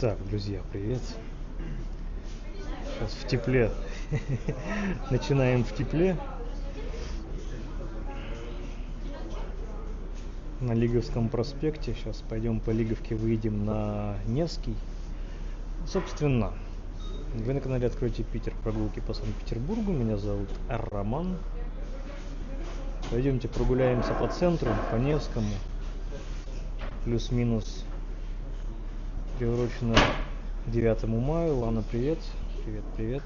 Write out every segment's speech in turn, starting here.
Так, друзья, привет. Сейчас в тепле. Начинаем в тепле. На Лиговском проспекте. Сейчас пойдем по Лиговке, выйдем на Невский. Собственно, вы на канале Откройте Питер. Прогулки по Санкт-Петербургу. Меня зовут Роман. Пойдемте прогуляемся по центру, по Невскому. Плюс-минус приурочено к 9 мая. Лана, привет. Привет.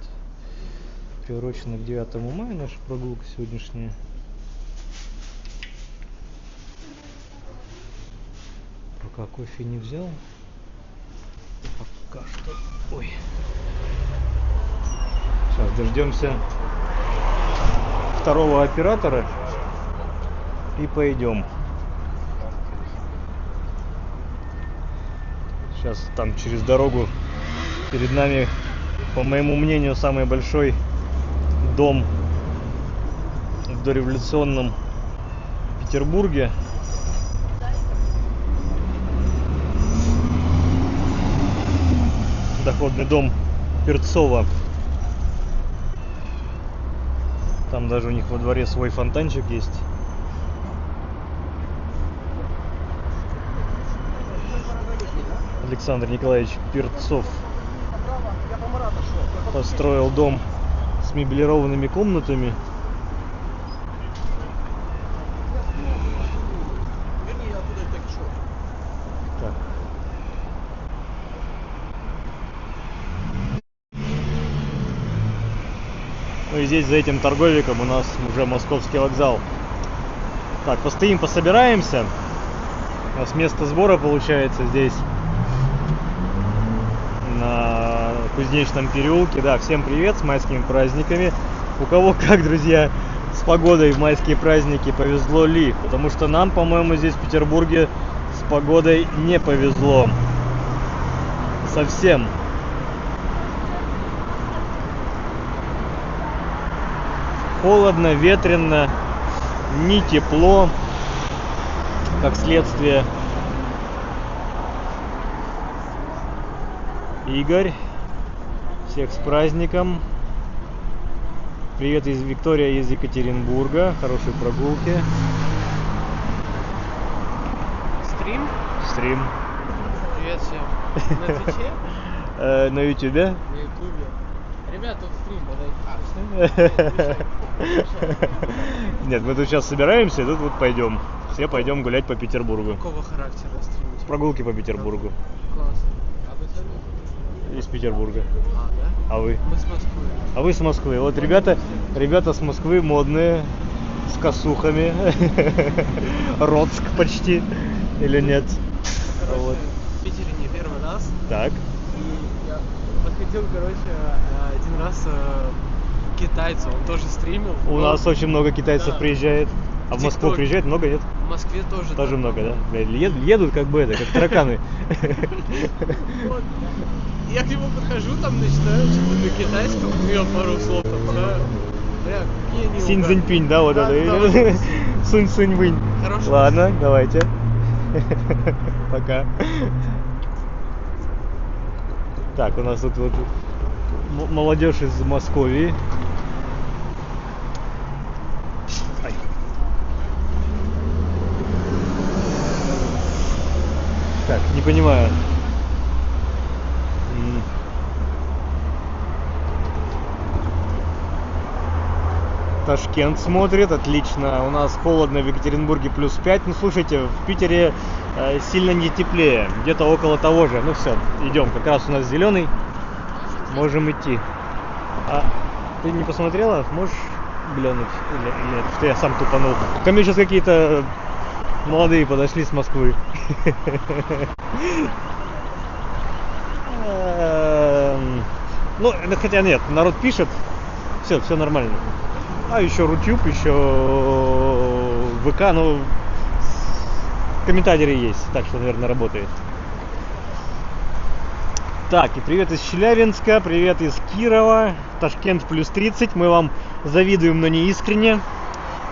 Приурочено к 9 мая наша прогулка сегодняшняя. Пока кофе не взял. Пока что. Ой. Сейчас дождемся второго оператора и пойдем. Сейчас там через дорогу перед нами, по моему мнению, самый большой дом в дореволюционном Петербурге. Доходный дом Перцова. Там даже у них во дворе свой фонтанчик есть. Александр Николаевич Перцов построил дом с меблированными комнатами. Так. Ну и здесь за этим торговиком у нас уже Московский вокзал. Так, постоим, пособираемся. У нас место сбора получается здесь, на Кузнечном переулке. Да, всем привет, с майскими праздниками. У кого как, друзья, с погодой в майские праздники, повезло ли? Потому что нам, по-моему, здесь в Петербурге с погодой не повезло. Совсем. Холодно, ветрено, не тепло, как следствие. Игорь, всех с праздником. Привет из Виктория из Екатеринбурга. Хорошей прогулки. Стрим. Привет всем. На Твиче? На Ютубе. На Ютубе. Ребят, тут стрим, подойди. Нет, мы тут сейчас собираемся, и тут вот пойдем. Все пойдем гулять по Петербургу. Какого характера стримить? Прогулки по Петербургу. Классно. А вы сами? Из Петербурга. А, да? А вы? Мы с Москвы. А вы с Москвы. Вот ребята с Москвы модные, с косухами. Роцк почти. Или нет? Короче, Вот. в Питере не первый раз. Так. И я подходил, один раз к китайцу, он тоже стримил. У нас очень много китайцев приезжает. А в Москву приезжает много, нет? В Москве тоже. Тоже много, да? Едут как бы как тараканы. Вот. Я к нему подхожу, там начинаю что-то на китайском, я пару слов там знаю. Бля, какие они Синь-цзиньпинь, да, вот да, это. да. Сунь-сунь-вынь. Хорошо. Ладно, давайте. Пока. Так, у нас тут вот молодежь из Москвы. Так, не понимаю. Ташкент смотрит, отлично. У нас холодно в Екатеринбурге +5. Ну слушайте, в Питере сильно не теплее, где-то около того же. Ну все, идем. Как раз у нас зеленый. Можем идти. А ты не посмотрела? Можешь глянуть? Или нет? Что я сам тупанул. Ко мне сейчас какие-то молодые подошли с Москвы. Ну, хотя нет, народ пишет. Все нормально. А еще Рутюб, еще ВК, ну, комментаторы есть, так что, наверное, работает. Так, и привет из Челябинска, привет из Кирова, Ташкент +30, мы вам завидуем, но не искренне,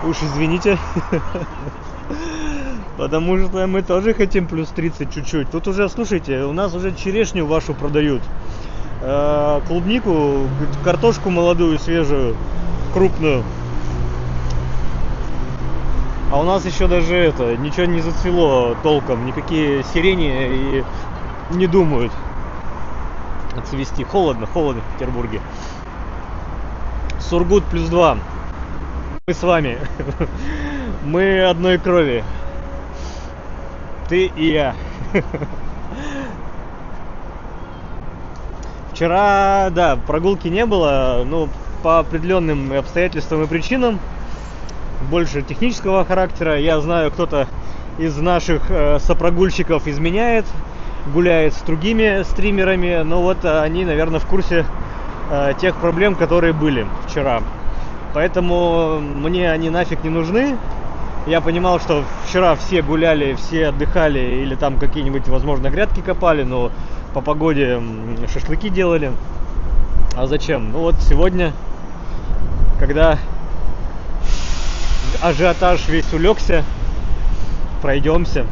уж извините. Потому что мы тоже хотим плюс 30 чуть-чуть. Тут уже, слушайте, у нас уже черешню вашу продают. Клубнику, картошку молодую, свежую, крупную. А у нас еще даже это, ничего не зацвело толком. Никакие сирени и не думают отцвести. Холодно в Петербурге. Сургут плюс 2. Мы с вами. Мы одной крови. Ты и я. Вчера, да, прогулки не было, но по определенным обстоятельствам и причинам, больше технического характера. Я знаю, кто-то из наших сопрогульщиков изменяет, гуляет с другими стримерами, но вот они, наверное, в курсе тех проблем, которые были вчера. Поэтому мне они нафиг не нужны. Я понимал, что вчера все гуляли, все отдыхали или там какие-нибудь, возможно, грядки копали, но по погоде шашлыки делали. А зачем? Ну вот сегодня, когда ажиотаж весь улегся, пройдемся.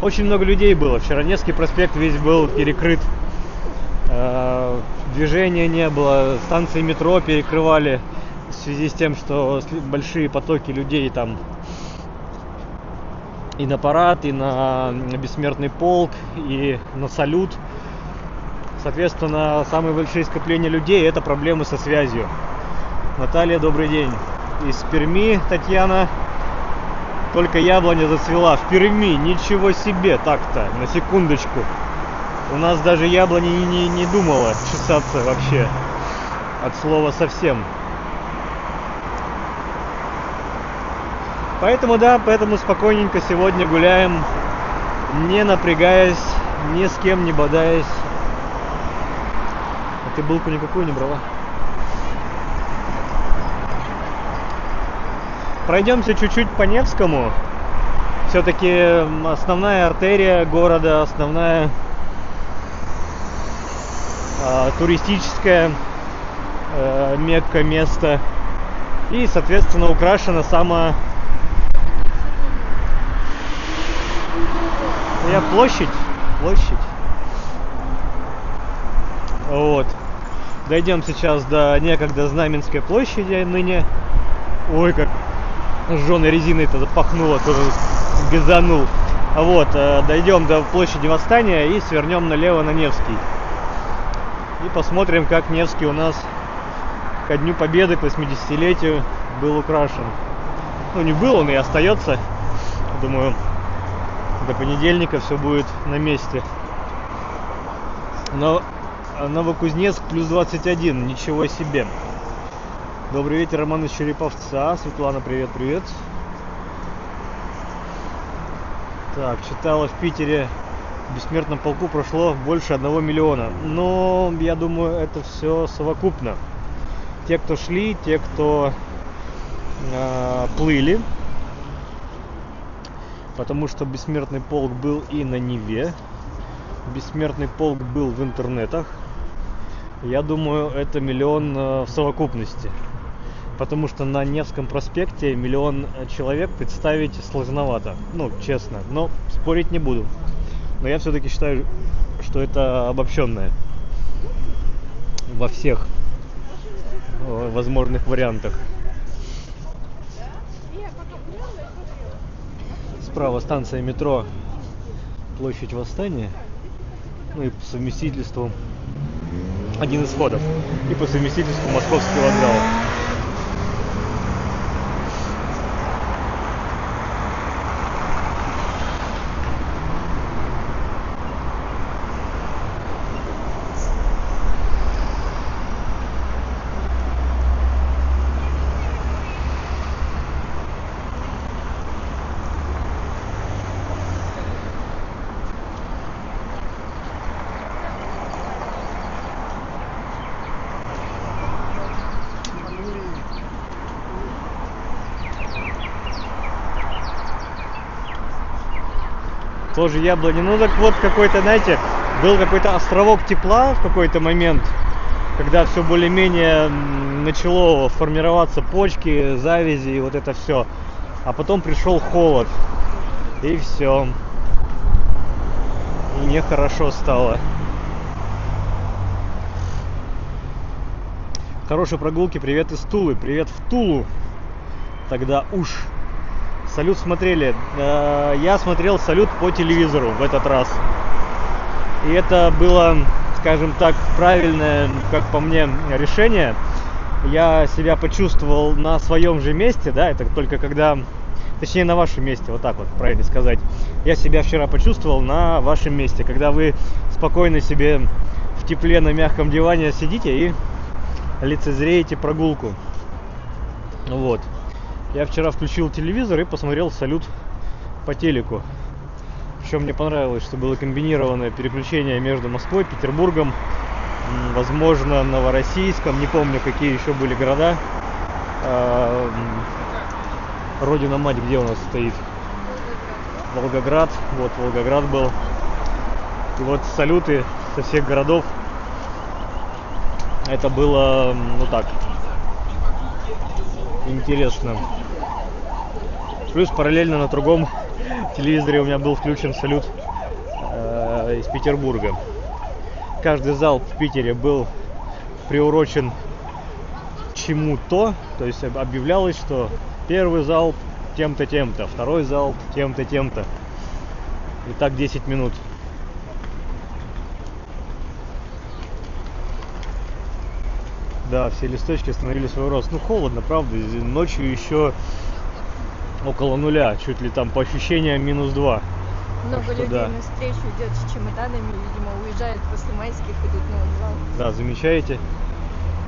Очень много людей было. Вчера Невский проспект весь был перекрыт. Движения не было, станции метро перекрывали в связи с тем, что большие потоки людей там и на парад, и на бессмертный полк, и на салют. Соответственно, самые большие скопления людей — это проблемы со связью. Наталья, добрый день. Из Перми Татьяна. Только яблоня зацвела. В Перми, ничего себе так-то, на секундочку. У нас даже яблоня не думала чесаться вообще. От слова совсем. Поэтому да, поэтому спокойненько сегодня гуляем, не напрягаясь, ни с кем не бодаясь. А ты булку никакую не брала? Пройдемся чуть-чуть по Невскому. Все-таки основная артерия города, основная туристическая Мекка, место. И, соответственно, украшена сама площадь. Вот. Дойдем сейчас до некогда Знаменской площади ныне. Ой, как жженой резиной-то запахнуло, тоже газанул. Вот, дойдем до площади Восстания и свернем налево на Невский. И посмотрим, как Невский у нас ко Дню Победы, к 80-летию был украшен. Ну, не был, он и остается. Думаю, до понедельника все будет на месте. Но Новокузнецк плюс 21, ничего себе. Добрый вечер, Роман из Череповца. Светлана, привет. Так, читала, в Питере в бессмертном полку прошло больше 1 миллиона. Но я думаю, это все совокупно. Те, кто шли, те, кто плыли. Потому что бессмертный полк был и на Неве. Бессмертный полк был в интернетах. Я думаю, это 1 миллион в совокупности. Потому что на Невском проспекте 1 миллион человек представить сложновато. Ну, честно. Но спорить не буду. Но я все-таки считаю, что это обобщенное. Во всех возможных вариантах. Справа станция метро, площадь Восстания. Ну и по совместительству один из входов. И по совместительству Московский вокзал. Тоже яблони. Ну так вот, какой-то, знаете, был какой-то островок тепла в какой-то момент, когда все более-менее начало формироваться почки, завязи и вот это все. А потом пришел холод. И все. И нехорошо стало. Хорошей прогулки, привет из Тулы, привет в Тулу. Тогда уж. Салют смотрели. Я смотрел салют по телевизору в этот раз. И это было, скажем так, правильное, как по мне, решение. Я себя почувствовал на своем же месте, да, это только когда, точнее на вашем месте, вот так вот правильно сказать. Я себя вчера почувствовал на вашем месте, когда вы спокойно себе в тепле на мягком диване сидите и лицезреете прогулку. Вот. Я вчера включил телевизор и посмотрел салют по телеку. Причем мне понравилось, что было комбинированное переключение между Москвой, Петербургом, возможно, Новороссийском, не помню, какие еще были города. Родина-мать где у нас стоит? Волгоград. Вот, Волгоград был. И вот салюты со всех городов. Это было, ну так, интересно. Плюс параллельно на другом телевизоре у меня был включен салют из Петербурга. Каждый залп в Питере был приурочен чему-то, то есть объявлялось, что первый залп тем-то, тем-то, второй залп тем-то, тем-то. И так 10 минут. Да, все листочки остановили свой рост. Ну, холодно, правда, ночью еще около нуля, чуть ли там по ощущениям -2. Много людей да. навстречу идет с чемоданами, видимо, уезжают после майских, идут на вокзал. Да, замечаете?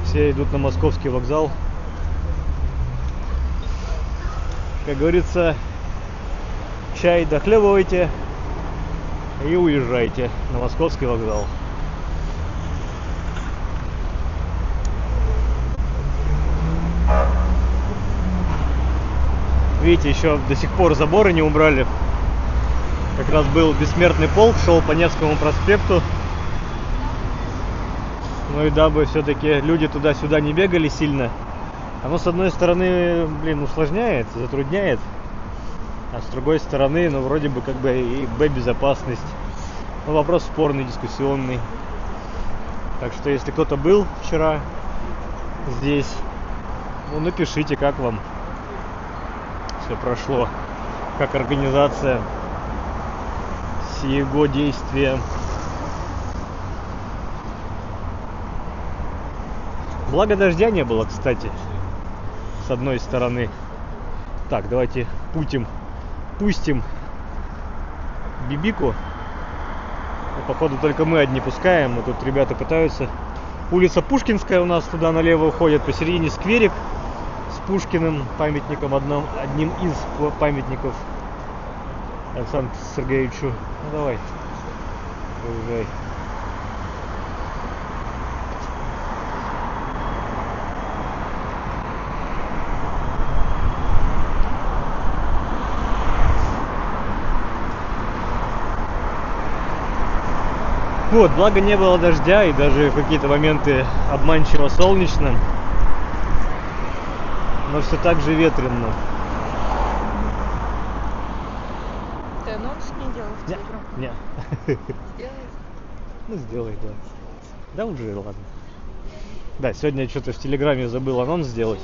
Все идут на московский вокзал. Как говорится, чай дохлебывайте и уезжайте на московский вокзал. Видите, еще до сих пор заборы не убрали. Как раз был бессмертный полк, шел по Невскому проспекту. Ну и дабы все-таки люди туда-сюда не бегали сильно, оно с одной стороны, усложняет, затрудняет, а с другой стороны, ну вроде бы как бы и безопасность. Ну, вопрос спорный, дискуссионный. Так что если кто-то был вчера здесь, ну напишите, как вам все прошло, как организация, сего действия. Благо дождя не было, кстати, с одной стороны. Так, давайте пустим Бибику. Ну, походу только мы одни пускаем, но тут ребята пытаются. Улица Пушкинская у нас туда налево уходит, посередине скверик с Пушкиным памятником, одним из памятников Александру Сергеевичу. Ну давай, выезжай. Вот, благо не было дождя и даже в какие-то моменты обманчиво солнечно, но все так же ветрено. Ты анонс не делал в Телеграм? Не. Сделай. Ну сделай, да. Да уже ладно. Да, сегодня я что-то в Телеграме забыл анонс сделать.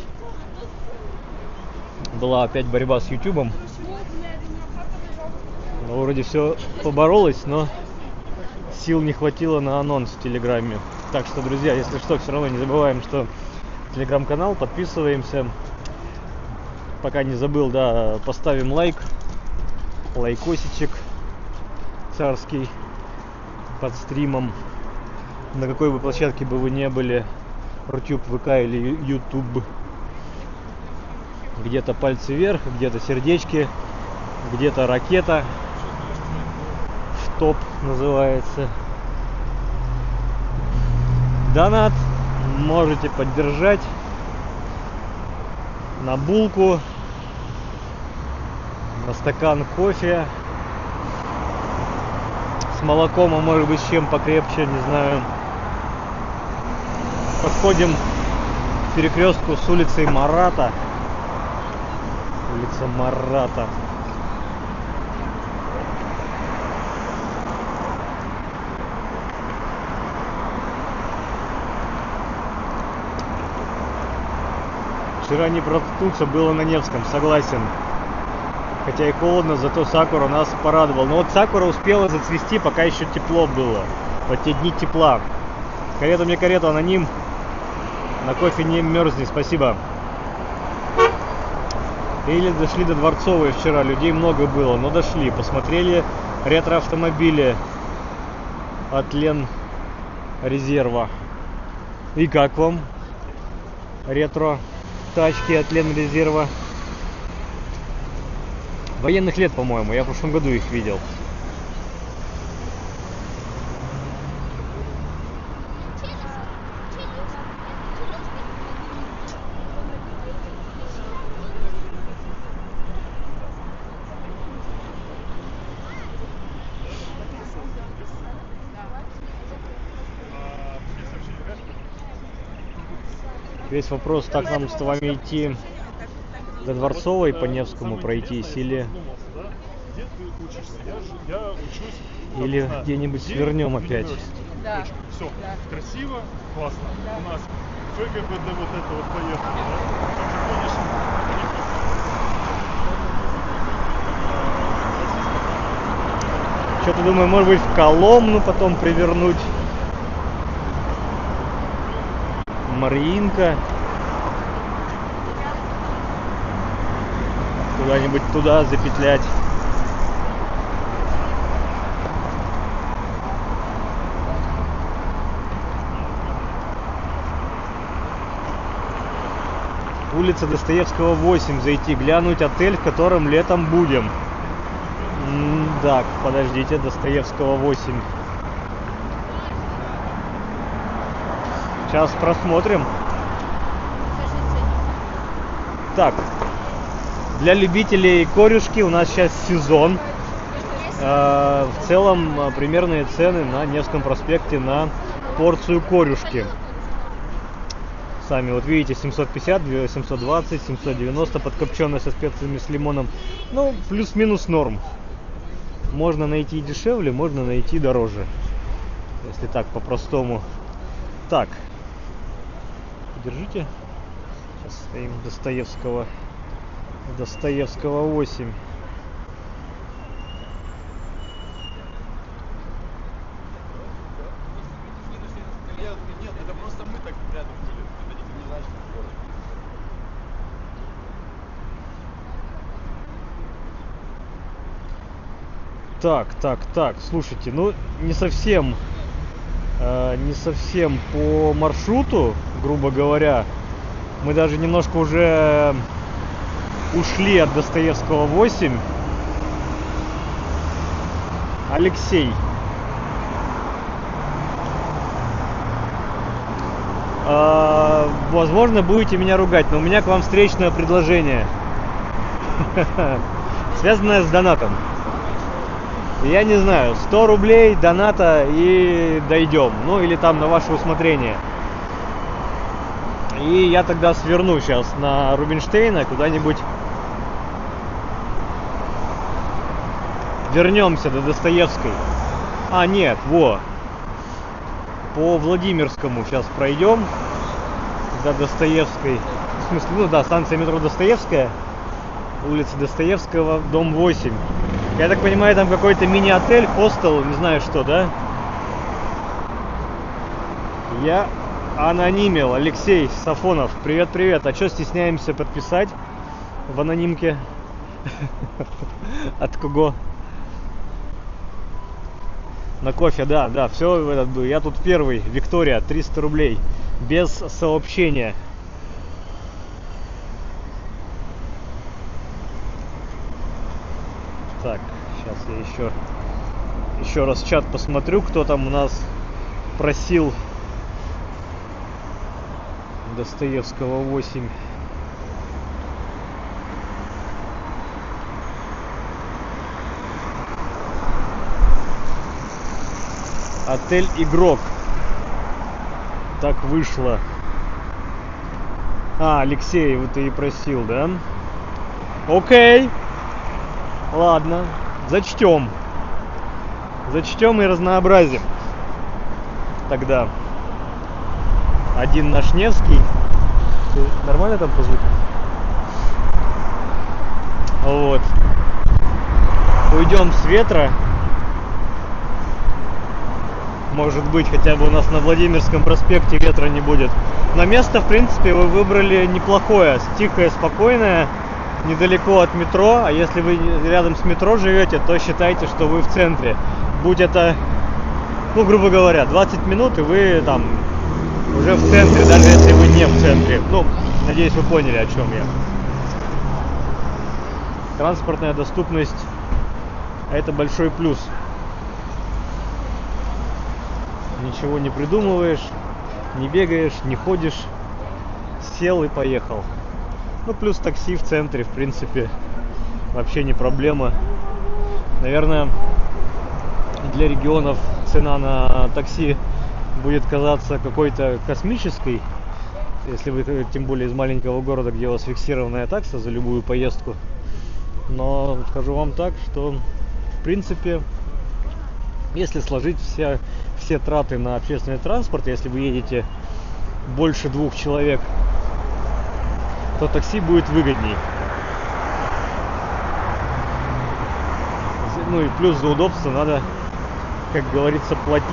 Была опять борьба с Ютубом. Ну, вроде все поборолось, но сил не хватило на анонс в Телеграме. Так что, друзья, если что, все равно не забываем, что Телеграм-канал, подписываемся. Пока не забыл, да, поставим лайкосичек царский под стримом. На какой бы площадке бы вы не были, Рутюб, ВК или Ютуб. Где-то пальцы вверх, где-то сердечки, где-то ракета. Топ называется. Донат можете поддержать на булку, на стакан кофе с молоком, а может быть с чем покрепче, не знаю. Подходим к перекрестку с улицей Марата. Улица Марата. Вчера не проткнуться было на Невском, согласен. Хотя и холодно, зато сакура нас порадовал. Но вот сакура успела зацвести, пока еще тепло было. Вот те дни тепла. Карету мне карету, аноним. На кофе не мерзни, спасибо. Или дошли до Дворцовой вчера, людей много было, но дошли. Посмотрели ретро-автомобили от Лен Резерва. И как вам ретро тачки от Лен Резерва? Военных лет, по-моему, я в прошлом году их видел. Весь вопрос, так нам с вами идти до Дворцовой по Невскому пройтись или где-нибудь свернем опять. Да. Все Да. красиво, классно. Да. У нас все ГБД вот это вот поехали. Что-то думаю, может быть в Коломну потом привернуть. Мариинка. Куда-нибудь туда запетлять. Улица Достоевского 8 зайти, глянуть отель, в котором летом будем. Так, подождите, Достоевского 8. Сейчас просмотрим. Так, для любителей корюшки у нас сейчас сезон. В целом примерные цены на Невском проспекте на порцию корюшки. Сами вот видите, 750, 720, 790 подкопченая со специями с лимоном. Ну, плюс-минус норм. Можно найти дешевле, можно найти дороже. Если так, по-простому. Так. Держите. Сейчас стоим Достоевского 8. Нет, это просто мы так рядом были. Это не значит, что город. Так, слушайте, ну не совсем по маршруту, грубо говоря. Мы даже немножко уже ушли от Достоевского 8. Алексей. Возможно, будете меня ругать, но у меня к вам встречное предложение, связанное с донатом. Я не знаю, 100 рублей доната и дойдем. Ну или там на ваше усмотрение. И я тогда сверну сейчас на Рубинштейна куда-нибудь. Вернемся до Достоевской. А, нет, во. По Владимирскому сейчас пройдем до Достоевской. В смысле, ну да, станция метро Достоевская. Улица Достоевского, дом 8. Я так понимаю, там какой-то мини-отель, хостел, не знаю что, да? Я анонимил. Алексей Сафонов. Привет. А что стесняемся подписать в анонимке? От кого? На кофе, да, все, я тут первый. Виктория, 300 рублей. Без сообщения. Так, сейчас я еще раз чат посмотрю, кто там у нас просил Достоевского 8. Отель Игрок. Так вышло. Алексей, вот ты и просил, да? Окей. Ладно, зачтем и разнообразим. Тогда один наш Невский Ты нормально там по звуку? Вот. Уйдем с ветра. Может быть, хотя бы у нас на Владимирском проспекте ветра не будет. Но место, в принципе, вы выбрали неплохое. Тихое, спокойное, недалеко от метро. А если вы рядом с метро живете, то считайте, что вы в центре. Будь это, ну, грубо говоря, 20 минут, и вы там уже в центре, даже если вы не в центре. Ну, надеюсь, вы поняли, о чем я. Транспортная доступность – это большой плюс. Ничего не придумываешь, не бегаешь, не ходишь, сел и поехал. Ну, плюс такси в центре, в принципе, вообще не проблема. Наверное, для регионов цена на такси будет казаться какой-то космической, если вы, тем более, из маленького города, где у вас фиксированная такса за любую поездку. Но скажу вам так, что, в принципе, если сложить все траты на общественный транспорт, если вы едете больше 2 человек, то такси будет выгодней. Ну и плюс за удобство надо, как говорится, платить.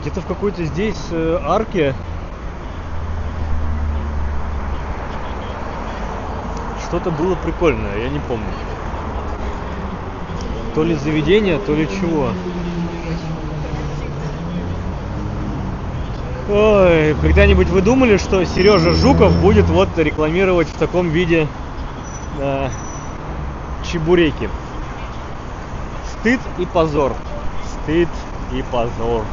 Где-то в какой-то здесь арке что-то было прикольное, я не помню. То ли заведение, то ли чего. Ой, когда-нибудь вы думали, что Сережа Жуков будет вот рекламировать в таком виде чебуреки? Стыд и позор. Стыд и позор.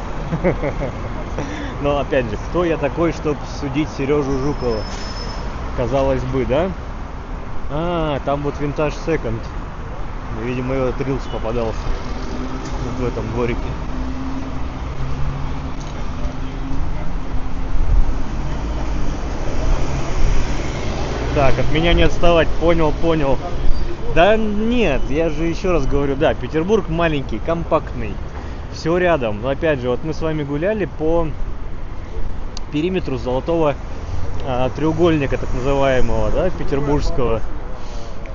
Но опять же, кто я такой, чтобы судить Сережу Жукова? Казалось бы, да? А, там вот винтаж секонд. Видимо, этот рилс попадался вот в этом дворике. Так, от меня не отставать, понял. Да нет, я же еще раз говорю, да, Петербург маленький, компактный, все рядом. Но опять же, вот мы с вами гуляли по периметру золотого треугольника, так называемого, да, петербургского.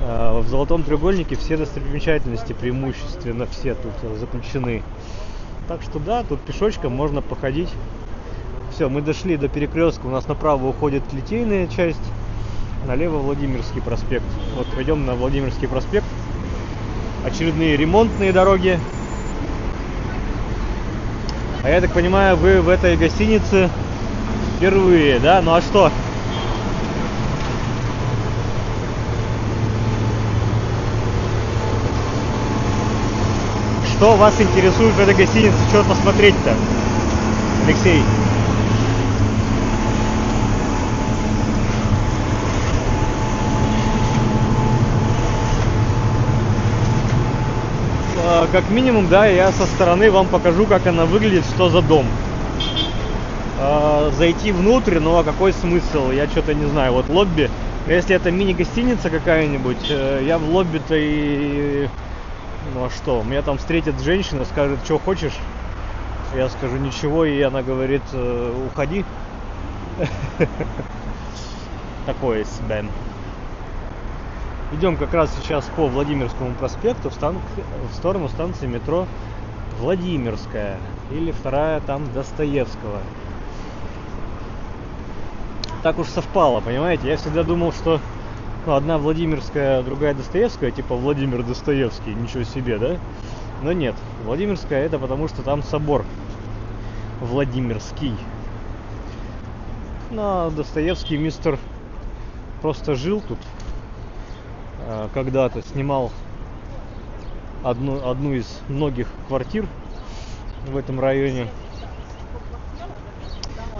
В золотом треугольнике все достопримечательности преимущественно все тут заключены. Так что да, тут пешочком можно походить. Все, мы дошли до перекрестка, у нас направо уходит Литейная часть, налево Владимирский проспект. Вот пойдем на Владимирский проспект. Очередные ремонтные дороги. А я так понимаю, вы в этой гостинице впервые, да? Ну а что? Что вас интересует в этой гостинице? Что посмотреть-то, Алексей? Как минимум, да, я со стороны вам покажу, как она выглядит, что за дом. Зайти внутрь, ну а какой смысл? Я что-то не знаю. Вот лобби, если это мини-гостиница какая-нибудь, я в лобби-то и... Ну а что, меня там встретит женщина, скажет, что хочешь, я скажу ничего, и она говорит, уходи. Такое себе. Идем как раз сейчас по Владимирскому проспекту в сторону станции метро Владимирская, или вторая там Достоевского. Так уж совпало, понимаете, я всегда думал, что одна Владимирская, другая Достоевская, типа Владимир Достоевский, ничего себе, да? Но нет, Владимирская это потому, что там собор Владимирский. Но Достоевский мистер просто жил тут, когда-то снимал одну из многих квартир в этом районе.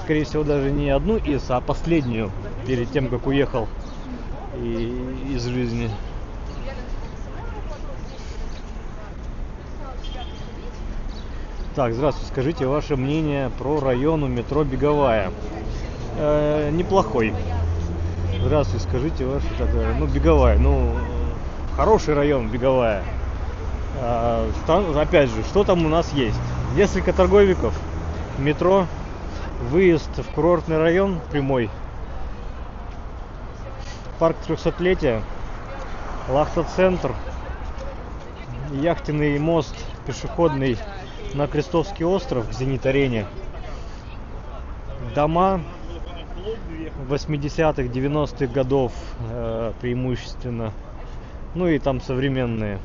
Скорее всего, даже не одну из, а последнюю, перед тем, как уехал из жизни. Так, здравствуйте, скажите ваше мнение про район у метро Беговая. Неплохой. Здравствуйте, скажите ваше... Беговая, хороший район Беговая. Опять же, что там у нас есть? Несколько торговиков, метро, выезд в курортный район прямой, парк 300-летия, Лахта-центр, яхтенный мост пешеходный на Крестовский остров к Зенит-арене, дома 80-х, 90-х годов преимущественно, ну и там современные.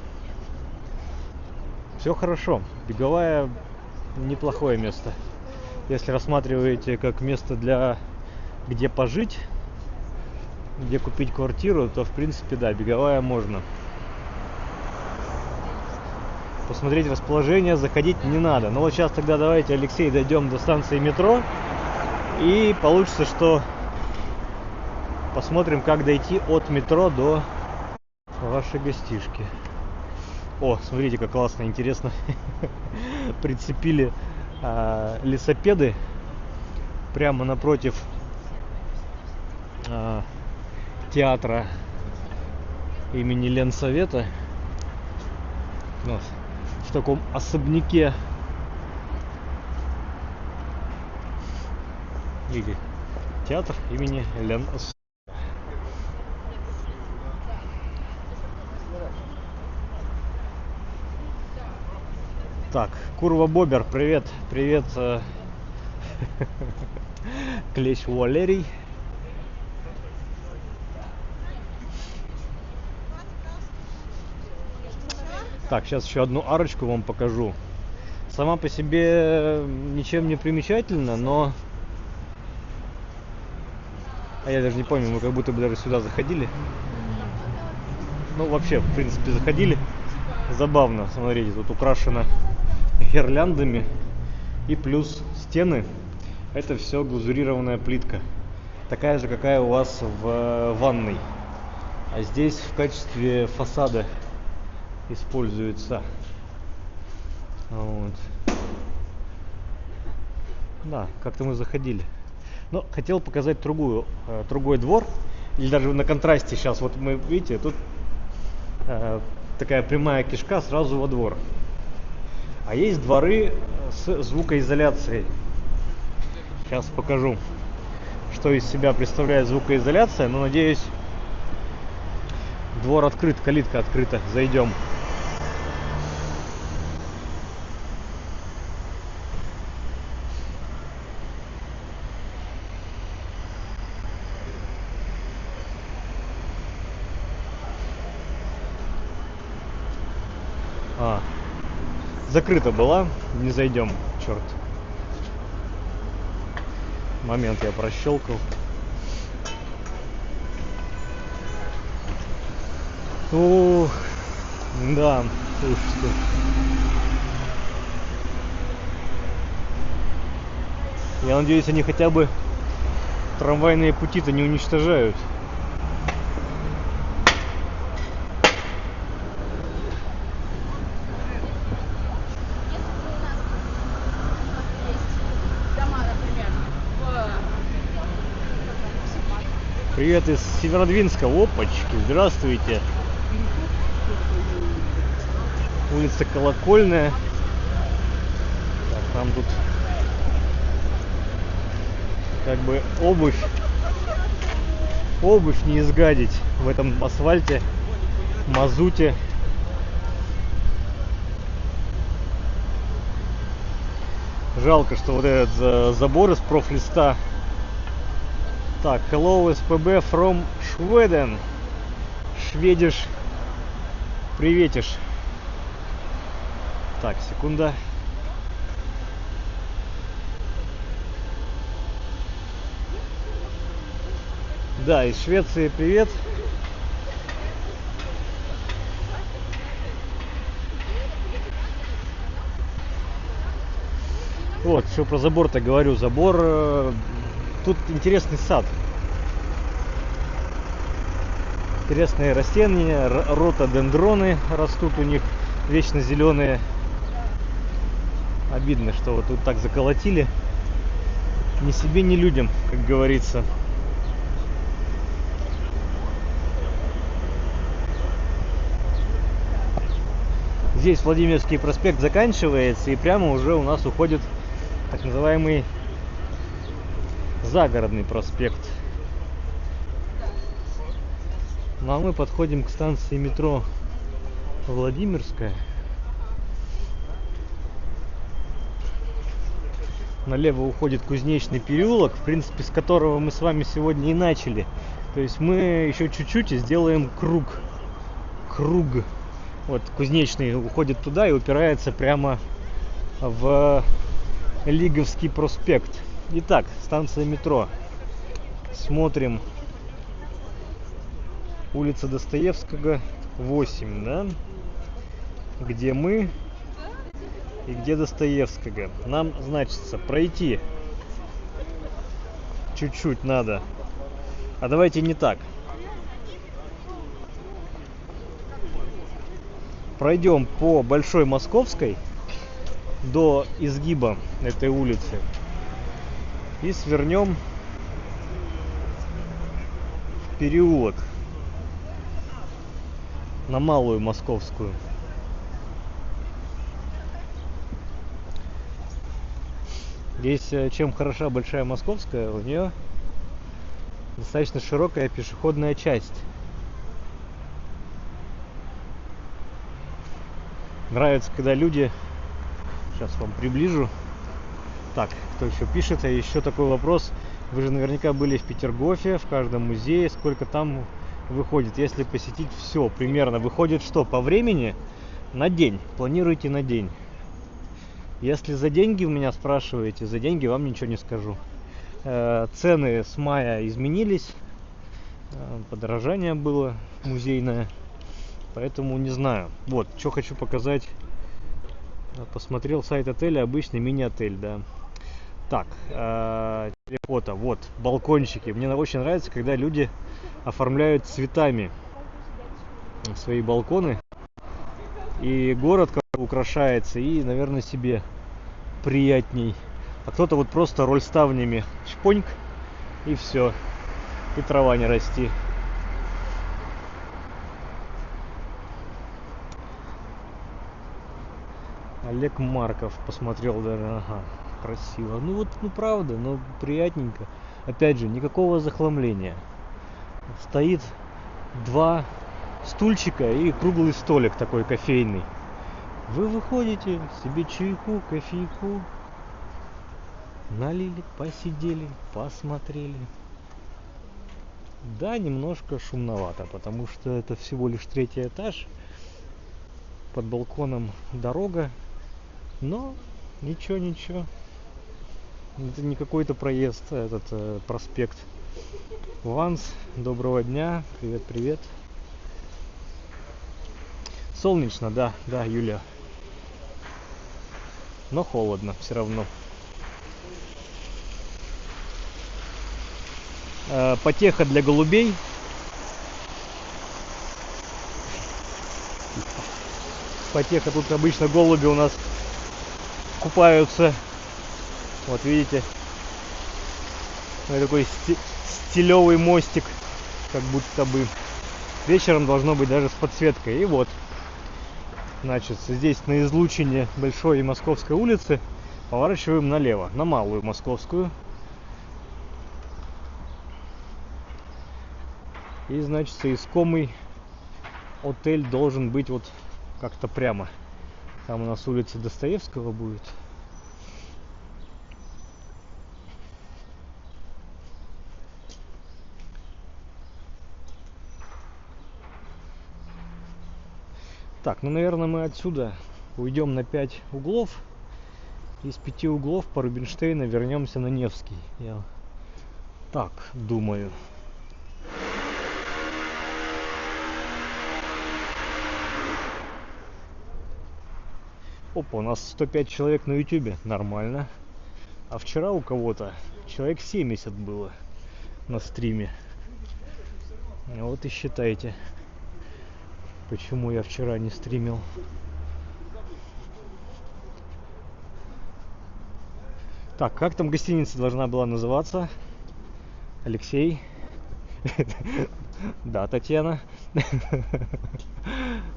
Все хорошо. Беговая неплохое место. Если рассматриваете как место для где пожить, где купить квартиру, то в принципе да, Беговая можно. Посмотреть расположение, заходить не надо. Но вот сейчас тогда давайте, Алексей, дойдем до станции метро. И получится, что посмотрим, как дойти от метро до вашей гостишки. О, смотрите, как классно, интересно. Прицепили лесопеды прямо напротив театра имени Ленсовета. Вот. В таком особняке. Видите, театр имени Ленсовета. Так, Курва Бобер, привет, привет, Клещ Валерий. Так, сейчас еще одну арочку вам покажу. Сама по себе ничем не примечательна, но... А я даже не помню, мы как будто бы даже сюда заходили. Ну, вообще, в принципе, заходили. Забавно, смотрите, тут украшено гирляндами. И плюс стены. Это все глазурированная плитка. Такая же, какая у вас в ванной. А здесь в качестве фасада используется. Вот. Да, как-то мы заходили. Но хотел показать другой двор. Или даже на контрасте сейчас. Вот мы, видите, тут такая прямая кишка сразу во двор. А есть дворы с звукоизоляцией. Сейчас покажу, что из себя представляет звукоизоляция. Но надеюсь, двор открыт, калитка открыта. Зайдем. Закрыта была, не зайдем, черт. Момент я прощелкал. Ух, да, слушайте. Я надеюсь, они хотя бы трамвайные пути-то не уничтожают. Привет из Северодвинска. Опачки, здравствуйте. Улица Колокольная. Так, там тут как бы обувь не изгадить в этом асфальте, мазуте. Жалко, что вот этот забор из профлиста. Так, hello SPB from Sweden. Шведиш. Приветиш. Так, секунда. Да, из Швеции привет. Вот, что про забор-то говорю. Забор... Тут интересный сад. Интересные растения, ротодендроны растут у них, вечно зеленые. Обидно, что вот тут так заколотили. Ни себе, ни людям, как говорится. Здесь Владимирский проспект заканчивается, и прямо уже у нас уходит Так называемый Загородный проспект. Ну а мы подходим к станции метро Владимирская. Налево уходит Кузнечный переулок, в принципе, с которого мы с вами сегодня и начали. То есть мы еще чуть-чуть и сделаем круг. Вот Кузнечный уходит туда и упирается прямо в Лиговский проспект. Итак, станция метро. Смотрим. Улица Достоевского, 8, да? Где мы и где Достоевского. Нам, значится, пройти чуть-чуть надо. А давайте не так. Пройдем по Большой Московской до изгиба этой улицы и свернем в переулок на Малую Московскую. Здесь чем хороша Большая Московская, у нее достаточно широкая пешеходная часть. Нравится, когда люди... Сейчас вам приближу. Так, кто еще пишет? А еще такой вопрос. Вы же наверняка были в Петергофе, в каждом музее. Сколько там выходит, если посетить все примерно? Выходит что, по времени? На день. Планируйте на день. Если за деньги вы меня спрашиваете, за деньги вам ничего не скажу. Цены с мая изменились. Подорожание было музейное. Поэтому не знаю. Вот, что хочу показать. Посмотрел сайт отеля, обычный мини-отель, да. Так, телефото. Вот, балкончики. Мне очень нравится, когда люди оформляют цветами свои балконы. И город как-то украшается, и, наверное, себе приятней. А кто-то вот просто рольставнями шпоньк, и все. И трава не расти. Олег Марков посмотрел даже, ага, красиво. Ну вот, ну правда, ну приятненько. Опять же, никакого захламления. Стоит 2 стульчика и круглый столик такой кофейный. Вы выходите, себе чайку, кофейку налили, посидели, посмотрели. Да, немножко шумновато, потому что это всего лишь 3-й этаж. Под балконом дорога. Но ничего. Это не какой-то проезд, этот проспект. Ванс, доброго дня. Привет. Солнечно, да, Юля. Но холодно все равно. Потеха для голубей. Потеха, тут обычно голуби у нас купаются. Вот видите, такой стилевый мостик, как будто бы. Вечером должно быть даже с подсветкой. И вот, значит, здесь на излучине Большой Московской улицы поворачиваем налево, на Малую Московскую. И, значит, искомый отель должен быть вот как-то прямо. Там у нас улица Достоевского будет. Так, ну, наверное, мы отсюда уйдем на 5 углов. Из 5 углов по Рубинштейна вернемся на Невский. Я так думаю. Опа, у нас 105 человек на ютубе, нормально. А вчера у кого-то человек 70 было на стриме. Вот и считайте, почему я вчера не стримил. Так, как там гостиница должна была называться? Алексей? Да, Татьяна.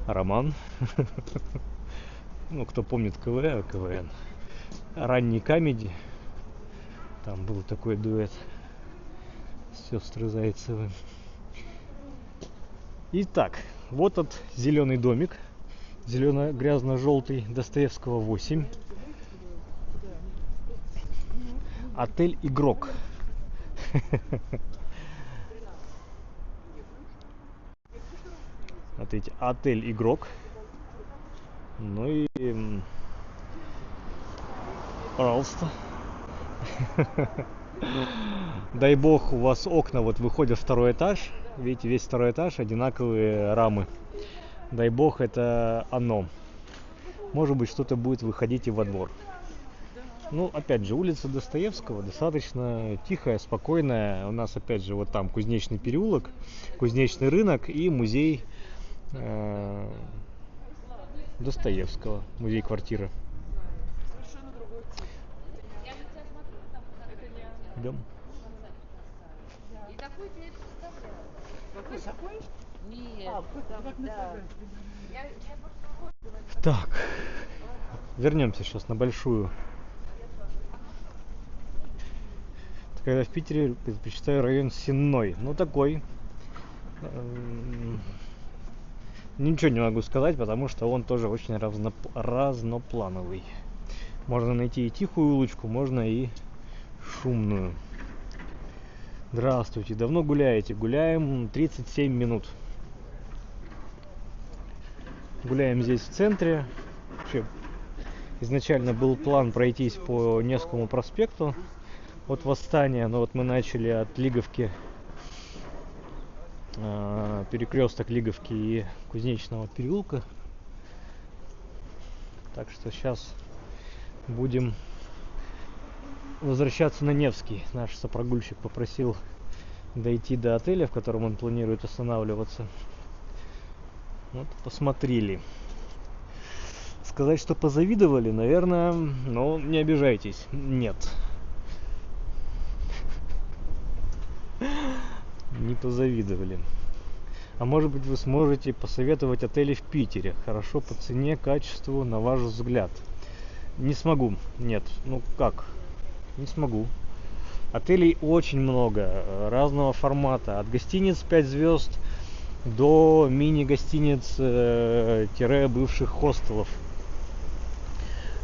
Роман. Ну, кто помнит КВН. ранний камеди. Там был такой дуэт. Сестры Зайцевы. Итак, вот этот зеленый домик. Зелено-грязно-желтый, Достоевского 8. Отель Игрок. Смотрите, отель Игрок. Ну и пожалуйста. Дай бог, у вас окна вот выходят в второй этаж. Видите, весь второй этаж одинаковые рамы. Дай бог, это оно. Может быть, что-то будет выходить и во двор. Ну, опять же, улица Достоевского достаточно тихая, спокойная. У нас, опять же, вот там Кузнечный переулок, Кузнечный рынок и музей Достоевского, музей-квартира. Идем. Так, вернемся сейчас на большую. Когда в Питере предпочитаю район Сенной. Ну такой. Ничего не могу сказать, потому что он тоже очень разноплановый. Можно найти и тихую улочку, можно и шумную. Здравствуйте, давно гуляете? Гуляем 37 минут. Гуляем здесь в центре. Вообще, изначально был план пройтись по Невскому проспекту от Восстания, но вот мы начали от Лиговки, перекресток Лиговки и Кузнечного переулка. Так что сейчас будем возвращаться на Невский. Наш сопрогульщик попросил дойти до отеля, в котором он планирует останавливаться. Вот, посмотрели. Сказать, что позавидовали, наверное, но не обижайтесь. Нет. Не позавидовали. А может быть, вы сможете посоветовать отели в Питере? Хорошо по цене, качеству, на ваш взгляд. Не смогу. Нет. Ну как? Не смогу. Отелей очень много, разного формата. От гостиниц 5 звезд до мини-гостиниц-бывших хостелов.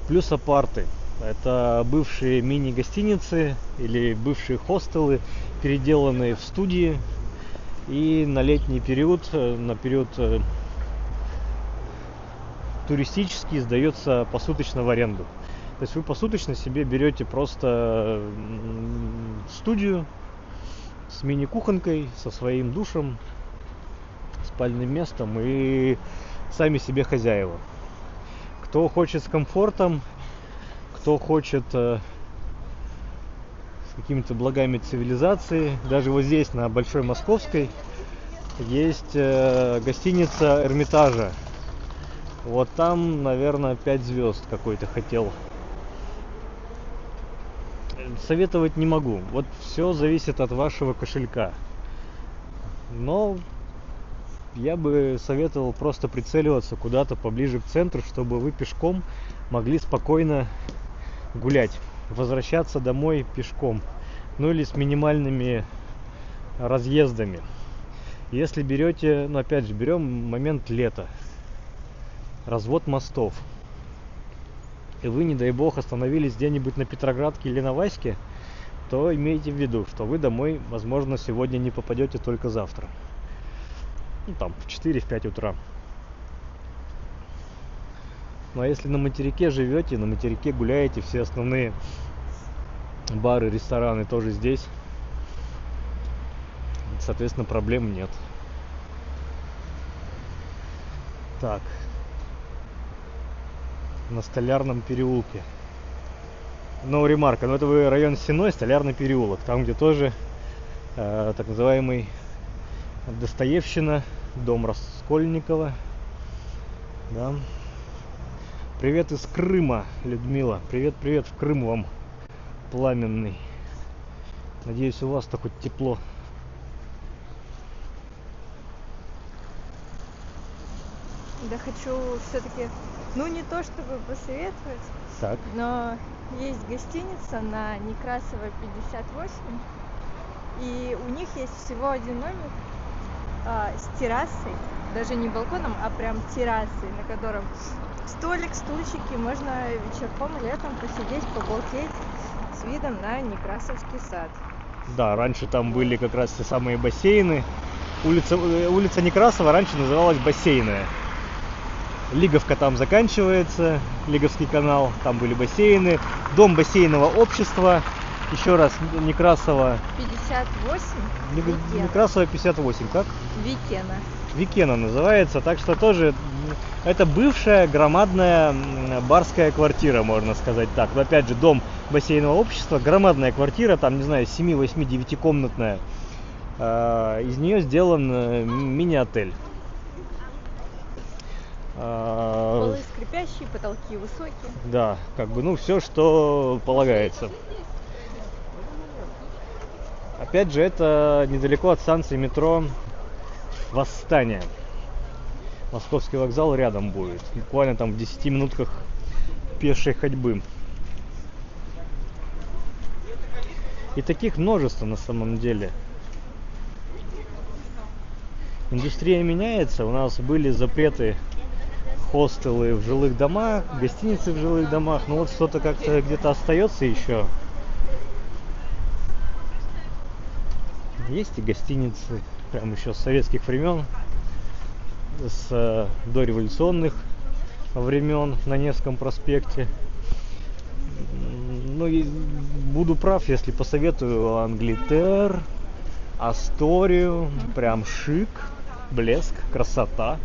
Плюс апарты. Это бывшие мини-гостиницы или бывшие хостелы, переделанные в студии. И на летний период, на период туристический, сдается посуточно в аренду. То есть вы посуточно себе берете просто студию с мини-кухонкой, со своим душем, спальным местом и сами себе хозяева. Кто хочет с комфортом, кто хочет с какими-то благами цивилизации. Даже вот здесь, на Большой Московской, есть гостиница Эрмитажа. Вот там, наверное, 5 звезд какой-то хотел. Советовать не могу. Вот все зависит от вашего кошелька. Но я бы советовал просто прицеливаться куда-то поближе к центру, чтобы вы пешком могли спокойно гулять, возвращаться домой пешком, ну или с минимальными разъездами. Если берете, ну опять же, берем момент лета, развод мостов, и вы, не дай бог, остановились где-нибудь на Петроградке или на Ваське, то имейте в виду, что вы домой, возможно, сегодня не попадете, только завтра. Ну там в 4-5 утра. Ну а если на материке живете, на материке гуляете, все основные бары, рестораны тоже здесь, соответственно, проблем нет. Так, на Столярном переулке. Ну, ремарка, ну это вы район Сенной, Столярный переулок, там где тоже так называемый Достоевщина, дом Раскольникова. Да. Привет из Крыма, Людмила. Привет, привет в Крым вам, пламенный. Надеюсь, у вас-то хоть тепло. Да хочу все-таки, ну не то чтобы посоветовать, Так. но есть гостиница на Некрасова 58, и у них есть всего один номер с террасой, даже не балконом, а прям террасой, на котором столик, стульчики, можно вечерком летом посидеть, поболтеть с видом на Некрасовский сад. Да, раньше там были как раз те самые бассейны. Улица Некрасова раньше называлась Бассейная. Лиговка там заканчивается, Лиговский канал, там были бассейны. Дом бассейного общества, еще раз, Некрасова... 58? Некрасова 58, как? Викена. Викена называется, так что тоже это бывшая громадная барская квартира, можно сказать так. Но опять же, дом бассейного общества, громадная квартира, там, не знаю, 7, 8, 9 комнатная. Из нее сделан мини-отель. Полы скрипящие, потолки высокие. Да, как бы, ну, все, что полагается. Опять же, это недалеко от станции метро Восстание. Московский вокзал рядом будет. Буквально там в 10 минутках пешей ходьбы. И таких множество на самом деле. Индустрия меняется. У нас были запреты хостелы в жилых домах, гостиницы в жилых домах. Но вот что-то как-то где-то остается еще. Есть и гостиницы, прям еще с советских времен, с дореволюционных времен на Невском проспекте. Ну и буду прав, если посоветую Англитер, Асторию, прям шик, блеск, красота.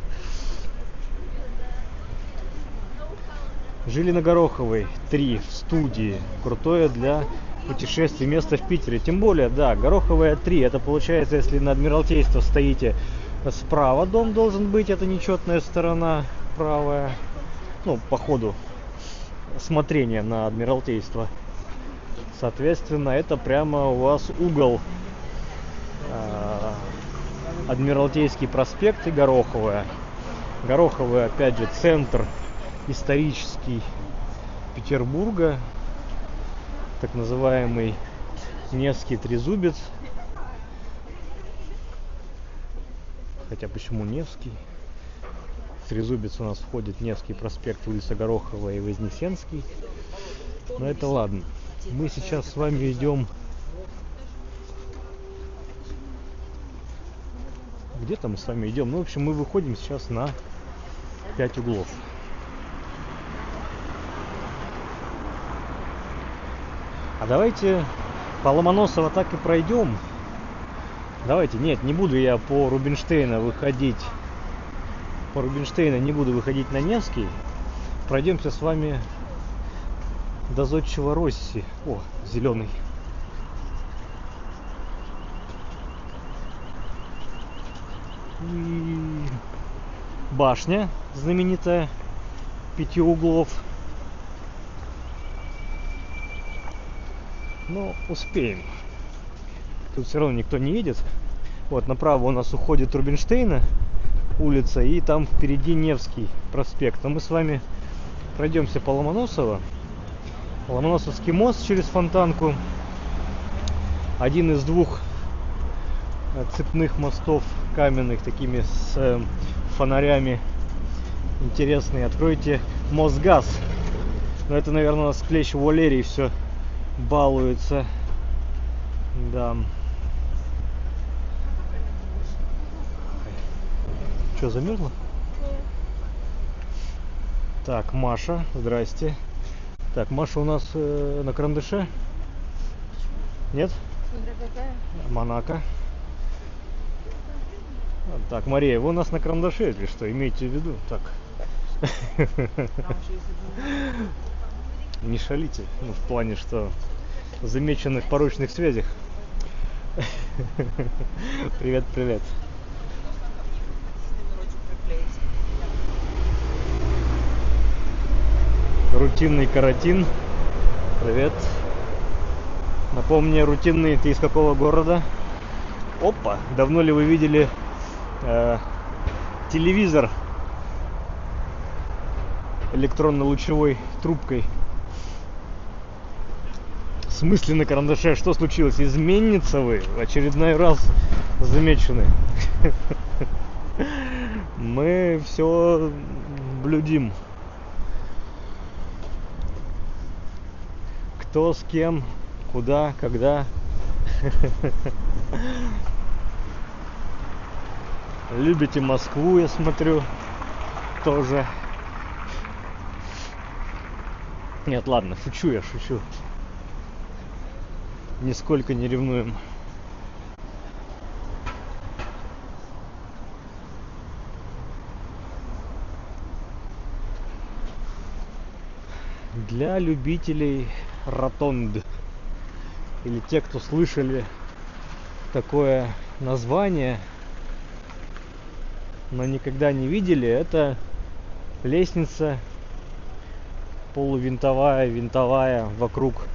Жили на Гороховой 3 в студии, крутое для путешествий место в Питере. Тем более, да, Гороховая 3, это получается, если на Адмиралтейство стоите справа, дом должен быть, это нечетная сторона правая, ну, по ходу смотрения на Адмиралтейство. Соответственно, это прямо у вас угол Адмиралтейский проспект и Гороховая. Гороховая, опять же, центр исторический Петербурга, так называемый Невский трезубец. Хотя почему Невский? В трезубец у нас входит Невский проспект, улица Гороховая и Вознесенский. Но это ладно. Мы сейчас с вами идем... Где-то мы с вами идем. Ну, в общем, мы выходим сейчас на 5 углов. А давайте по Ломоносова так и пройдем. Давайте, нет, не буду я по Рубинштейна выходить. По Рубинштейна не буду выходить на Невский. Пройдемся с вами до Зодчего Росси. О, зеленый. И башня знаменитая 5 углов. Но успеем. Тут все равно никто не едет. Вот направо у нас уходит Рубинштейна улица, и там впереди Невский проспект. Но мы с вами пройдемся по Ломоносово. Ломоносовский мост через Фонтанку. Один из 2 цепных мостов каменных, такими с фонарями. Интересный. Откройте Мосгаз. Но это, наверное, у нас Клещ Валерий все балуется. Да. Что, замерзла? Так, Маша, здрасте. Так, Маша у нас на карандаше? Нет? Смотря какая. Монако. Так, Мария, вы у нас на карандаше, если что, имейте в виду. Так. Не шалите, ну, в плане, что замечены в порочных связях. Привет, привет. Рутинный каратин. Привет. Напомни, рутинный, ты из какого города? Опа, давно ли вы видели телевизор электронно-лучевой трубкой? смысле на карандаше? Что случилось? Изменница вы? В очередной раз замечены. Мы все блюдим. Кто с кем, куда, когда. Любите Москву, я смотрю, тоже. Нет, ладно, шучу я, шучу. Нисколько не ревнуем. Для любителей ротонд, или те, кто слышали такое название, но никогда не видели, это лестница полувинтовая, винтовая вокруг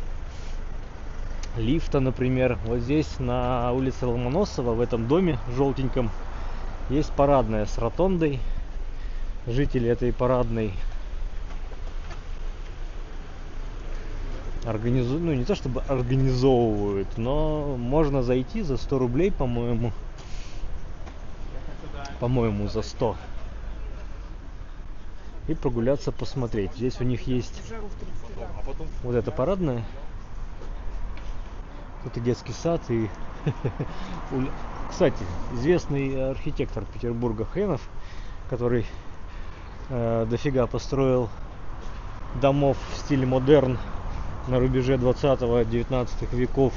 лифта, например. Вот здесь на улице Ломоносова, в этом доме желтеньком, есть парадная с ротондой. Жители этой парадной ну не то чтобы организовывают, но можно зайти за 100 рублей, по-моему, за 100, и прогуляться, посмотреть. Здесь у них есть вот эта парадная, тут и детский сад, и кстати, известный архитектор Петербурга Хренов, который дофига построил домов в стиле модерн на рубеже 20-19 веков.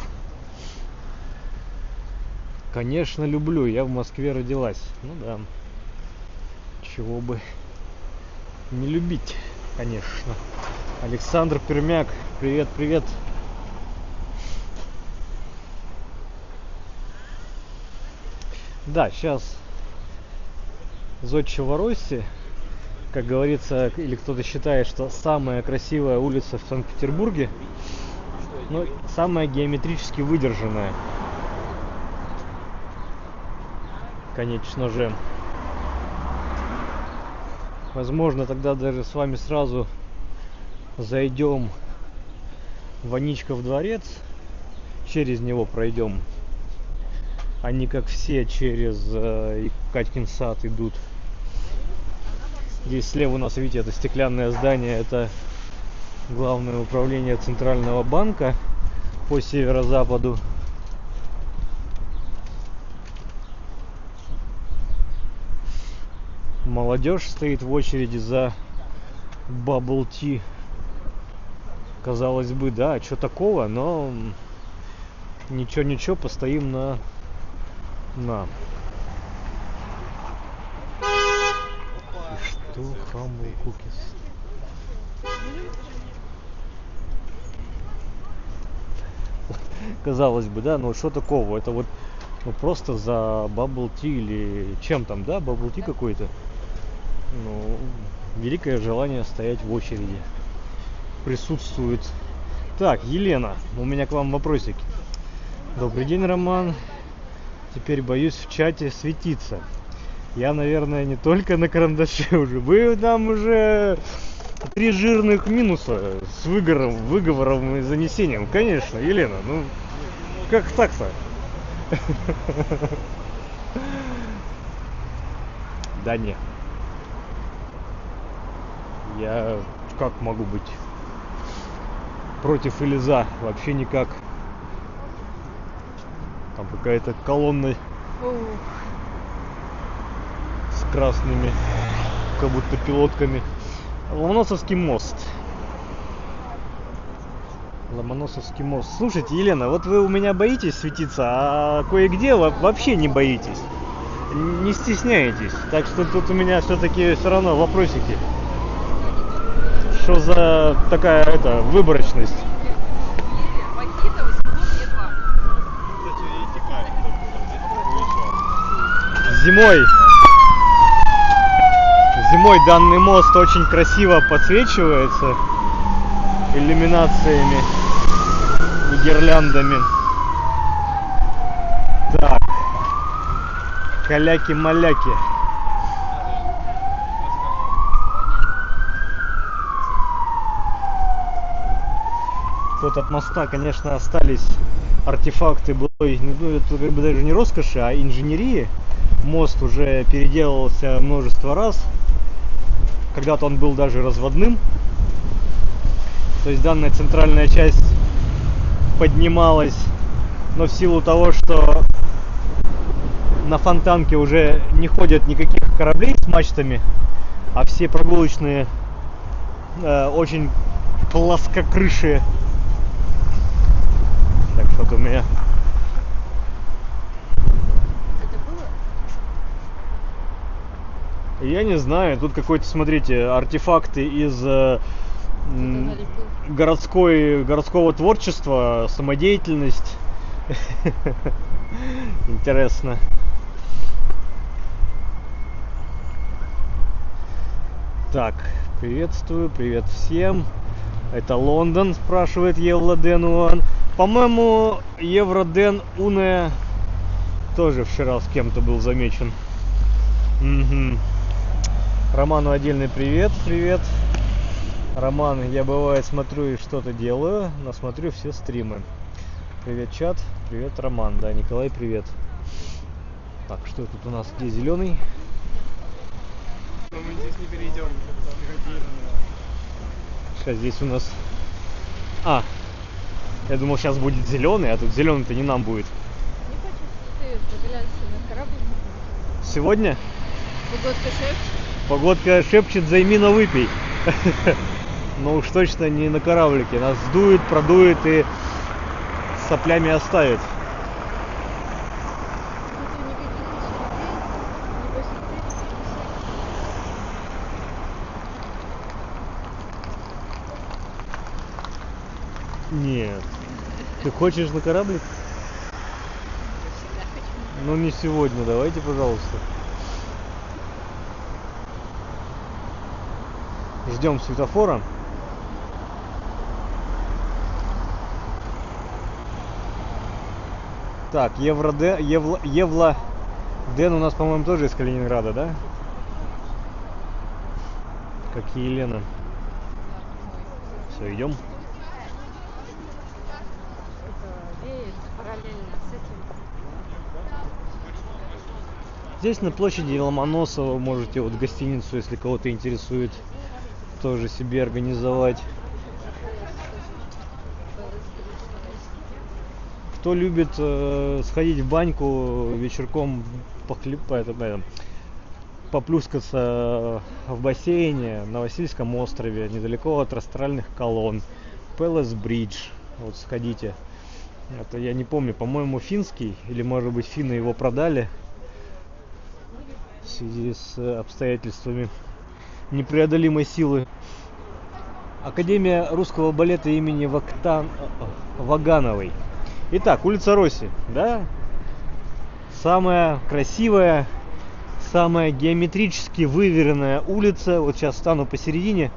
Конечно, люблю, я в Москве родилась. Ну да, чего бы не любить, конечно. Александр Пермяк, привет, привет. Да, сейчас Зодчего Росси, как говорится, или кто-то считает, что самая красивая улица в Санкт-Петербурге, но самая геометрически выдержанная. Конечно же. Возможно, тогда даже с вами сразу зайдем в Аничков дворец, через него пройдем, а не как все через Катькин сад идут. Здесь слева у нас, видите, это стеклянное здание, это главное управление Центрального банка по северо-западу. Молодежь стоит в очереди за bubble tea. Казалось бы, да, что такого, но ничего, постоим на. Что? Humble cookies. Казалось бы, да, но что такого? Это вот просто за bubble tea или чем там, да, bubble tea какой-то. Ну, великое желание стоять в очереди присутствует. Так, Елена, у меня к вам вопросик. Добрый день, Роман. Теперь боюсь в чате светиться. Я, наверное, не только на карандаше уже. Вы там уже 3 жирных минуса с выговором и занесением. Конечно, Елена, ну как так-то? Да нет. Я как могу быть против или за? Вообще никак. Там какая-то колонна с красными, как будто пилотками. Ломоносовский мост. Ломоносовский мост. Слушайте, Елена, вот вы у меня боитесь светиться, а кое-где вообще не боитесь. Не стесняетесь. Так что тут у меня все-таки все равно вопросики. Что за такая выборочность? Зимой данный мост очень красиво подсвечивается иллюминациями и гирляндами. Так, каляки-маляки. Вот от моста, конечно, остались артефакты былой, ну, это как бы даже не роскоши, а инженерии. Мост уже переделывался множество раз. Когда-то он был даже разводным. То есть данная центральная часть поднималась, но в силу того, что на Фонтанке уже не ходят никаких кораблей с мачтами, а все прогулочные очень плоскокрышие. Так, что-то у меня. Это было? Я не знаю, тут какой-то, смотрите, артефакты из городского творчества, самодеятельность. Интересно. Так, приветствую, привет всем. Это Лондон, спрашивает Евладен Уан. По-моему, Евроден Уне тоже вчера с кем-то был замечен. Угу. Роману отдельный привет, привет. Роман, я бывает смотрю и что-то делаю, но смотрю все стримы. Привет, чат, привет, Роман. Да, Николай, привет. Так, что тут у нас? Где зеленый? Но мы здесь не перейдем. Сейчас здесь у нас... А, я думал, сейчас будет зеленый, а тут зеленый-то не нам будет. Не хочешь ты прогуляться на корабль? Сегодня Погодка шепчет. погодка шепчет, займи на выпей. Но уж точно не на кораблике. Нас сдует, продует и соплями оставит. Нет. Ты хочешь на кораблик? Ну не сегодня, давайте, пожалуйста. Ждем светофора. Так, Евладен у нас, по-моему, тоже из Калининграда, да? Как и Елена. Все, идем. Здесь на площади Ломоносова можете вот гостиницу, если кого-то интересует, тоже себе организовать. Кто любит сходить в баньку вечерком, поплюскаться в бассейне на Васильском острове, недалеко от астральных колонн, Palace Bridge, вот сходите. Это я не помню, по-моему, финский, или может быть финны его продали в связи с обстоятельствами непреодолимой силы. Академия русского балета имени Вагановой. Итак, улица Росси, да? Самая красивая, самая геометрически выверенная улица. Вот сейчас стану посередине,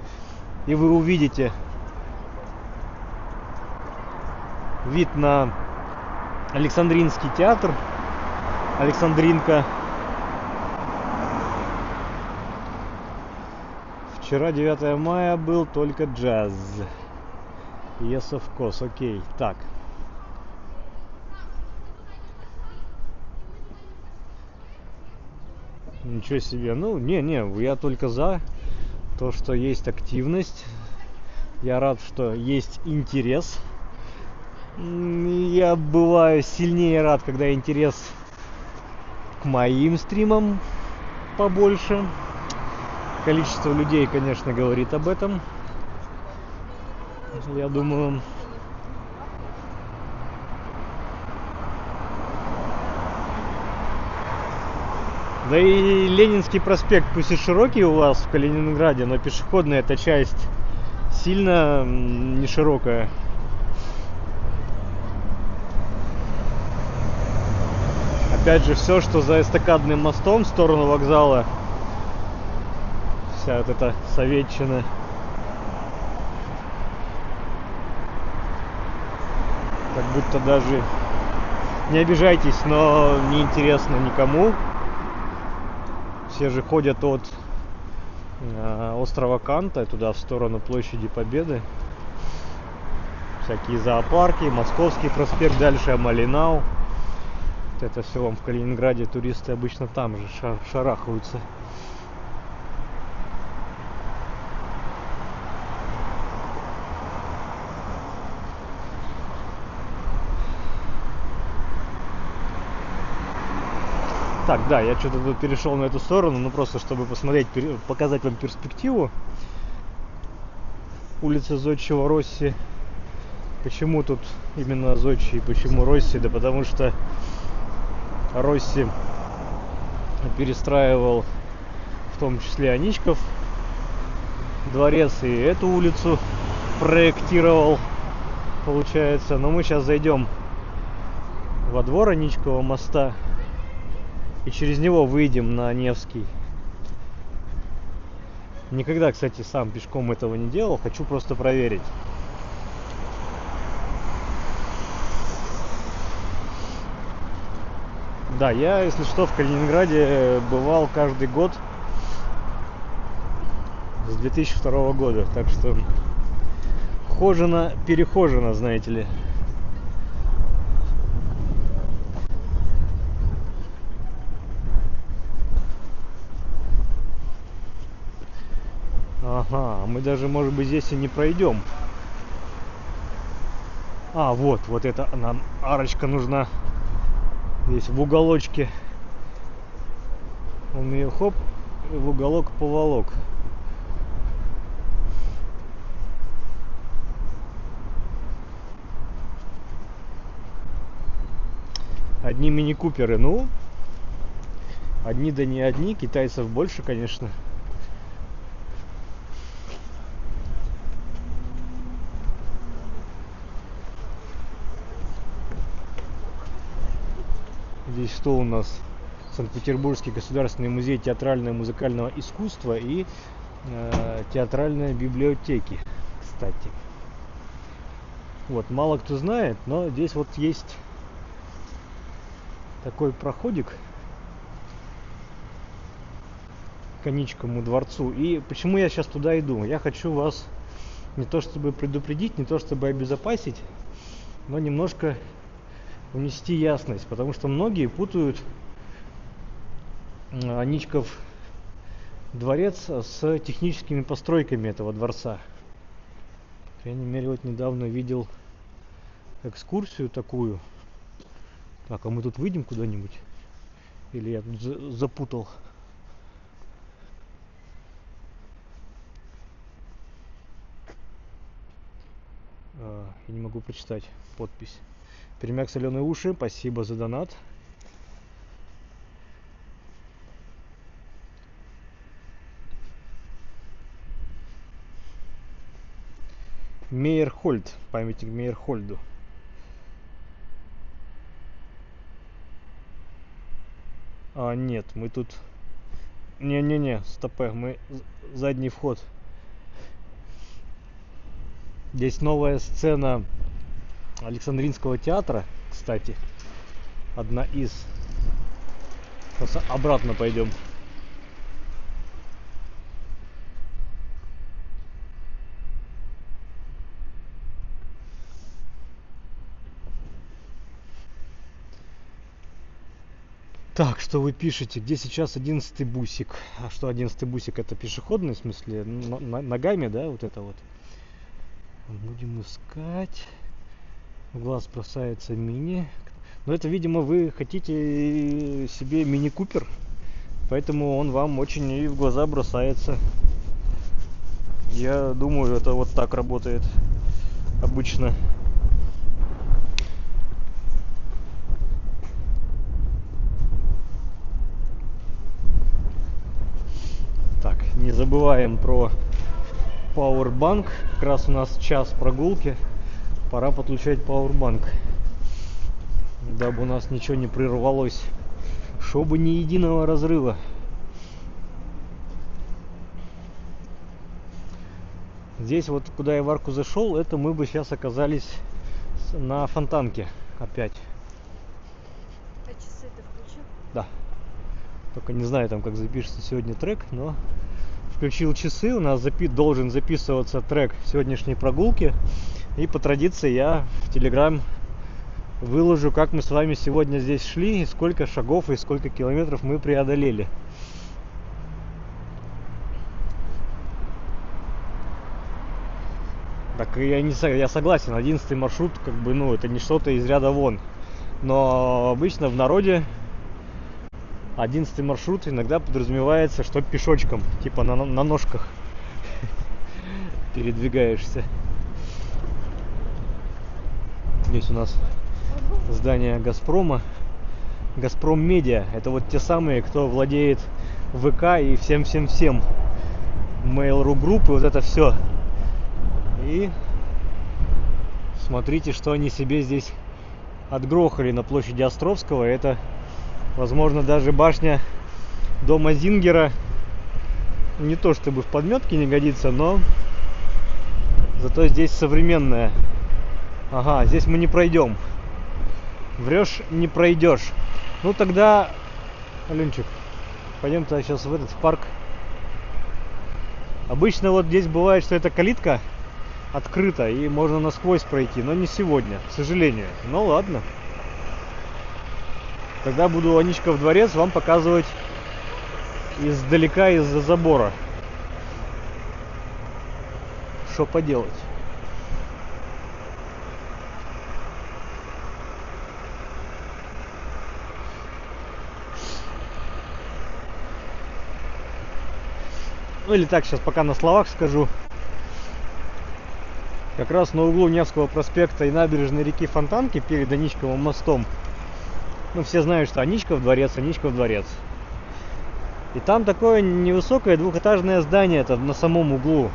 и вы увидите вид на Александринский театр. Александринка. Вчера 9 мая был только джаз. Yes, of course, окей. Так. Ничего себе. Ну, не, я только за то, что есть активность. Я рад, что есть интерес. Я бываю сильнее рад, когда интерес к моим стримам побольше. Количество людей, конечно, говорит об этом. Я думаю... Да и Ленинский проспект, пусть и широкий у вас в Калининграде, но пешеходная эта часть сильно не широкая. Опять же, все, что за эстакадным мостом в сторону вокзала, вся вот эта советчина. Как будто даже, не обижайтесь, но неинтересно никому. Все же ходят от острова Канта туда в сторону площади Победы. всякие зоопарки, Московский проспект, дальше Малинау. Вот это все вам в Калининграде, туристы обычно там же шарахаются. Так, да, я что-то тут перешел на эту сторону, ну просто чтобы посмотреть, показать вам перспективу улицы Зодчего Росси. Почему тут именно Зодчий и почему Росси? Да потому что Росси перестраивал в том числе Аничков дворец и эту улицу проектировал, получается. Но мы сейчас зайдем во двор Аничкова моста и через него выйдем на Невский. Никогда, кстати, сам пешком этого не делал, хочу просто проверить. Да, я, если что, в Калининграде бывал каждый год с 2002 года, так что хожено-перехожено, знаете ли. Ага, мы даже, может быть, здесь и не пройдем. А, вот это нам арочка нужна. Здесь в уголочке. Он ее хоп, в уголок поволок. Одни мини-куперы, ну, одни да не одни, китайцев больше, конечно. Здесь что у нас? Санкт-Петербургский государственный музей театрального и музыкального искусства и театральной библиотеки, кстати. Вот, мало кто знает, но здесь вот есть такой проходик к Аничковому дворцу. И почему я сейчас туда иду? Я хочу вас не то чтобы предупредить, не то чтобы обезопасить, но немножко внести ясность, потому что многие путают Аничков дворец с техническими постройками этого дворца. По крайней мере, вот недавно видел экскурсию такую. Так, а мы тут выйдем куда-нибудь? Или я тут запутал? Я не могу прочитать подпись. Пермяк соленые уши, спасибо за донат. Мейерхольд, памятник Мейерхольду. А, нет, мы тут... Не-не-не, стопэ, мы задний вход. Здесь новая сцена Александринского театра, кстати. Одна из. Сейчас обратно пойдем. Так, что вы пишете? Где сейчас 11-й бусик? А что 11-й бусик? Это пешеходный, в смысле, ногами, да, вот это вот? Будем искать. В глаз бросается мини. Но это, видимо, вы хотите себе мини-купер, поэтому он вам очень и в глаза бросается. Я думаю, это вот так работает обычно. Так, не забываем про Powerbank. Как раз у нас час прогулки. Пора подключать Powerbank, дабы у нас ничего не прервалось, чтобы ни единого разрыва. Здесь вот, куда я в арку зашел, это мы бы сейчас оказались на Фонтанке опять. А часы ты включил? Да. Только не знаю, там как запишется сегодня трек, но включил часы. У нас должен записываться трек сегодняшней прогулки. И по традиции я в Telegram выложу, как мы с вами сегодня здесь шли, и сколько шагов и сколько километров мы преодолели. Так я согласен, 11-й маршрут, как бы, ну, это не что-то из ряда вон. Но обычно в народе 11-й маршрут иногда подразумевается, что пешочком, типа на ножках передвигаешься. Здесь у нас здание Газпрома, Газпром Медиа. Это вот те самые, кто владеет ВК и всем-всем-всем. Mail.ru группы, вот это все. И смотрите, что они себе здесь отгрохали на площади Островского. Это, возможно, даже башня дома Зингера. Не то чтобы в подметке не годится, но зато здесь современная. Ага, здесь мы не пройдем. Врешь, не пройдешь. Ну тогда, Аленчик, пойдем тогда сейчас в этот парк. Обычно вот здесь бывает, что эта калитка открыто и можно насквозь пройти, но не сегодня, к сожалению. Ну ладно. Тогда буду Аничков дворец вам показывать издалека, из-за забора. Что поделать? Ну или так, сейчас пока на словах скажу. Как раз на углу Невского проспекта и набережной реки Фонтанки перед Аничковым мостом. Ну, все знают, что Аничков дворец, Аничков дворец. И там такое невысокое двухэтажное здание, это на самом углу.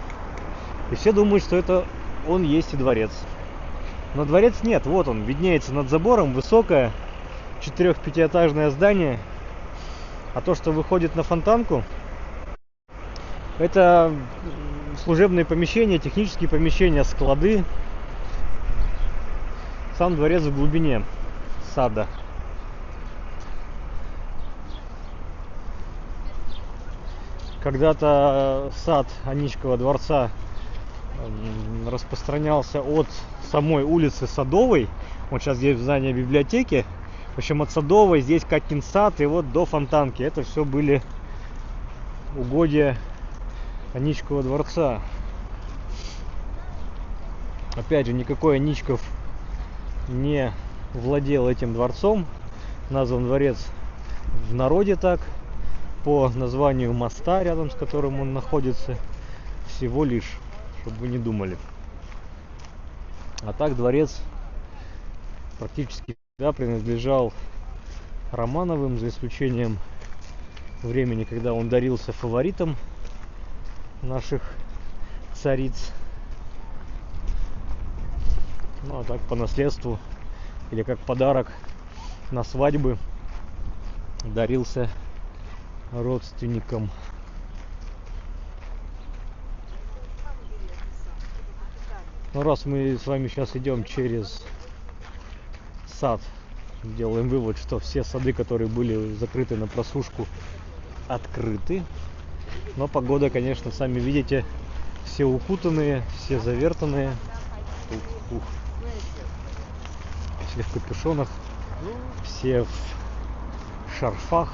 И все думают, что это он есть и дворец. Но дворец нет, вот он, виднеется над забором, высокое 4-5-этажное здание. А то, что выходит на Фонтанку, это служебные помещения, технические помещения, склады. Сам дворец в глубине сада. Когда-то сад Аничкова дворца распространялся от самой улицы Садовой. Вот сейчас здесь здание библиотеки. В общем, от Садовой здесь Катькин сад и вот до Фонтанки. Это все были угодья Аничкова дворца. Опять же, никакой Аничков не владел этим дворцом. Назван дворец в народе так, по названию моста, рядом с которым он находится, всего лишь, чтобы вы не думали. А так дворец практически всегда принадлежал Романовым, за исключением времени, когда он дарился фаворитам наших цариц. Ну а так по наследству или как подарок на свадьбы дарился родственникам. Ну раз мы с вами сейчас идем через сад, делаем вывод, что все сады, которые были закрыты на просушку, открыты. Но погода, конечно, сами видите, все укутанные, все завертанные. Все в капюшонах, все в шарфах.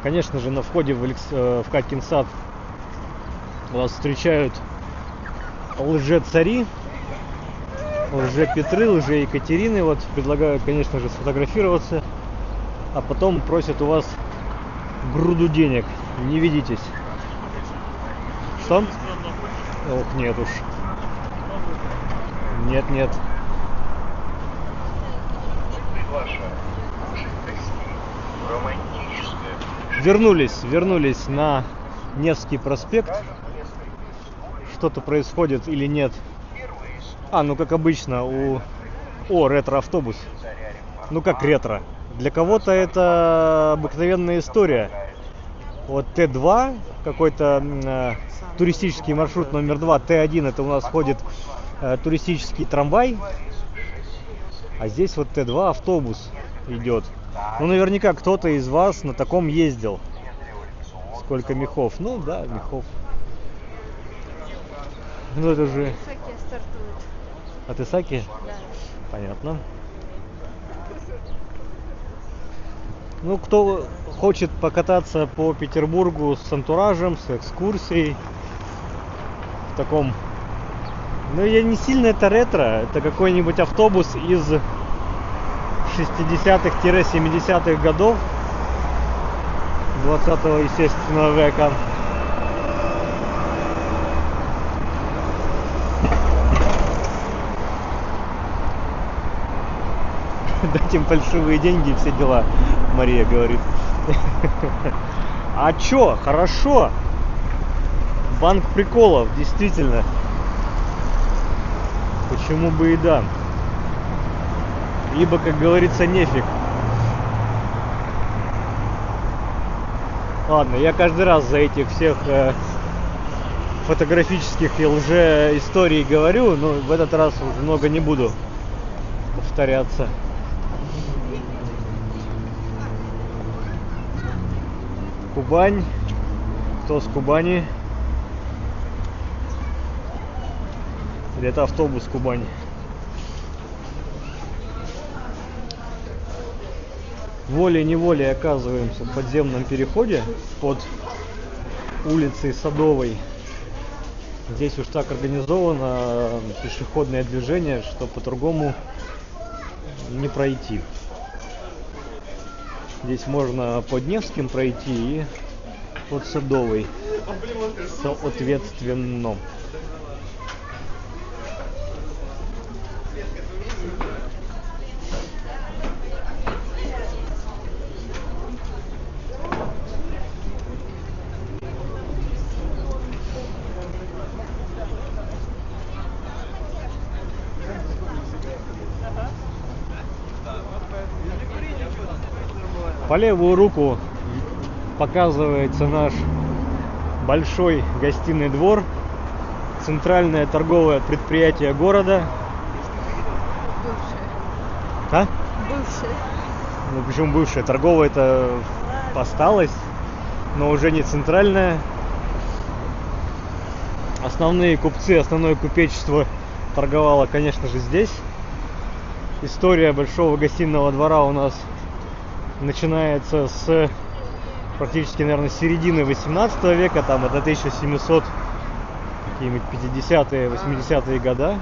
Конечно же, на входе в Катькин сад вас встречают лже-цари, лже-Петры, лже-Екатерины. Вот предлагают, конечно же, сфотографироваться, а потом просят у вас груду денег. Не ведитесь. Что? Ох, нет уж. Нет, нет. Вернулись на Невский проспект. Что-то происходит или нет? Ну как обычно ретро-автобус. Ну как ретро? Для кого-то это обыкновенная история. Вот Т2, какой-то туристический маршрут номер 2, Т1, это у нас ходит туристический трамвай. А здесь вот Т2 автобус идет. Ну, наверняка кто-то из вас на таком ездил. Сколько мехов? Ну, да, мехов. Ну, это же... Исаки стартует. От Исаки? Да. Понятно. Ну, кто хочет покататься по Петербургу с антуражем, с экскурсией, в таком... Ну, я не сильно это ретро, это какой-нибудь автобус из 60-х-70-х годов 20-го, естественно, века. Дать им фальшивые деньги и все дела, Мария говорит. А чё, хорошо. Банк приколов, действительно. Почему бы и да. Ибо, как говорится, нефиг. Ладно, я каждый раз за этих всех фотографических и лже-историй говорю, но в этот раз уже много не буду повторяться. Кубань. Кто с Кубани? Или это автобус Кубань? Волей-неволей оказываемся в подземном переходе под улицей Садовой. Здесь уж так организовано пешеходное движение, что по-другому не пройти. Здесь можно под Невским пройти и под Садовой, соответственно. По левую руку показывается наш большой гостиный двор, центральное торговое предприятие города. Бывшее. А? Бывшее. Ну почему бывшее? Торговое-то осталось, но уже не центральное. Основные купцы, основное купечество торговало, конечно же, здесь. История большого гостиного двора у нас начинается с практически, наверное, середины 18 века, там это 1700, какие-нибудь 50-е, 80-е года.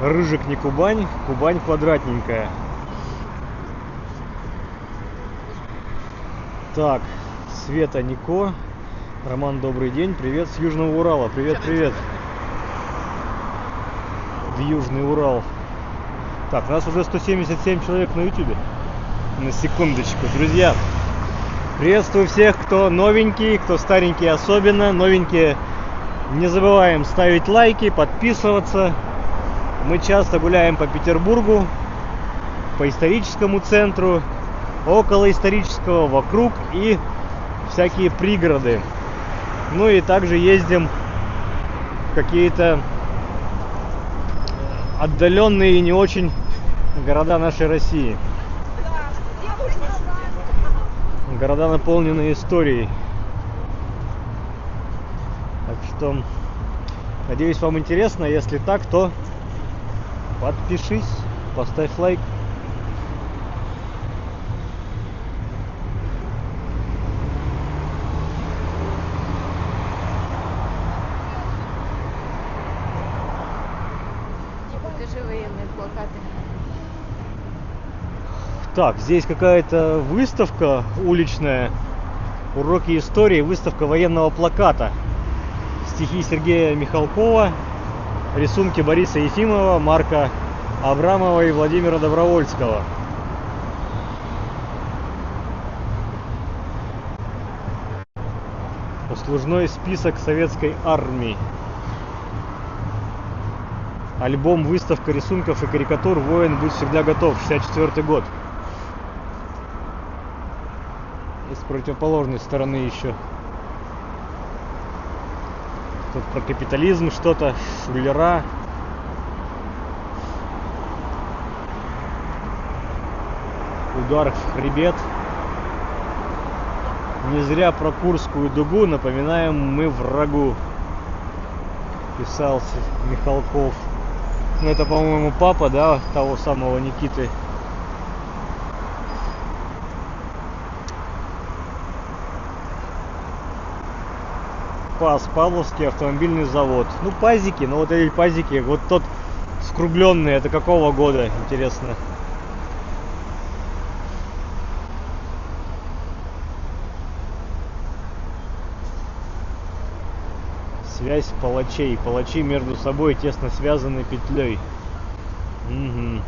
Рыжик не Кубань, Кубань квадратненькая. Так, Света Нико. Роман, добрый день. Привет с Южного Урала. Привет, привет. В Южный Урал. Так, у нас уже 177 человек на ютубе. На секундочку. Друзья, приветствую всех, кто новенький, кто старенький особенно. Новенькие, не забываем ставить лайки, подписываться. Мы часто гуляем по Петербургу, по историческому центру, около исторического, вокруг и всякие пригороды. Ну и также ездим в какие-то отдаленные и не очень города нашей России. Города, наполненные историей. Так что, надеюсь, вам интересно. Если так, то подпишись, поставь лайк. Покажи военные плакаты. Так, здесь какая-то выставка уличная, уроки истории, выставка военного плаката. Стихи Сергея Михалкова, рисунки Бориса Ефимова, Марка Абрамова и Владимира Добровольского. Послужной список советской армии. Альбом «Выставка рисунков и карикатур. Воин, будь всегда готов», 64 год. И с противоположной стороны еще. Тут про капитализм что-то, шулера. Удар в хребет. Не зря про Курскую дугу напоминаем мы врагу. Писал Михалков. Ну это, по-моему, папа, да, того самого Никиты. ПАЗ, Павловский автомобильный завод. Ну, пазики, но вот эти пазики, вот тот скругленный, это какого года, интересно? Связь палачей. Палачи между собой тесно связаны петлей. Угу.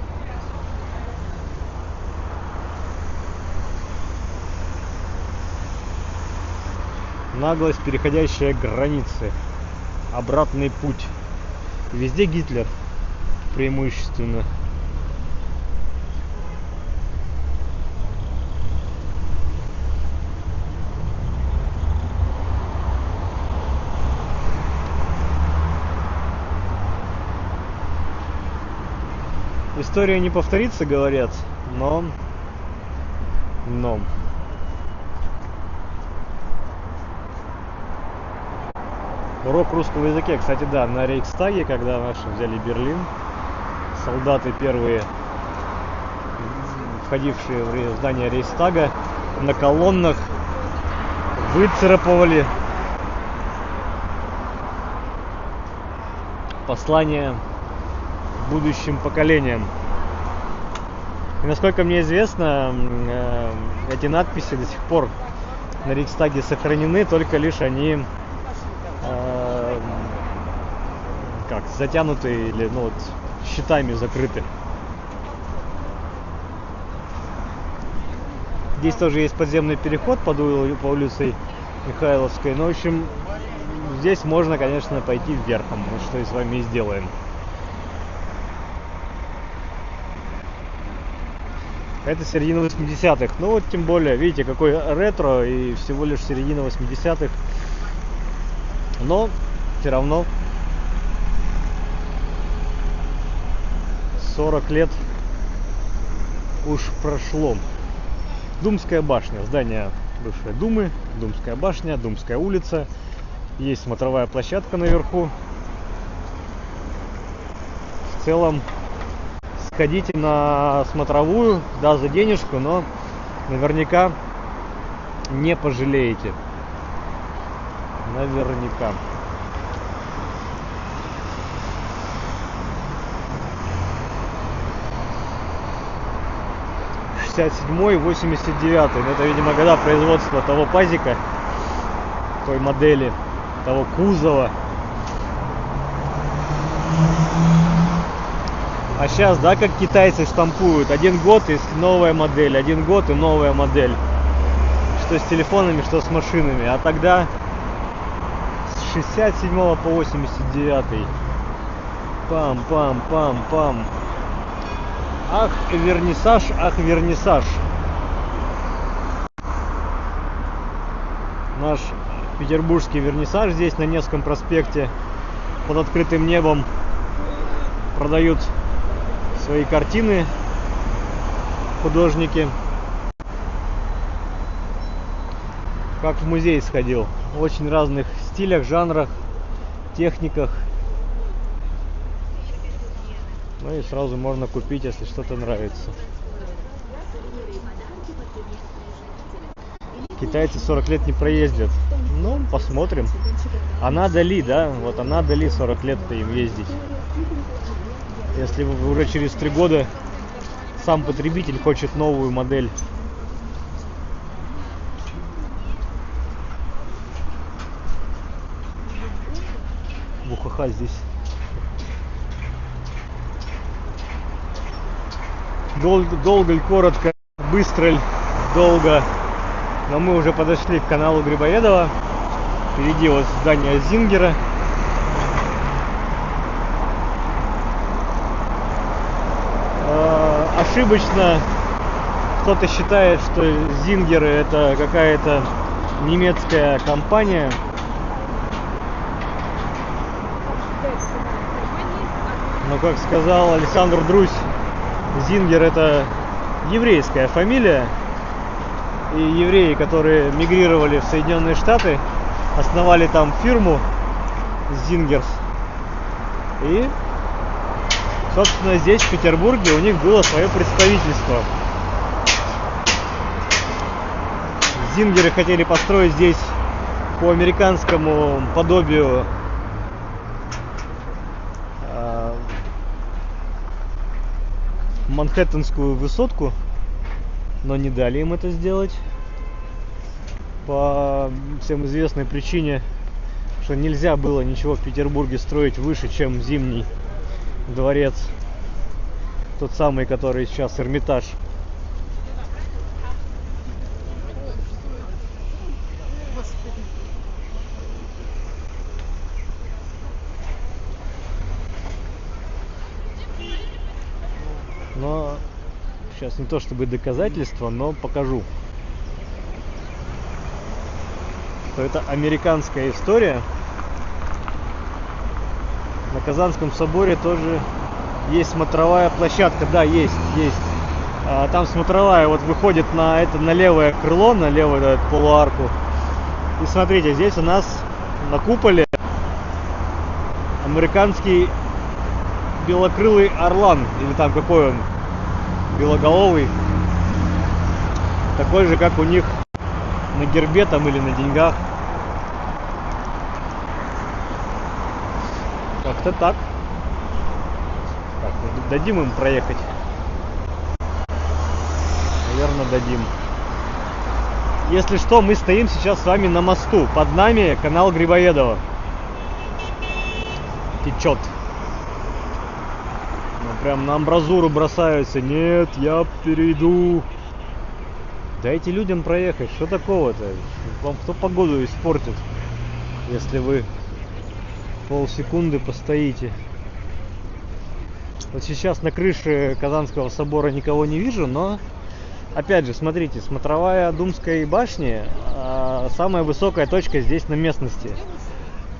Наглость, переходящая границы. Обратный путь. Везде Гитлер. Преимущественно. История не повторится, говорят, но... Урок русского языка, кстати, да, на Рейхстаге, когда наши взяли Берлин, солдаты первые, входившие в здание Рейхстага, на колоннах выцарапывали послание будущим поколениям. И насколько мне известно, эти надписи до сих пор на Рейхстаге сохранены, только лишь они как затянуты или ну вот щитами закрыты. Здесь тоже есть подземный переход по улице Михайловской, но в общем здесь можно, конечно, пойти вверхом, что и с вами и сделаем. Это середина 80-х. Ну вот тем более, видите, какой ретро и всего лишь середина 80-х. Но все равно 40 лет уж прошло. Думская башня, здание бывшей Думы, Думская башня, Думская улица. Есть смотровая площадка наверху. В целом сходите на смотровую, да, за денежку, но наверняка не пожалеете. Наверняка. '67-й, 89-й. Это, видимо, года производства того пазика, той модели, того кузова. А сейчас, да, как китайцы штампуют, 1 год и новая модель, 1 год и новая модель. Что с телефонами, что с машинами. А тогда с 67 по 89. Пам-пам-пам-пам. Ах, вернисаж, ах, вернисаж. Наш петербургский вернисаж здесь на Невском проспекте под открытым небом продают свои картины художники. Как в музей сходил. В очень разных стилях, жанрах, техниках. Ну и сразу можно купить, если что-то нравится. Китайцы 40 лет не проездят. Ну, посмотрим. А надо ли, да? Вот, а надо ли 40 лет-то им ездить? Если уже через 3 года сам потребитель хочет новую модель. Бухаха здесь. Долго ли, коротко, быстро ли, долго. Но мы уже подошли к каналу Грибоедова. Впереди вот здание Зингера. Ошибочно кто-то считает, что Зингеры это какая-то немецкая компания. Но, как сказал Александр Друзь, Зингер это еврейская фамилия. И евреи, которые мигрировали в Соединенные Штаты, основали там фирму Зингерс. И, собственно, здесь, в Петербурге, у них было свое представительство. Зингеры хотели построить здесь по американскому подобию Манхэттенскую высотку, но не дали им это сделать по всем известной причине, что нельзя было ничего в Петербурге строить выше, чем Зимний дворец, тот самый, который сейчас Эрмитаж. Но сейчас не то чтобы доказательство, но покажу, что это американская история. На Казанском соборе тоже есть смотровая площадка, да, есть. Там смотровая вот выходит на левое крыло, на левую эту полуарку. И смотрите, здесь у нас на куполе американский белокрылый орлан, или там какой он, белоголовый, такой же, как у них на гербе там или на деньгах. Как-то так. Так, дадим им проехать? Наверное, дадим. Если что, мы стоим сейчас с вами на мосту. Под нами канал Грибоедова. Течет. Прям на амбразуру бросаются. Нет, я перейду. Дайте людям проехать. Что такого-то? Вам кто погоду испортит, если вы полсекунды постоите? Вот сейчас на крыше Казанского собора никого не вижу, но опять же, смотрите, смотровая Думской башни самая высокая точка здесь на местности.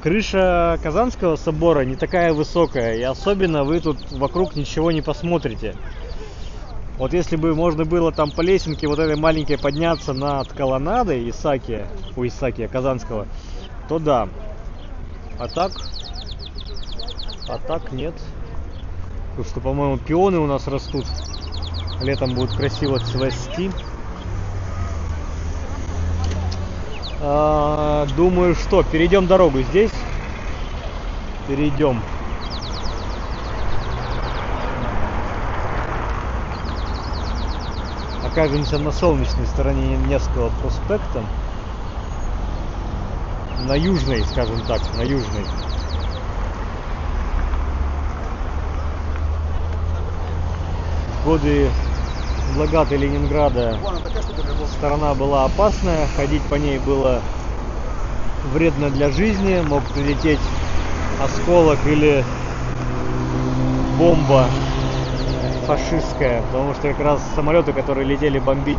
Крыша Казанского собора не такая высокая, и особенно вы тут вокруг ничего не посмотрите. Вот если бы можно было там по лесенке вот этой маленькой подняться над колоннадой Исаакия Казанского, то да. А так нет. Потому что, по-моему, пионы у нас растут. Летом будут красиво цвести. Думаю, что перейдем дорогу здесь. Перейдем. Окажемся на солнечной стороне Невского проспекта. На южной, скажем так, на южной. В годы блокады Ленинграда сторона была опасная, ходить по ней было вредно для жизни, мог прилететь осколок или бомба фашистская, потому что как раз самолеты, которые летели бомбить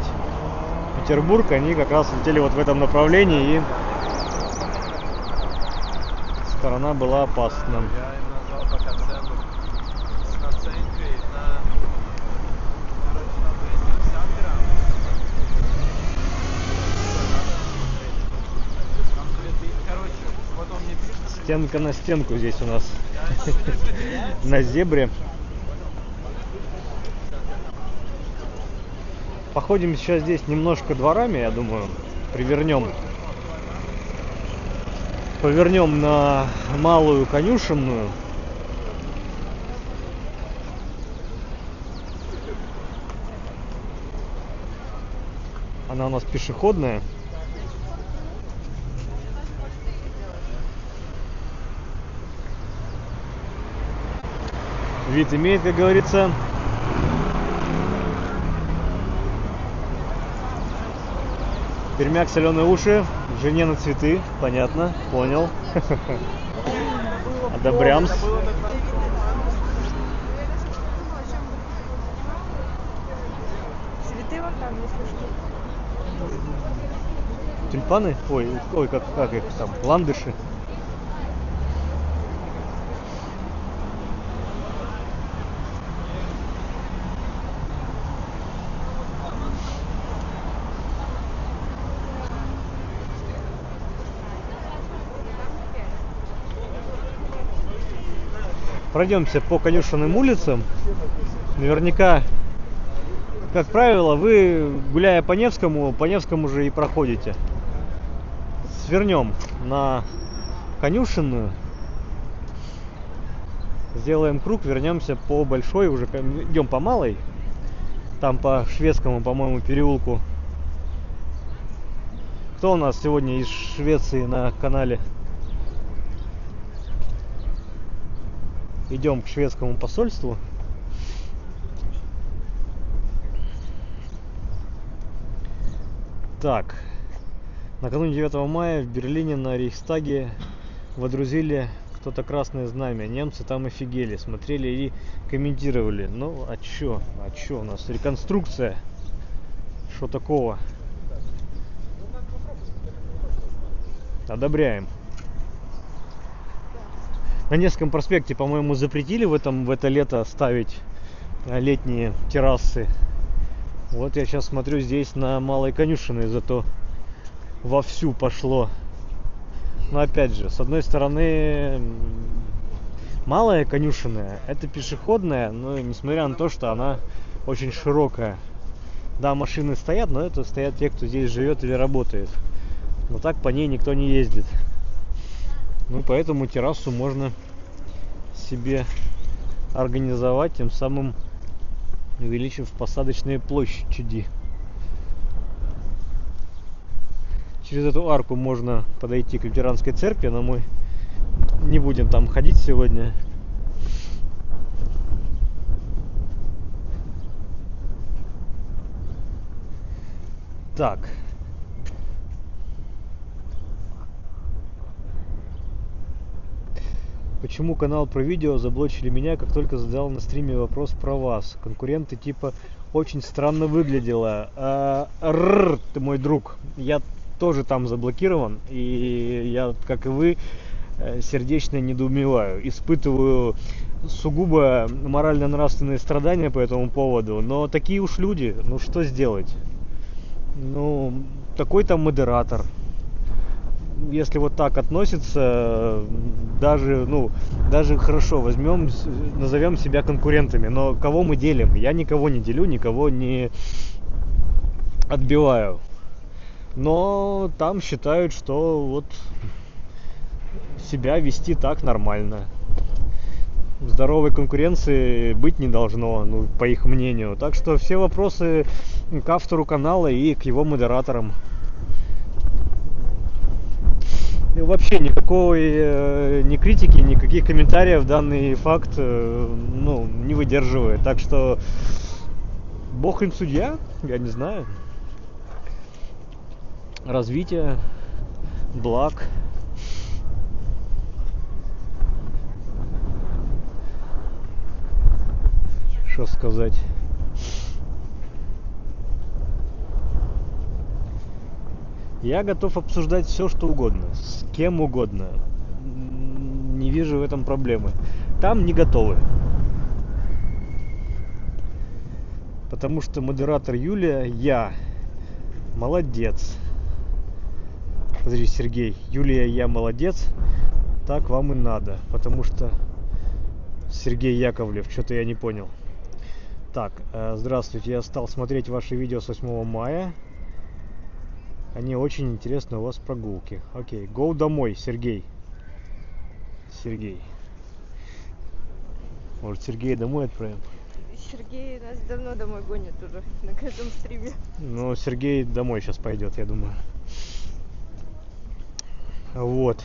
Петербург, они как раз летели вот в этом направлении, и сторона была опасна. Стенка на стенку здесь у нас на зебре. Походим сейчас здесь немножко дворами, я думаю, повернем на Малую Конюшенную. Она у нас пешеходная. Вид имеет, как говорится. Пермяк, соленые уши, жене на цветы, понятно, понял. Одобрямс. Цветы вон там, если что. Тюльпаны? Ой, как их там, ландыши. Пройдемся по Конюшенным улицам. Наверняка, как правило, вы, гуляя по Невскому же и проходите. Свернем на Конюшенную. Сделаем круг, вернемся по Большой, уже идем по Малой. Там по Шведскому, по-моему, переулку. Кто у нас сегодня из Швеции на канале? Идем к шведскому посольству. Так, накануне 9 мая в Берлине на Рейхстаге водрузили кто-то красное знамя. Немцы там офигели, смотрели и комментировали. Ну, а чё у нас? Реконструкция. Что такого? Одобряем. На Невском проспекте, по-моему, запретили в это лето ставить летние террасы. Вот я сейчас смотрю, здесь на Малой Конюшенной зато вовсю пошло. Но опять же, с одной стороны, Малая Конюшенная — это пешеходная, но несмотря на то, что она очень широкая. Да, машины стоят, но это стоят те, кто здесь живет или работает. Но так по ней никто не ездит. Ну, поэтому террасу можно себе организовать, тем самым увеличив посадочные площади. Через эту арку можно подойти к лютеранской церкви, но мы не будем там ходить сегодня. Так. Почему канал про видео заблочили меня, как только задал на стриме вопрос про вас? Конкуренты типа очень странно выглядело. Ты мой друг. Я тоже там заблокирован. И я, как и вы, сердечно недоумеваю. Испытываю сугубо морально-нравственные страдания по этому поводу. Но такие уж люди. Ну что сделать? Ну, такой там модератор. Если вот так относится, даже хорошо, назовем себя конкурентами, но кого мы делим? Я никого не делю, никого не отбиваю. Но там считают, что вот себя вести так нормально. Здоровой конкуренции быть не должно, по их мнению. Так что все вопросы к автору канала и к его модераторам. И вообще никакой ни критики, никаких комментариев данный факт не выдерживает. Так что бог им судья, я не знаю. Развитие, благ. Что сказать? Я готов обсуждать все, что угодно, с кем угодно. Не вижу в этом проблемы. Там не готовы. Потому что модератор Юлия, я. Молодец. Подожди, Сергей. Юлия, я молодец. Так вам и надо. Потому что Сергей Яковлев, что-то я не понял. Так, здравствуйте. Я стал смотреть ваши видео с 8 мая. Они очень интересны, у вас прогулки. Окей, go домой, Сергей. Сергей. Может, Сергея домой отправим? Сергей нас давно домой гонит уже на каждом стриме. Ну, Сергей домой сейчас пойдет, я думаю. Вот.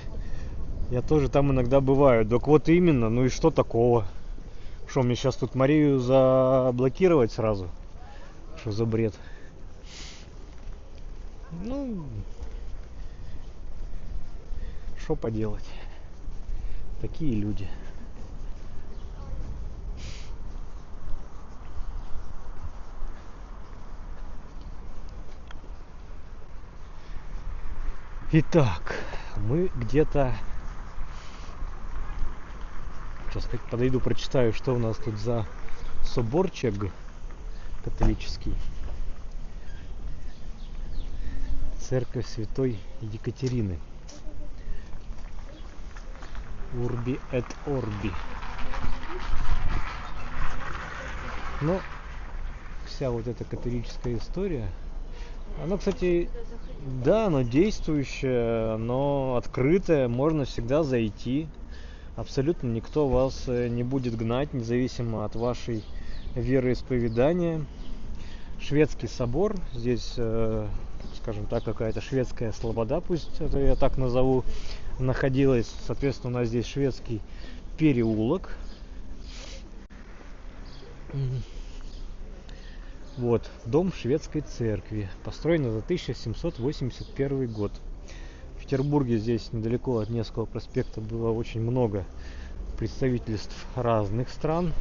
Я тоже там иногда бываю. Так вот именно, ну и что такого? Что, мне сейчас тут Марию заблокировать сразу? Что за бред? Ну, что поделать? Такие люди. Итак, мы где-то... Сейчас подойду, прочитаю, что у нас тут за соборчик католический. Церковь Святой Екатерины. Урби эт Орби. Но вся вот эта католическая история, она, кстати, да, она действующая, но открытая, можно всегда зайти. Абсолютно никто вас не будет гнать, независимо от вашей вероисповедания. Шведский собор, здесь, скажем так, какая-то шведская слобода, пусть это я так назову, находилась. Соответственно, у нас здесь шведский переулок. Вот, дом шведской церкви, построен за 1781 год. В Петербурге, здесь недалеко от Невского проспекта, было очень много представительств разных стран.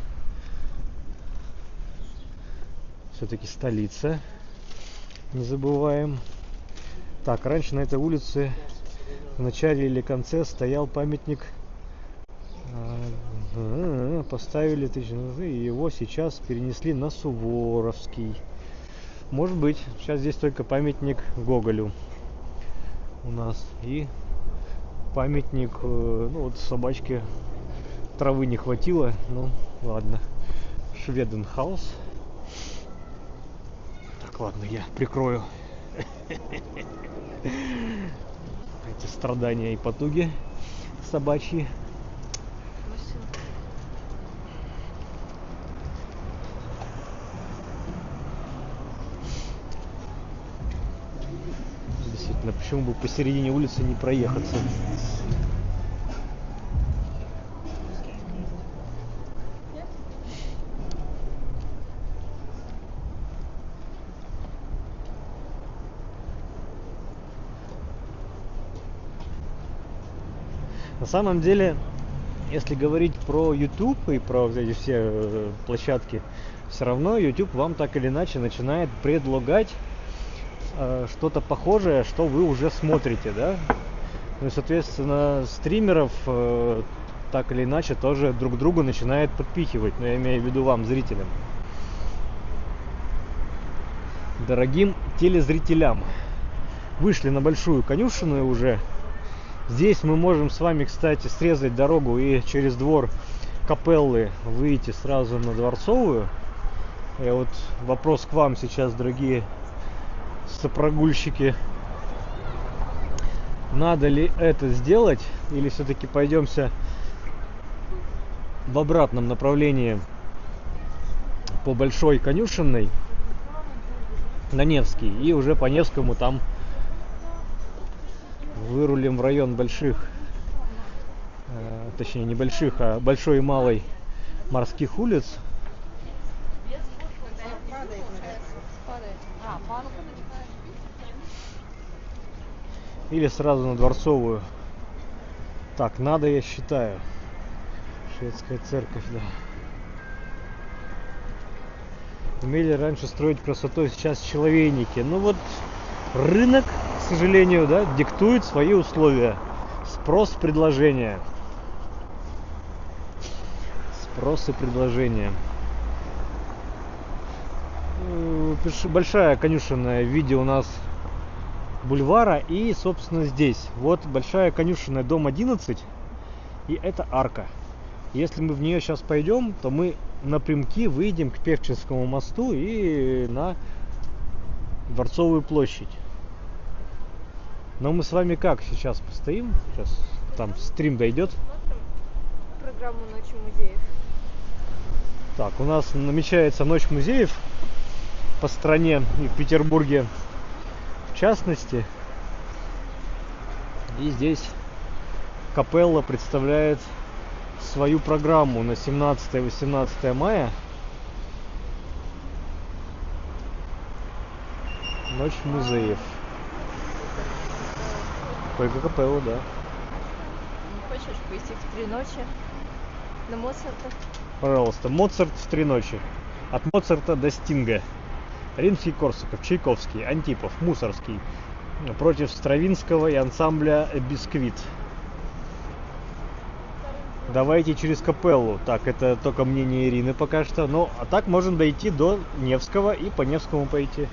Все-таки столица, не забываем. Так, раньше на этой улице в начале или конце стоял памятник, поставили и его сейчас перенесли на Суворовский. Может быть, сейчас здесь только памятник Гоголю у нас и памятник, ну вот собачке травы не хватило, ну ладно, Шведенхаус. Так, ладно, я прикрою эти страдания и потуги собачьи. Действительно, почему бы посередине улицы не проехаться? На самом деле, если говорить про YouTube и про вот эти все площадки, все равно YouTube вам так или иначе начинает предлагать что-то похожее, что вы уже смотрите, да? Ну и, соответственно, стримеров так или иначе тоже друг другу начинает подпихивать, но я имею в виду вам, зрителям. Дорогим телезрителям, вышли на Большую Конюшенную уже. Здесь мы можем с вами, кстати, срезать дорогу и через двор Капеллы выйти сразу на Дворцовую. И вот вопрос к вам сейчас, дорогие сопрогульщики. Надо ли это сделать, или все-таки пойдемся в обратном направлении по Большой Конюшенной на Невский, и уже по Невскому там вырулим в район больших, точнее не больших, а большой и малой морских улиц. Или сразу на Дворцовую. Так, надо, я считаю. Шведская церковь, да. Умели раньше строить красотой, сейчас человейники. Ну вот, рынок, к сожалению, да, диктует свои условия. Спрос, предложение. Спрос и предложение. Большая Конюшенная в виде у нас бульвара, и, собственно, здесь. Вот Большая Конюшенная, дом 11, и это арка. Если мы в нее сейчас пойдем, то мы напрямки выйдем к Певчинскому мосту и на Дворцовую площадь. Но мы с вами как сейчас постоим? Сейчас там стрим дойдет. Программу «Ночь музеев». Так, у нас намечается Ночь музеев по стране и в Петербурге в частности. И здесь Капелла представляет свою программу на 17-18 мая. Ночь музеев. Только Капелла, да. Не хочешь пойти в 3 ночи на Моцарта? Пожалуйста, Моцарт в 3 ночи. От Моцарта до Стинга. Римский-Корсаков, Чайковский, Антипов, Мусорский, против Стравинского и ансамбля «Бисквит». Давайте через Капеллу. Так, это только мнение Ирины пока что. Ну, а так можем дойти до Невского и по Невскому пойти.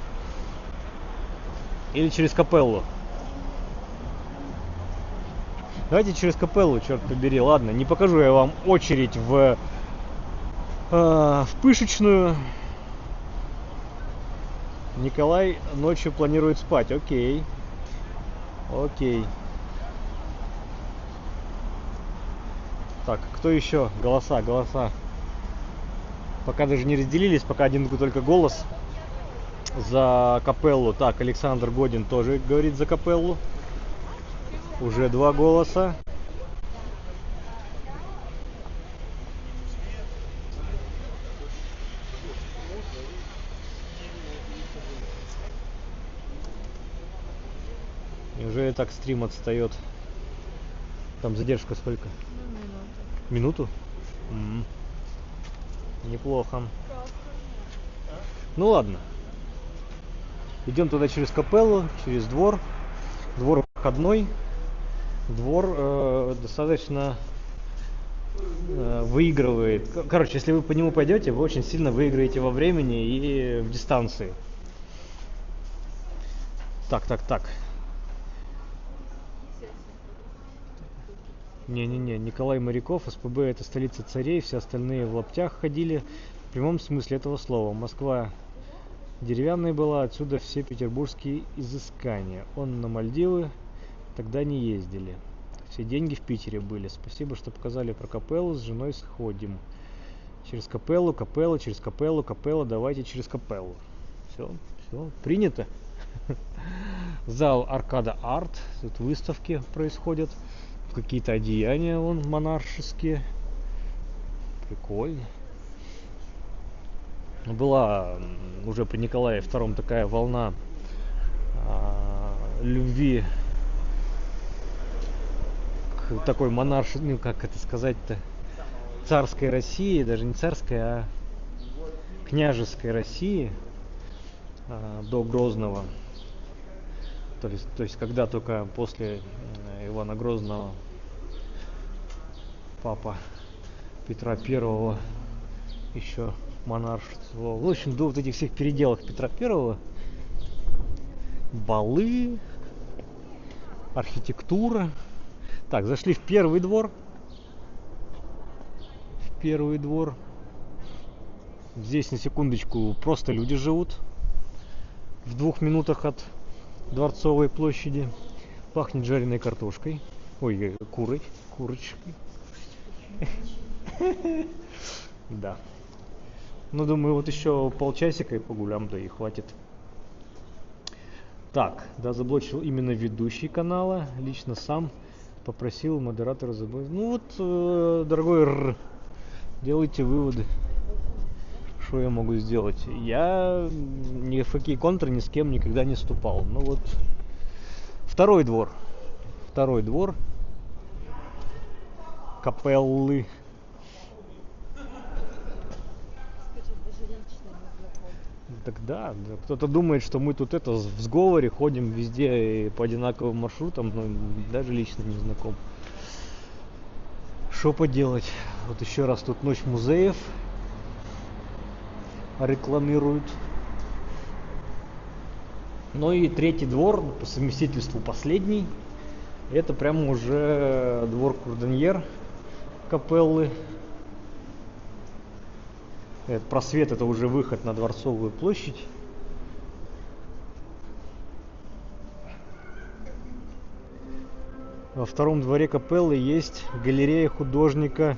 Или через Капеллу. Давайте через Капеллу, черт побери. Ладно, не покажу я вам очередь в Пышечную. Николай ночью планирует спать. Окей. Окей. Так, кто еще? Голоса. Пока даже не разделились, пока один только голос за Капеллу. Так, Александр Годин тоже говорит за Капеллу. Уже 2 голоса. Неужели так стрим отстает? Там задержка сколько? Минуту? Неплохо. Ну ладно. Идем туда через Капеллу, через двор. Двор входной. Двор достаточно выигрывает. Короче, если вы по нему пойдете, вы очень сильно выиграете во времени и в дистанции. Так. Не-не-не, Николай Моряков, СПБ это столица царей, все остальные в лаптях ходили. В прямом смысле этого слова. Москва деревянной была, отсюда все петербургские изыскания. Он на Мальдивы тогда не ездили. Все деньги в Питере были. Спасибо, что показали про Капеллу, с женой сходим. Через Капеллу, через Капеллу, давайте через Капеллу. Все, принято. Зал Аркада Арт, тут выставки происходят. Какие-то одеяния вон монаршеские. Прикольно. Была уже при Николае II такая волна любви к такой монаршей, ну как это сказать-то, царской России, даже не царской, а княжеской России до Грозного. То есть когда только после Ивана Грозного папа Петра I еще монаршествовал. В общем, до вот этих всех переделок Петра I, балы, архитектура. Так, зашли в первый двор. Здесь, на секундочку, просто люди живут. В 2 минутах от Дворцовой площади. Пахнет жареной картошкой. Ой, курочкой. Да. Ну, думаю, вот еще полчасика и погулям, да и хватит. Так, да, заблочил именно ведущий канала. Лично сам попросил модератора заблочить. Ну вот, дорогой Р, делайте выводы. Что я могу сделать? Я ни в какие контры ни с кем никогда не вступал. Ну вот, второй двор Капеллы. Так да, кто-то думает, что мы тут в сговоре ходим везде и по одинаковым маршрутам, но даже лично не знаком. Что поделать? Вот еще раз тут Ночь музеев рекламируют. Ну и третий двор, по совместительству последний, это прямо уже двор Курдоньер Капеллы. Этот просвет, это уже выход на Дворцовую площадь. Во втором дворе Капеллы есть галерея художника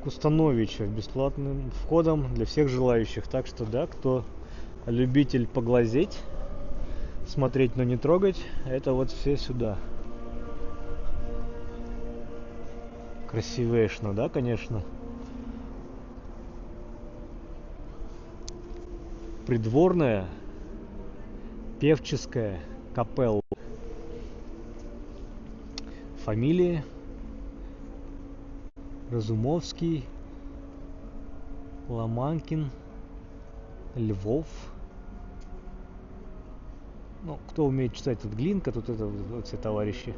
Кустановича с бесплатным входом для всех желающих. Так что да, кто любитель поглазеть, смотреть, но не трогать, это вот все сюда. Красивешно, да, конечно. Придворная певческая Капелла. Фамилии: Разумовский, Ломанкин, Львов. Ну, кто умеет читать, тут Глинка, тут это вот все товарищи.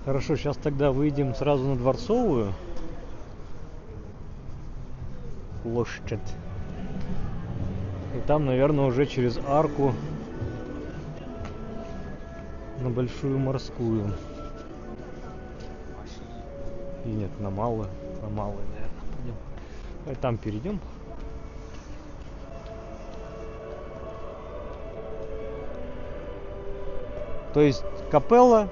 Хорошо, сейчас тогда выйдем сразу на Дворцовую площадь. И там, наверное, уже через арку на Большую Морскую. И нет, на Малую. На Малую, наверное, пойдем. Давай там перейдем. То есть Капелла,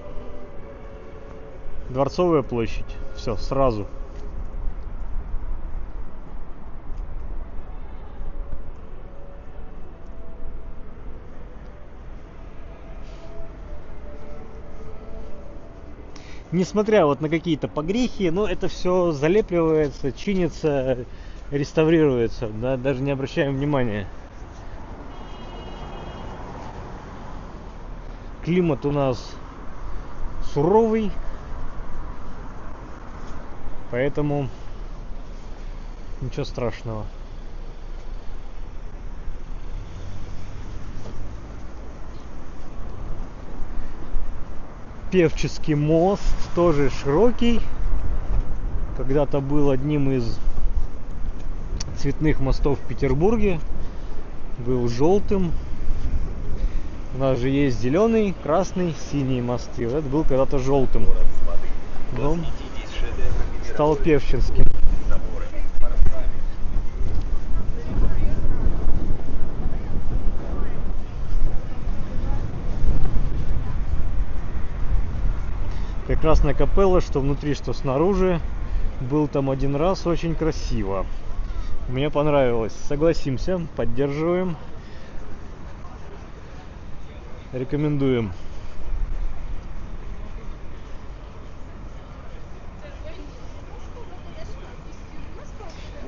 Дворцовая площадь. Все, сразу. Несмотря вот на какие-то погрехи, но это все залепливается, чинится, реставрируется, да, даже не обращаем внимания. Климат у нас суровый, поэтому ничего страшного. Певческий мост тоже широкий. Когда-то был одним из цветных мостов в Петербурге. Был желтым. У нас же есть зеленый, красный, синий мосты. Это был когда-то желтым. Но стал певческим. Прекрасная капелла, что внутри, что снаружи. Был там один раз, очень красиво. Мне понравилось. Согласимся, поддерживаем. Рекомендуем.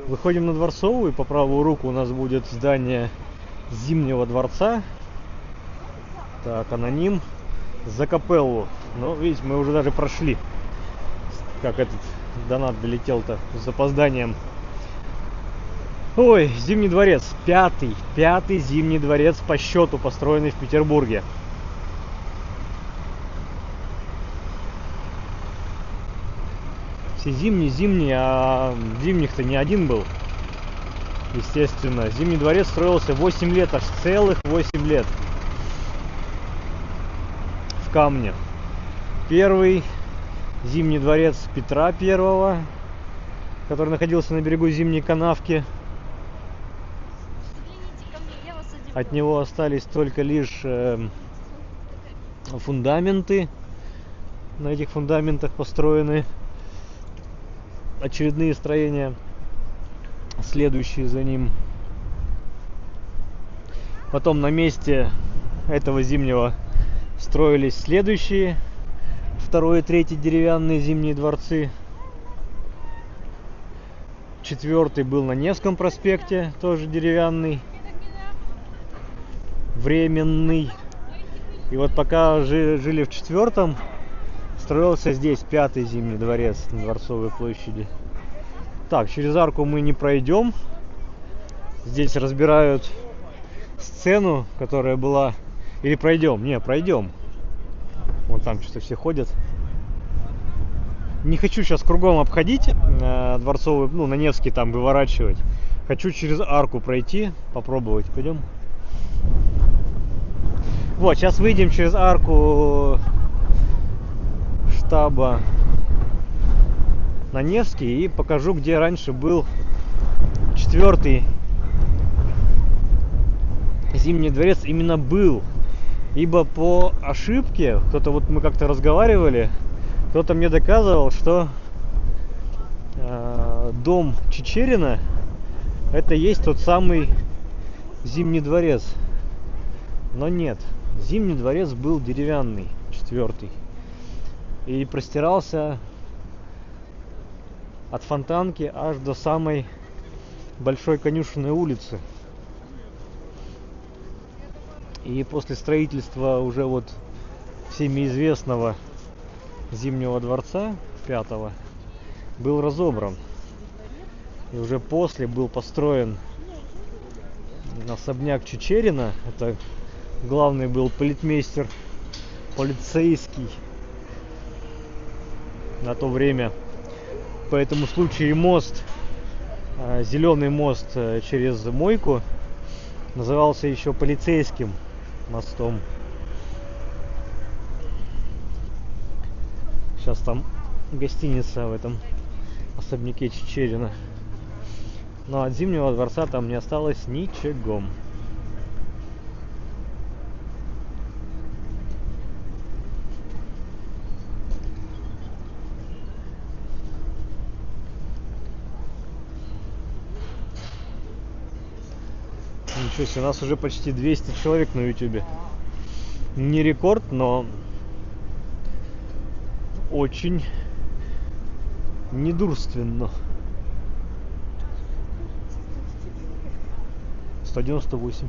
Выходим на Дворцовую. По правую руку у нас будет здание Зимнего дворца. Так, аноним. За Капеллу. Ну, видите, мы уже даже прошли. Как этот донат долетел-то с запозданием. Ой, Зимний дворец. Пятый Зимний дворец по счету, построенный в Петербурге. Все зимние, а зимних-то не один был. Естественно. Зимний дворец строился 8 лет, аж целых 8 лет. В камне. Первый Зимний дворец Петра I, который находился на берегу Зимней канавки. От него остались только лишь фундаменты. На этих фундаментах построены очередные строения, следующие за ним. Потом на месте этого зимнего строились следующие, второй и третий деревянные зимние дворцы. Четвертый был на Невском проспекте, тоже деревянный, временный. И вот пока жили в четвертом, строился здесь пятый Зимний дворец на Дворцовой площади. Так, через арку мы не пройдем. Здесь разбирают сцену, которая была... Или пройдем? Не, пройдем. Вон там что-то все ходят. Не хочу сейчас кругом обходить Дворцовую, ну, на Невский там выворачивать. Хочу через арку пройти, попробовать. Пойдем. Вот, сейчас выйдем через арку штаба на Невский и покажу, где раньше был четвертый Зимний дворец. Именно был. Ибо по ошибке, кто-то, вот мы как-то разговаривали, кто-то мне доказывал, что дом Чичерина это есть тот самый Зимний дворец. Но нет. Зимний дворец был деревянный, четвертый. И простирался от Фонтанки аж до самой Большой Конюшенной улицы. И после строительства уже вот всеми известного Зимнего дворца 5-го был разобран. И уже после был построен особняк Чичерина. Это главный был полицмейстер полицейский на то время. По этому случаю мост, зеленый мост через Мойку, назывался еще полицейским мостом. Сейчас там гостиница в этом особняке Чичерина. Но от Зимнего дворца там не осталось ничего. Ничего себе, у нас уже почти 200 человек на ютубе. Не рекорд, но очень недурственно. 198.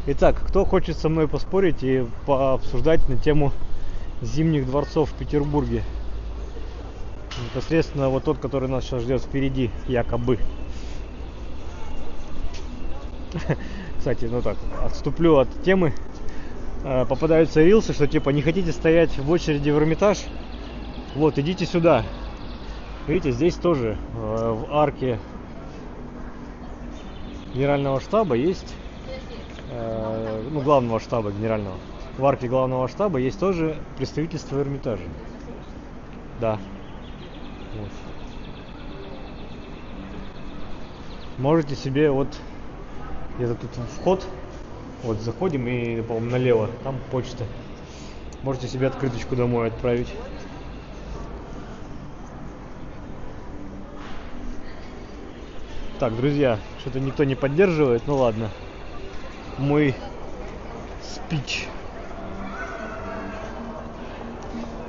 Итак, кто хочет со мной поспорить и пообсуждать на тему Зимних дворцов в Петербурге? Непосредственно вот тот, который нас сейчас ждет впереди, якобы. Кстати, ну так, отступлю от темы. Попадаются рилсы, что типа не хотите стоять в очереди в Эрмитаж? Вот, идите сюда. Видите, здесь тоже в арке Генерального штаба есть, ну, главного штаба генерального. В арке главного штаба есть тоже представительство Эрмитажа. Да. Вот. Можете себе вот где-то тут вход. Вот заходим и, по-моему, налево. Там почта. Можете себе открыточку домой отправить. Так, друзья, что-то никто не поддерживает. Ну ладно. Мой спич.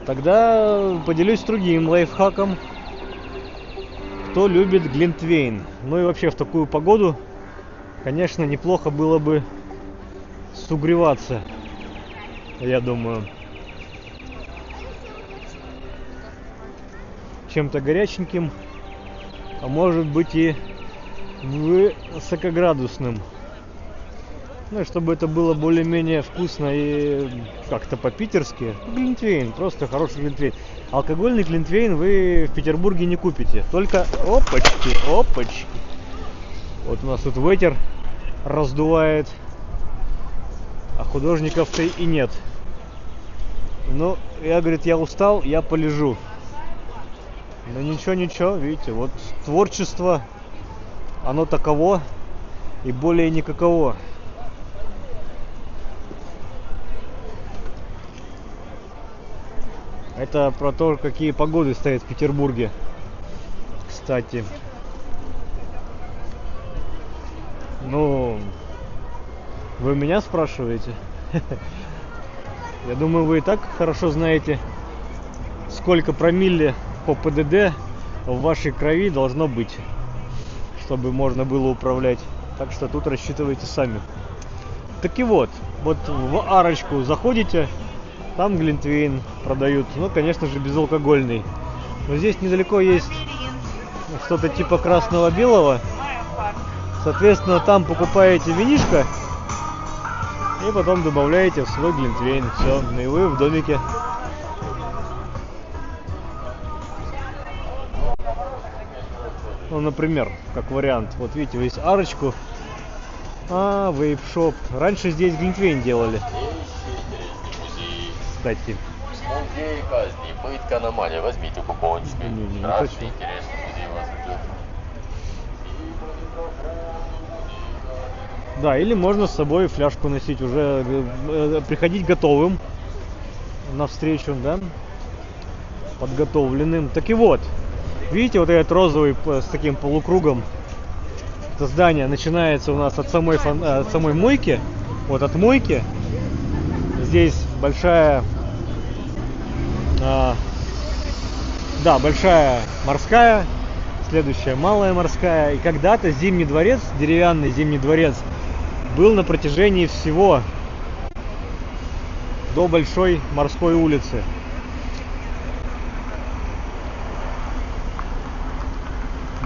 Тогда поделюсь другим лайфхаком. Кто любит глинтвейн? Ну и вообще в такую погоду, конечно, неплохо было бы сугреваться, я думаю, чем-то горяченьким, а может быть и высокоградусным. Ну, чтобы это было более-менее вкусно и как-то по-питерски. Глинтвейн, просто хороший глинтвейн. Алкогольный глинтвейн вы в Петербурге не купите. Только опачки, опачки. Вот у нас тут ветер раздувает, а художников-то и нет. Ну, я, говорит, я устал, я полежу. Ну ничего, видите, вот творчество, оно таково и более никакого. Это про то, какие погоды стоят в Петербурге, кстати. Ну, вы меня спрашиваете? Я думаю, вы и так хорошо знаете, сколько промилле по ПДД в вашей крови должно быть, чтобы можно было управлять. Так что тут рассчитывайте сами. Так и вот в арочку заходите, там глинтвейн продают, ну, конечно же, безалкогольный. Но здесь недалеко есть что-то типа красного-белого. Соответственно, там покупаете винишко и потом добавляете в свой глинтвейн. Все, и вы в домике. Ну, например, как вариант. Вот видите, есть арочку. Вейп-шоп. Раньше здесь глинтвейн делали. Кстати. Музей казни, пытка на мане, возьмите купончики. Не Страшно хочу. интересно, музей вас ждет. Да, или можно с собой фляжку носить, уже приходить готовым на встречу, да, подготовленным. Так и вот, видите, вот этот розовый с таким полукругом, это здание начинается у нас от самой мойки, вот от мойки. Здесь большая Да, большая морская, следующая малая морская. И когда-то Зимний дворец, деревянный Зимний дворец, был на протяжении всего до Большой морской улицы.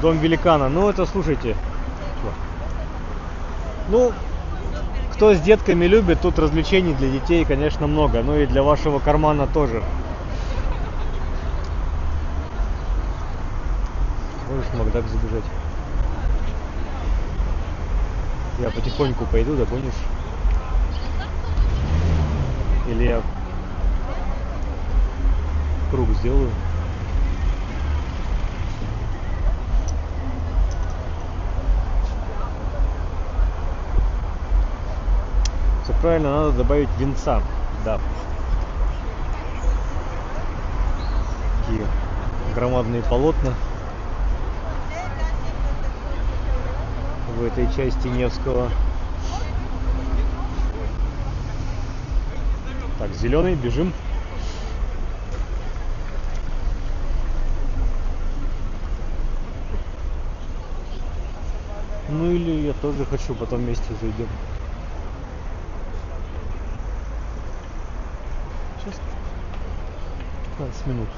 Дом великана. Ну это, слушайте, ну, кто с детками любит, тут развлечений для детей, конечно, много. Ну и для вашего кармана тоже. Можешь в Макдак забежать. Я потихоньку пойду, да, помнишь? Или я круг сделаю. Все правильно, надо добавить винца. Да. Такие громадные полотна в этой части Невского. Так, зеленый, бежим. Ну или я тоже хочу, потом вместе зайдем. Сейчас 15 минут.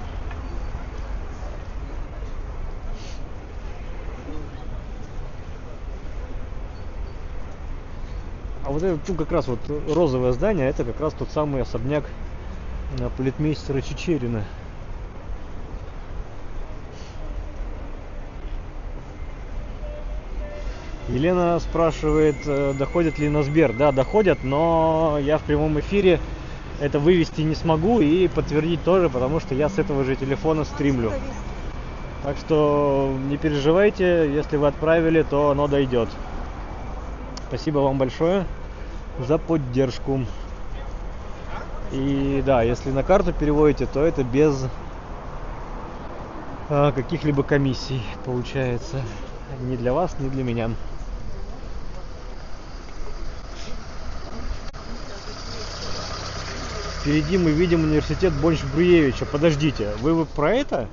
А вот это, ну, как раз вот розовое здание, это как раз тот самый особняк полицмейстера Чичерина. Елена спрашивает, доходят ли на Сбер. Да, доходят, но я в прямом эфире это вывести не смогу и подтвердить тоже, потому что я с этого же телефона стримлю. Так что не переживайте, если вы отправили, то оно дойдет. Спасибо вам большое за поддержку. И да, если на карту переводите, то это без каких-либо комиссий получается. Ни для вас, ни для меня. Впереди мы видим университет Бонч-Бруевича. Подождите, вы про это?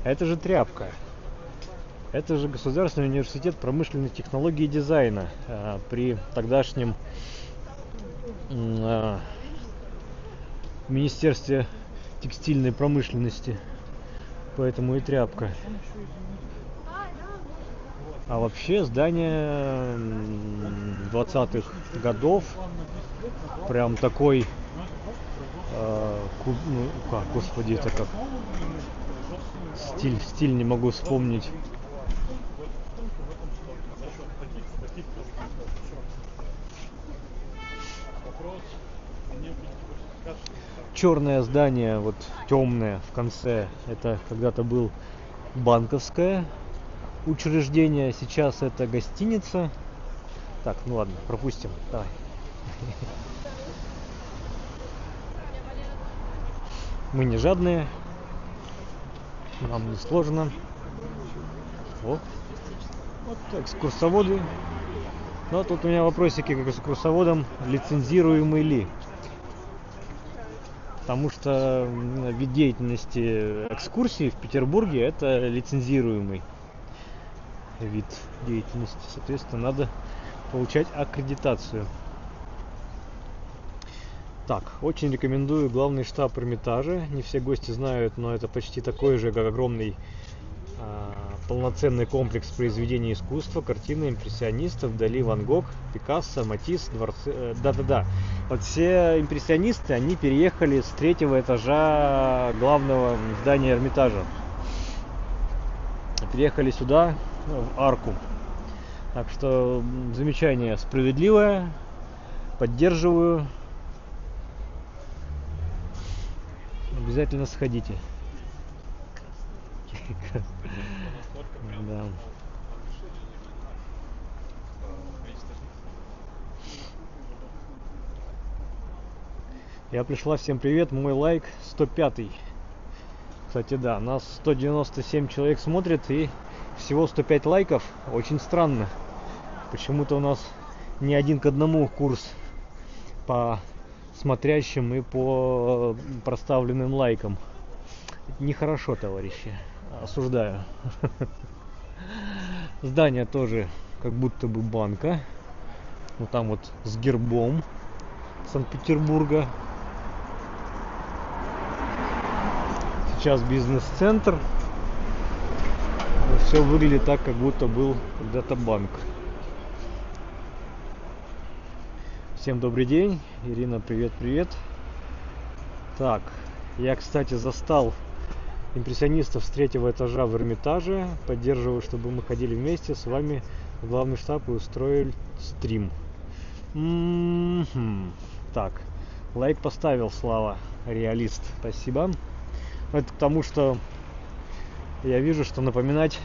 Это же тряпка. Это же Государственный университет промышленных технологий и дизайна при тогдашнем Министерстве текстильной промышленности. Поэтому и тряпка. А вообще здание 20-х годов. Прям такой... ну, как, господи, это как... Стиль не могу вспомнить. Черное здание, вот темное в конце, это когда-то был банковское учреждение, сейчас это гостиница. Так, ну ладно, пропустим. Давай. Мы не жадные, нам не сложно. О, вот экскурсоводы. Но тут у меня вопросики как экскурсоводам, лицензируемый ли. Потому что вид деятельности экскурсии в Петербурге это лицензируемый вид деятельности. Соответственно, надо получать аккредитацию. Так, очень рекомендую главный штаб Эрмитажа. Не все гости знают, но это почти такой же, как огромный полноценный комплекс произведений искусства, картины импрессионистов, Дали, Ван Гог, Пикассо, Матисс, дворцы. Да-да-да. Вот все импрессионисты, они переехали с 3-го этажа главного здания Эрмитажа. Переехали сюда, в арку. Так что замечание справедливое, поддерживаю. Обязательно сходите. Да. Я пришла, всем привет, мой лайк 105-й. Кстати, да, нас 197 человек смотрит и всего 105 лайков. Очень странно. Почему-то у нас не 1 к 1 курс по смотрящим и по проставленным лайкам. Нехорошо, товарищи. Осуждаю. Здание тоже как будто бы банка. Вот там вот с гербом Санкт-Петербурга. Сейчас бизнес-центр. Все выглядит так, как будто был когда-то банк. Всем добрый день. Ирина, привет-привет. Так, я, кстати, застал импрессионистов с 3-го этажа в Эрмитаже. Поддерживаю, чтобы мы ходили вместе с вами в главный штаб и устроили стрим. Так, лайк поставил, Слава, реалист. Спасибо. Это потому, что я вижу, что напоминать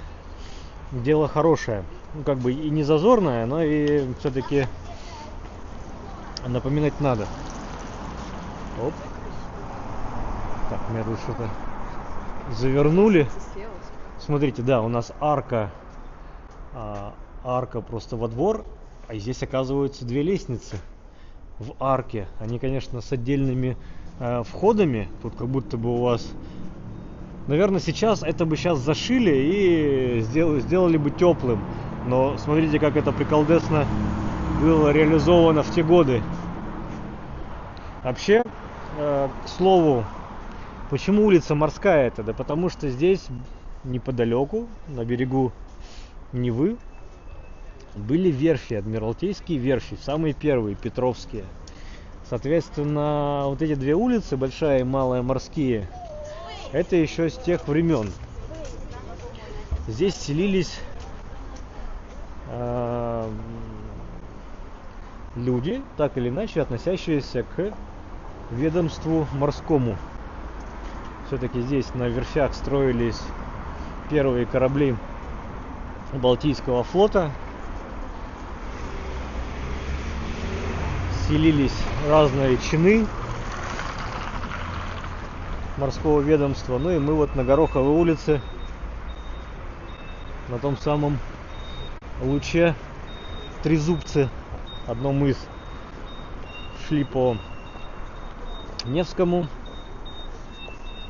дело хорошее. Ну, как бы и не зазорное, но и все-таки напоминать надо. Оп. Так, меня тут что-то завернули. Смотрите, да, у нас арка просто во двор, а здесь оказываются 2 лестницы в арке. Они, конечно, с отдельными входами. Тут как будто бы у вас, наверное, это бы сейчас зашили и сделали бы теплым. Но смотрите, как это приколдесно было реализовано в те годы. Вообще, к слову, почему улица Морская это? Да потому что здесь неподалеку, на берегу Невы, были верфи, адмиралтейские верфи, самые первые, петровские. Соответственно, вот эти 2 улицы, Большая и Малая Морские, это еще с тех времен. Здесь селились люди, так или иначе относящиеся к ведомству морскому. Все-таки здесь на верфях строились первые корабли Балтийского флота. Селились разные чины морского ведомства. Ну и мы вот на Гороховой улице, на том самом луче Трезубцы, одном из, шли по Невскому,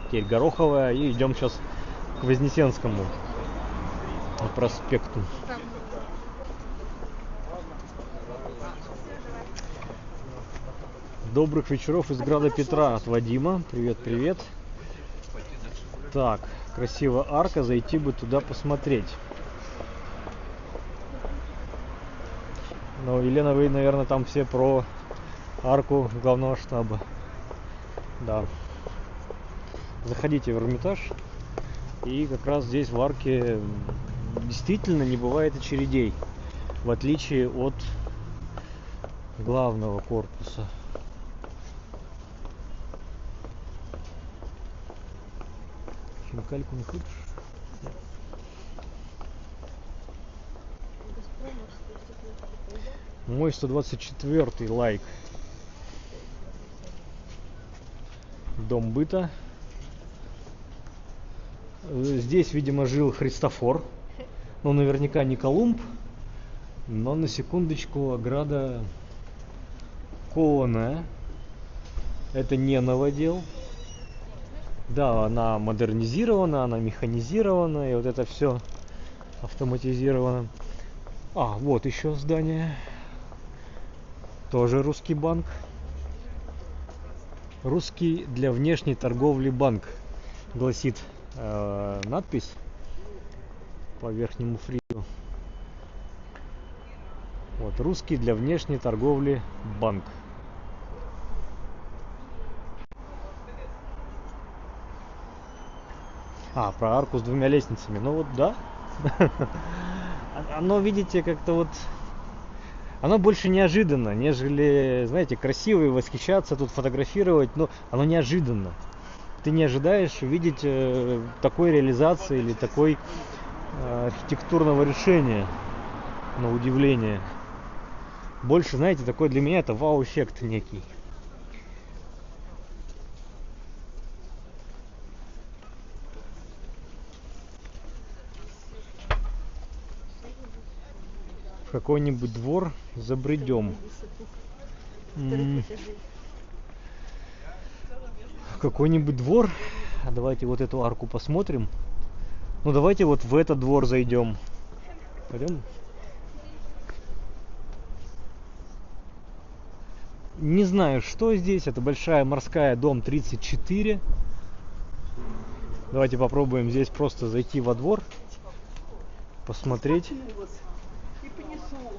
теперь Гороховая, и идем сейчас к Вознесенскому проспекту. Добрых вечеров из града Петра от Вадима. Привет. Так, красивая арка, зайти бы туда посмотреть. Но, Елена, вы, наверное, там все про арку главного штаба. Да. Заходите в Эрмитаж. И как раз здесь в арке действительно не бывает очередей. В отличие от главного корпуса. Хинкальку не хочешь? Мой 124-й лайк. Дом быта. Здесь, видимо, жил Христофор. Ну, наверняка не Колумб. Но на секундочку, ограда кованая. Это не новодел. Да, она модернизирована, она механизирована, и вот это все автоматизировано. Вот еще здание. Тоже русский банк. Русский для внешней торговли банк, гласит надпись по верхнему фризу. Вот, русский для внешней торговли банк. Про арку с 2 лестницами. Ну вот, да. Оно, видите, как-то вот... Оно больше неожиданно, нежели, знаете, красиво и восхищаться, тут фотографировать. Но оно неожиданно. Ты не ожидаешь увидеть такой реализации или такой архитектурного решения, на удивление. Больше, знаете, такой для меня это вау-эффект некий. В какой-нибудь двор забредем. В какой-нибудь двор А давайте вот эту арку посмотрим. Ну давайте вот в этот двор зайдем. Пойдем. Не знаю, что здесь. Это большая морская, дом 34. Давайте попробуем здесь просто зайти во двор. Посмотреть.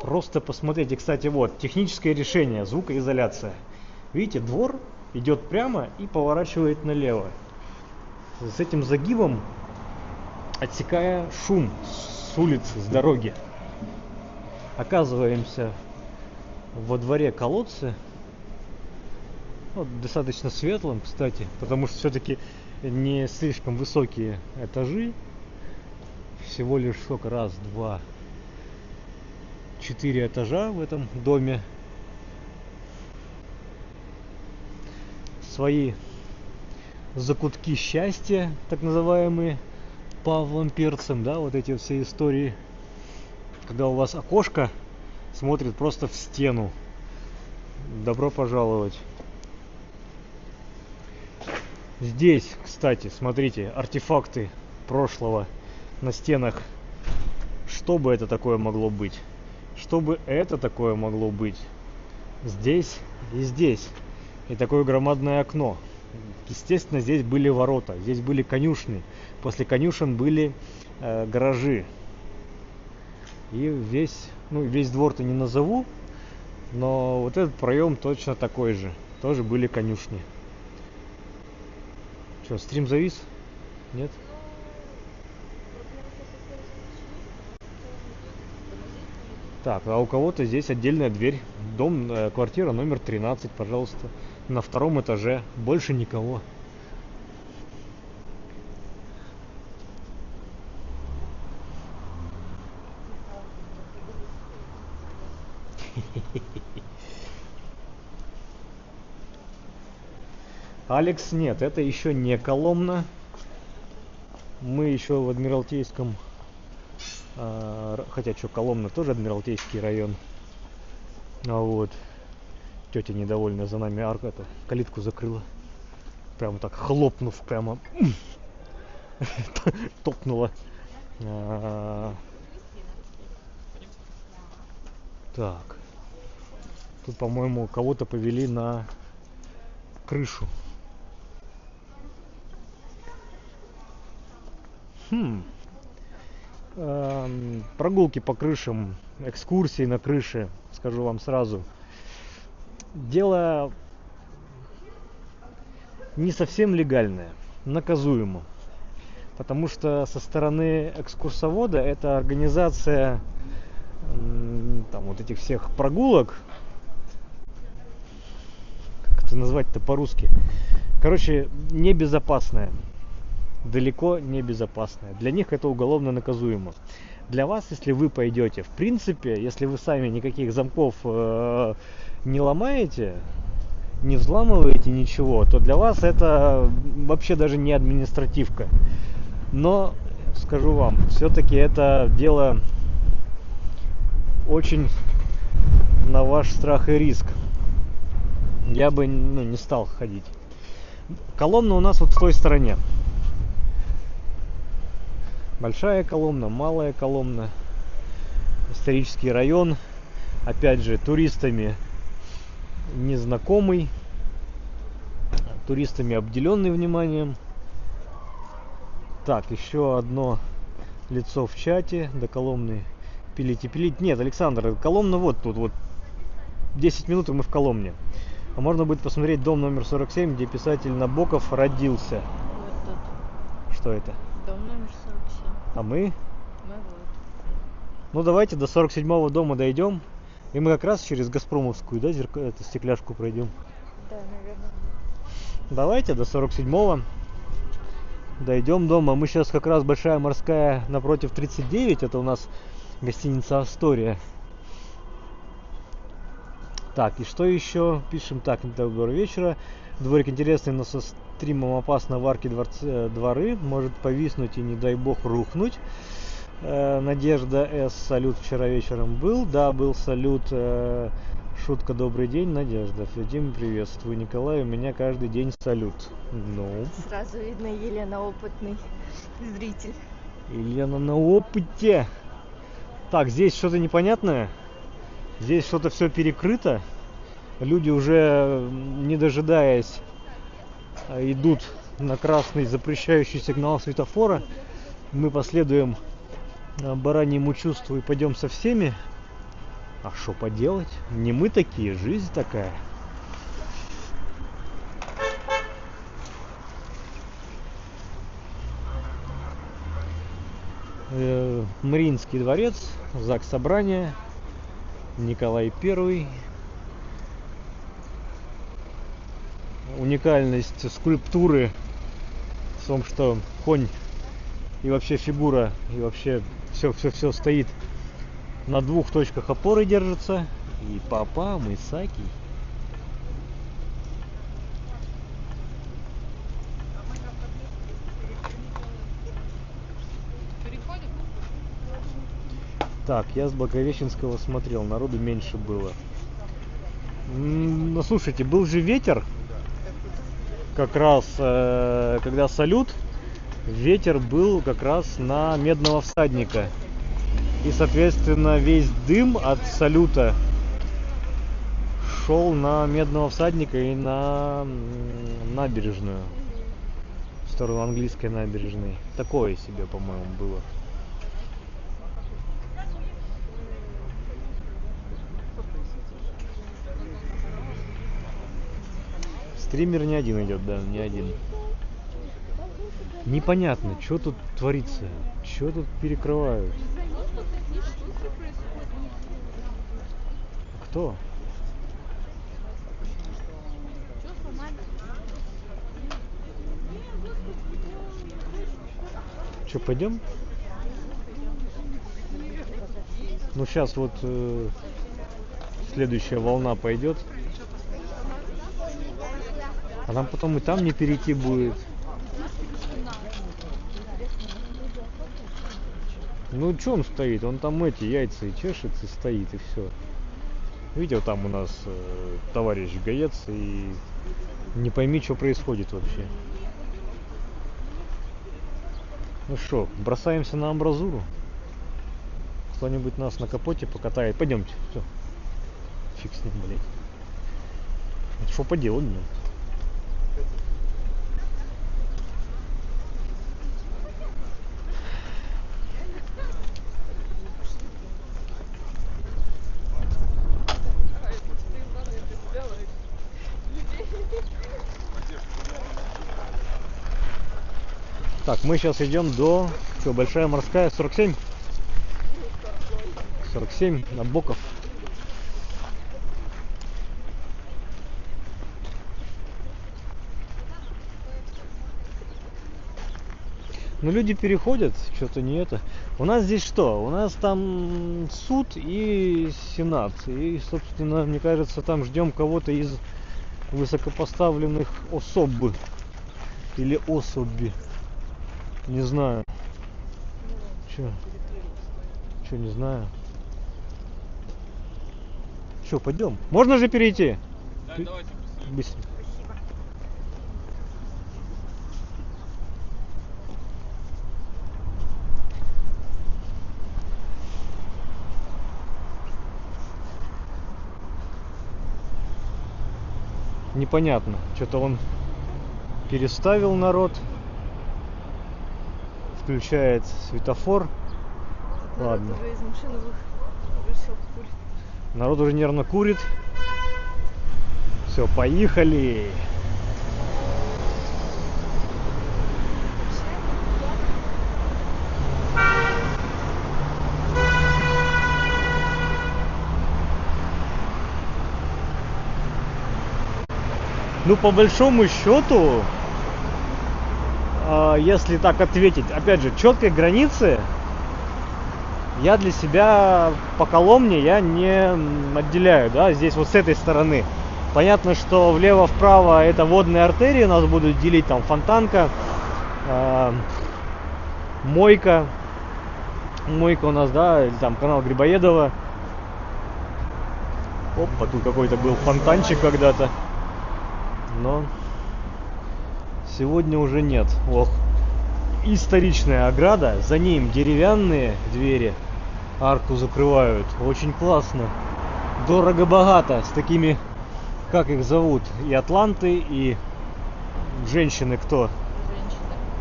Просто посмотрите. Кстати, вот техническое решение, звукоизоляция. Видите, двор идет прямо и поворачивает налево. С этим загибом отсекая шум с улицы, с дороги. Оказываемся во дворе колодцы. Вот, достаточно светлым, кстати, потому что все-таки не слишком высокие этажи. Всего лишь сколько? Раз, два, 4 этажа в этом доме. Свои закутки счастья, так называемые, Павлом Перцем, да, вот эти все истории, когда у вас окошко смотрит просто в стену. Добро пожаловать. Здесь, кстати, смотрите, артефакты прошлого на стенах. Что бы это такое могло быть? Что бы это такое могло быть? Здесь и здесь. И такое громадное окно. Естественно, здесь были ворота, здесь были конюшни. После конюшен были гаражи. И весь двор-то не назову, но вот этот проем точно такой же. Тоже были конюшни. Что, стрим завис? Нет? Так, а у кого-то здесь отдельная дверь. Дом, квартира номер 13, пожалуйста. На 2-м этаже. Больше никого. Алекс, нет, это еще не Коломна. Мы еще в Адмиралтейском. Хотя что, Коломна тоже Адмиралтейский район. А вот. Тетя недовольная за нами арку, калитку закрыла. Прямо так хлопнув, прямо топнула. Так. Тут, по-моему, кого-то повели на крышу. Прогулки по крышам, экскурсии на крыше, скажу вам сразу. Дело не совсем легальное, наказуемо. Потому что со стороны экскурсовода эта организация там вот этих всех прогулок, как это назвать-то по-русски, короче, небезопасная. Далеко не безопасная. Для них это уголовно наказуемо. Для вас, если вы пойдете, в принципе, если вы сами никаких замков не ломаете, не взламываете ничего, то для вас это вообще даже не административка. Но скажу вам, все-таки это дело очень на ваш страх и риск. Я бы не стал ходить. Коломна у нас вот в той стороне. Большая Коломна, малая Коломна, исторический район, опять же, туристами незнакомый, туристами обделенный вниманием. Так, еще одно лицо в чате, до Коломны пилить. Нет, Александр, Коломна вот тут, вот 10 минут и мы в Коломне. А можно будет посмотреть дом номер 47, где писатель Набоков родился. Вот тут. Что это? Дом номер 47. А мы? Мы вот. Ну давайте до 47-го дома дойдем. И мы как раз через Газпромовскую, да, эту стекляшку пройдем. Да, наверное. Давайте до 47-го дойдем дома. Мы сейчас как раз большая морская напротив 39. Это у нас гостиница Астория. Так, и что еще? Пишем так, доброго вечера. Дворик интересный, но со стримом опасно в арке дворы. Может повиснуть и, не дай бог, рухнуть. Надежда С. Салют вчера вечером был. Да, был салют. Шутка, добрый день, Надежда. Федим, приветствую. Николай, у меня каждый день салют. Ну, Сразу видно, Елена опытный зритель. Елена на опыте. Так, здесь что-то непонятное. Здесь что-то все перекрыто. Люди уже, не дожидаясь, идут на красный запрещающий сигнал светофора. Мы последуем бараньему чувству и пойдем со всеми. А что поделать? Не мы такие, жизнь такая. Мариинский дворец, ЗАГС Собрания, Николай I. Уникальность скульптуры в том, что конь и вообще фигура, и вообще все стоит на двух точках опоры держится. И папа Мысаки. Так, я с Благовещенского смотрел, народу меньше было. Ну слушайте, был же ветер, как раз когда салют, ветер был как раз на Медного всадника. И, соответственно, весь дым от салюта шел на Медного всадника и на набережную, в сторону английской набережной. Такое себе, по-моему, было. Стример не один идет, да, не один. Непонятно, что тут творится, что тут перекрывают. Кто? Что, пойдем? Ну сейчас вот следующая волна пойдет. А нам потом и там не перейти будет. Ну что он стоит? Он там эти яйца и чешет, и стоит, и все. Видите, вот там у нас товарищ гаец, и не пойми, что происходит вообще. Ну что, бросаемся на амбразуру. Кто-нибудь нас на капоте покатает. Пойдемте, все. Фиг с ним, блядь. Это что поделать, блядь? Так, мы сейчас идем до... Что, Большая Морская, 47? 47, Набоков. Ну, люди переходят, что-то не это. У нас здесь что? У нас там суд и сенат. И, собственно, мне кажется, там ждем кого-то из высокопоставленных особ. Или особи. Не знаю. Че, не знаю. Че, пойдем? Можно же перейти? Да, давайте. Быстро. Непонятно. Что-то он переставил народ. Включает светофор. Ладно. Уже из машины вышел, курит. Народ уже нервно курит. Все, поехали. Ну, по большому счету, если так ответить, опять же, четкой границы я для себя по Коломне я не отделяю, да, здесь вот с этой стороны. Понятно, что влево-вправо это водные артерии нас будут делить, там Фонтанка, Мойка у нас, да, или там канал Грибоедова. Опа, тут какой-то был фонтанчик когда-то. Но сегодня уже нет. Ох, историчная ограда, за ним деревянные двери, арку закрывают. Очень классно. Дорого-богато, с такими, как их зовут, и атланты, и женщины кто?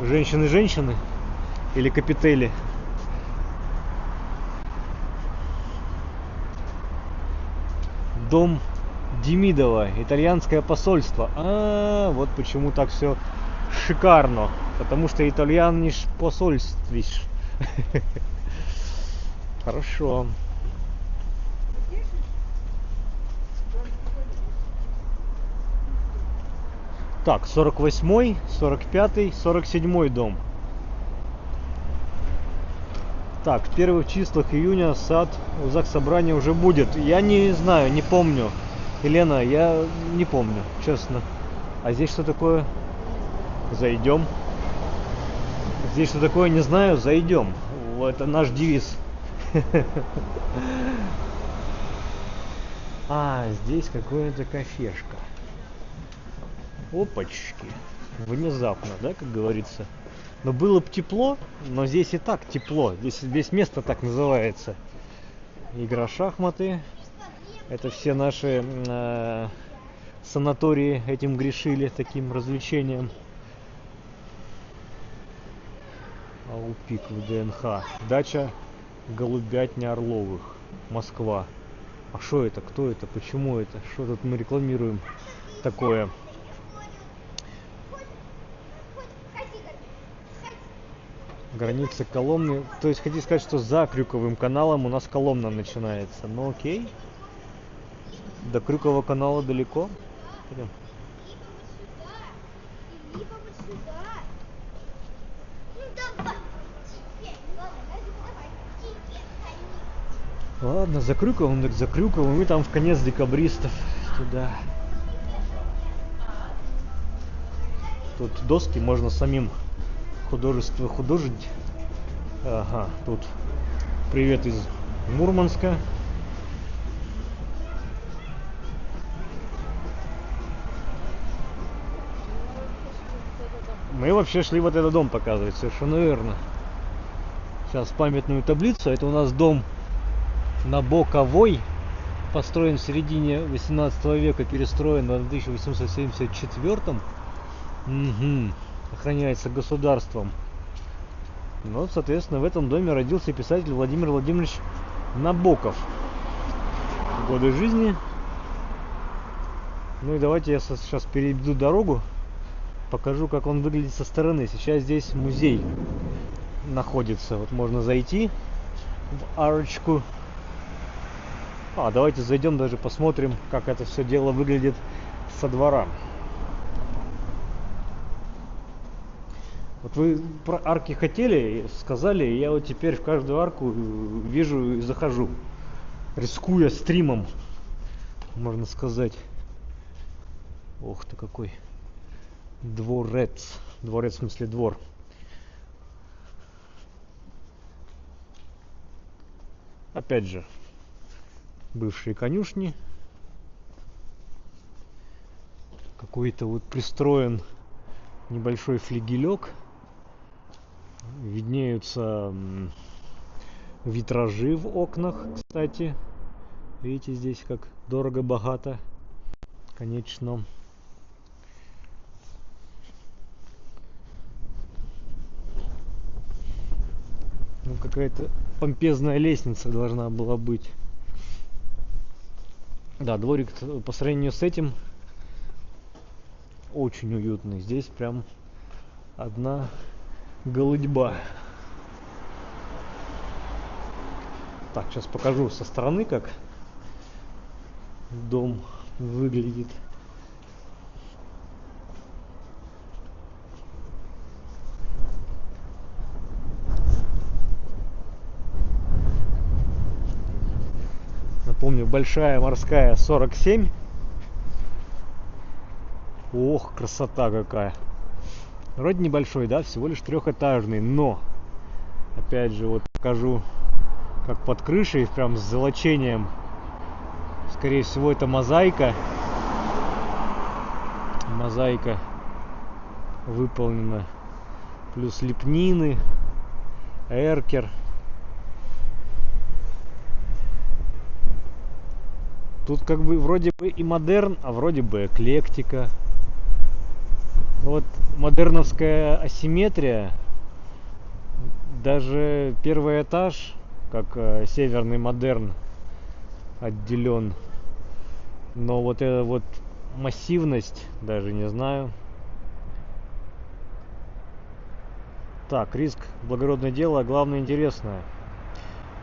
Женщины? Или капители? Дом Демидова, итальянское посольство. Вот почему так все шикарно. Потому что итальяниш посольствиш. Хорошо. Так, 48-й, 45-й, 47-й дом. Так, в первых числах июня сад у Заксобрания уже будет. Я не знаю, не помню. Елена, я не помню, честно. А здесь что такое? Зайдем. Здесь что такое, не знаю, зайдем. Это наш девиз. Здесь какая-то кафешка. Опачки. Внезапно, да, как говорится. Но было бы тепло, но здесь и так тепло. Здесь место так называется. Игра шахматы. Это все наши санатории этим грешили, таким развлечением. Аупик в ДНХ. Дача Голубятня Орловых. Москва. А что это? Кто это? Почему это? Что тут мы рекламируем такое? Граница Коломны. То есть хотите сказать, что за Крюковым каналом у нас Коломна начинается. Ну окей. До Крюкового канала далеко. Пойдем. Ладно, за Крюковым, так за Крюковым. Мы там в конец декабристов. Туда. Тут доски можно самим художество художить. Ага, тут привет из Мурманска. Мы вообще шли вот этот дом показывать, совершенно верно. Сейчас памятную таблицу. Это у нас дом Набоковой, построен в середине 18 века, перестроен в 1874. Угу. Охраняется государством. Ну, соответственно, в этом доме родился писатель Владимир Владимирович Набоков. Годы жизни. Ну и давайте я сейчас перейду дорогу, покажу, как он выглядит со стороны. Сейчас здесь музей находится. Вот можно зайти в арочку. Давайте зайдем, даже посмотрим, как это все дело выглядит со двора. Вот вы про арки хотели, сказали, и я вот теперь в каждую арку вижу и захожу, рискуя стримом, можно сказать. Ох ты какой дворец. Дворец в смысле двор. Опять же, бывшие конюшни. Какой-то вот пристроен небольшой флигелек. Виднеются витражи в окнах, кстати. Видите, здесь как дорого-богато. Конечно. Ну, какая-то помпезная лестница должна была быть. Да, дворик по сравнению с этим очень уютный. Здесь прям одна голытьба. Так, сейчас покажу со стороны, как дом выглядит. Напомню, большая морская 47. Ох, красота какая. Вроде небольшой, да, всего лишь трехэтажный, но опять же вот покажу, как под крышей, прям с золочением Скорее всего, это мозаика. Мозаика выполнена. Плюс лепнины, эркер. Тут как бы вроде бы и модерн, а вроде бы эклектика. Вот модерновская асимметрия. Даже первый этаж, как северный модерн, отделен. Но вот эта вот массивность, даже не знаю. Так, риск, благородное дело, а главное интересное.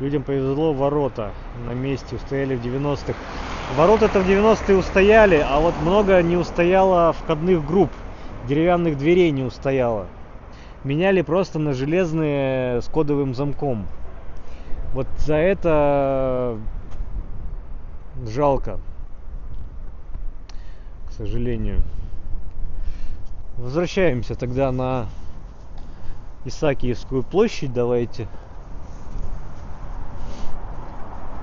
Людям повезло, ворота на месте устояли в 90-х. Ворота-то в 90-е устояли, а вот много не устояло входных групп. Деревянных дверей не устояло. Меняли просто на железные с кодовым замком. Вот за это жалко, к сожалению. Возвращаемся тогда на Исаакиевскую площадь, давайте.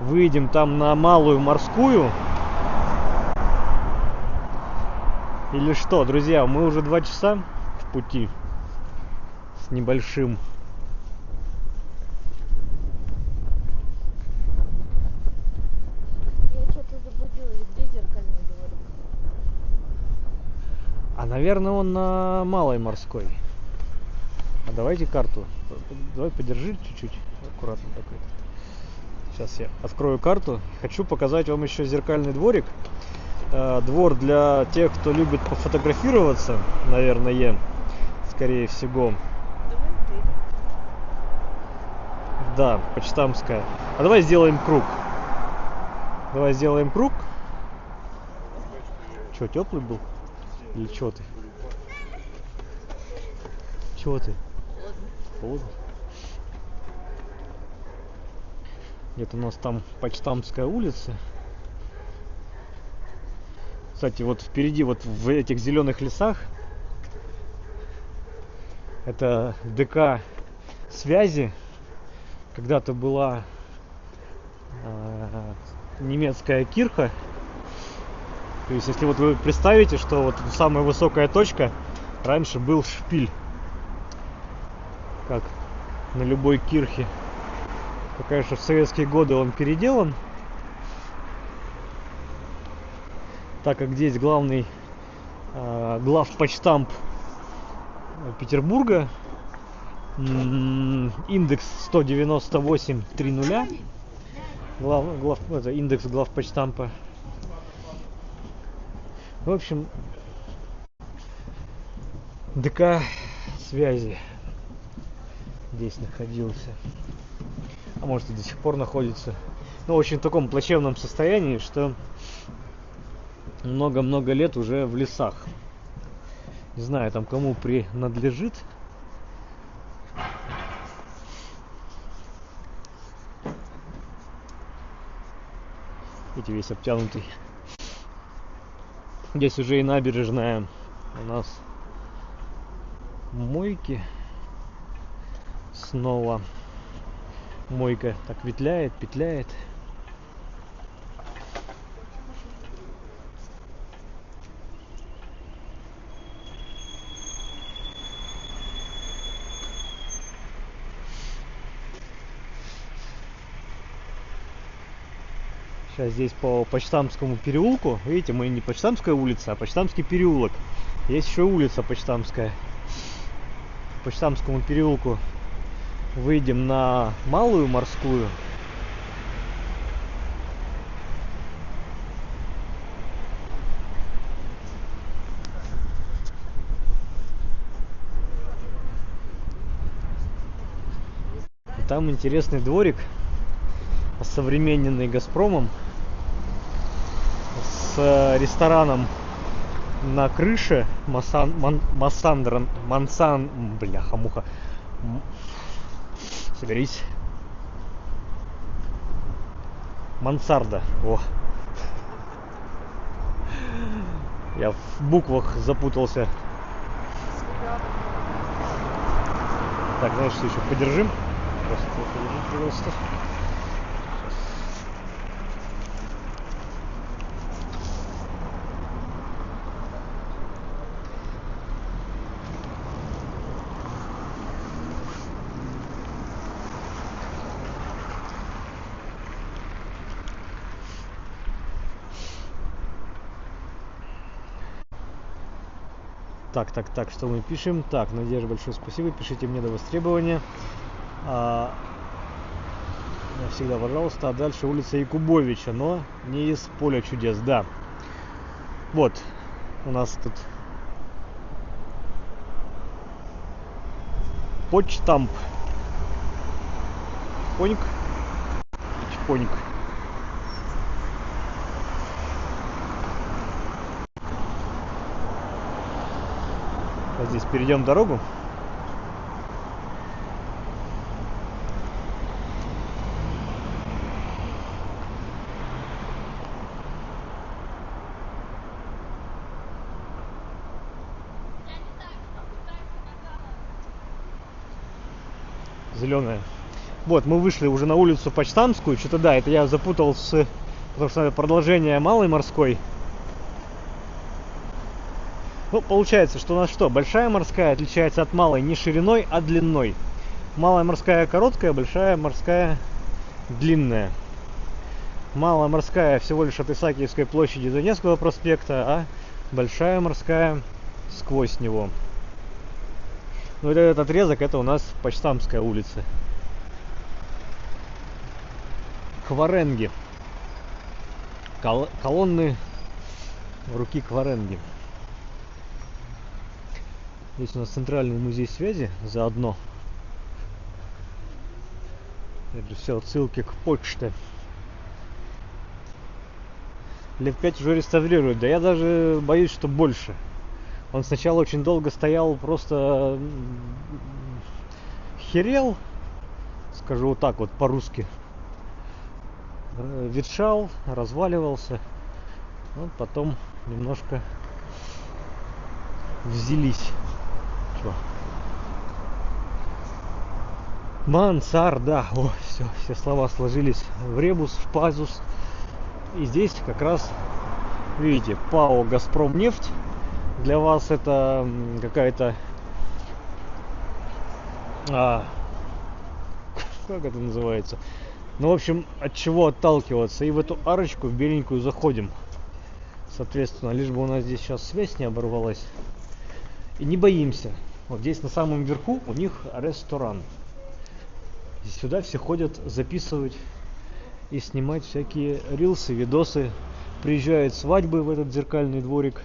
Выйдем там на Малую Морскую. Или что, друзья, мы уже 2 часа в пути с небольшим. Я что-то заблудилась, где зеркальный дворик? А, наверное, он на Малой Морской. А давайте карту. Давай подержи чуть-чуть. Аккуратно такой. Сейчас я открою карту. Хочу показать вам еще зеркальный дворик. Двор для тех, кто любит пофотографироваться, наверное, скорее всего. Да, Почтамская. А давай сделаем круг. Давай сделаем круг. Че, теплый был? Или че ты? Чего ты? Холодно. Где-то у нас там Почтамская улица. Кстати, вот впереди, вот в этих зеленых лесах, это ДК связи. Когда-то была немецкая кирха. То есть, если вот вы представите, что вот самая высокая точка, раньше был шпиль, как на любой кирхе. Конечно, в советские годы он переделан, так как здесь главный главпочтамп Петербурга, индекс 198.30, это индекс главпочтампа. В общем, ДК связи здесь находился. А может и до сих пор находится. Но очень в таком плачевном состоянии, что много-много лет уже в лесах. Не знаю, там кому принадлежит. Видите, весь обтянутый. Здесь уже и набережная. У нас мойки. Снова мойка так петляет. Сейчас здесь по Почтамскому переулку, видите, мы не Почтамская улица, а Почтамский переулок. Есть еще улица Почтамская. По Почтамскому переулку выйдем на Малую Морскую. И там интересный дворик, осовремененный Газпромом, с рестораном на крыше, бляха-муха. Соберись. Мансарда. О. Я в буквах запутался. Так, знаешь, что еще подержим? Просто подержи, пожалуйста. Так, что мы пишем? Так, Надежда, большое спасибо. Пишите мне до востребования. Всегда, пожалуйста. А дальше улица Якубовича, но не из поля чудес, да. Вот, у нас тут почтамп. Поник. Чпоник. Вот здесь перейдем дорогу. Зеленая. Вот, мы вышли уже на улицу Почтамскую. Что-то да, это я запутал потому что это продолжение Малой Морской. Ну, получается, что у нас что? Большая Морская отличается от Малой не шириной, а длиной. Малая Морская короткая, Большая Морская длинная. Малая Морская всего лишь от Исаакиевской площади до Невского проспекта, а Большая Морская сквозь него. Ну, этот отрезок, это у нас Почтамская улица. Кваренги. Колонны руки Кваренги. Здесь у нас Центральный музей связи заодно. Это все отсылки к почте. Лет 5 уже реставрируют. Да я даже боюсь, что больше. Он сначала очень долго стоял, просто херел, скажу вот так вот по-русски. Ветшал, разваливался. Вот потом немножко взялись. Чё? Мансарда. О, все слова сложились в ребус, в пазус. И здесь как раз, видите, ПАО «Газпромнефть». Для вас это какая-то... как это называется? Ну, в общем, от чего отталкиваться. И в эту арочку, в беленькую, заходим. Соответственно, лишь бы у нас здесь сейчас связь не оборвалась. И не боимся. Вот здесь на самом верху у них ресторан. И сюда все ходят записывать и снимать всякие рилсы, видосы. Приезжают свадьбы в этот зеркальный дворик.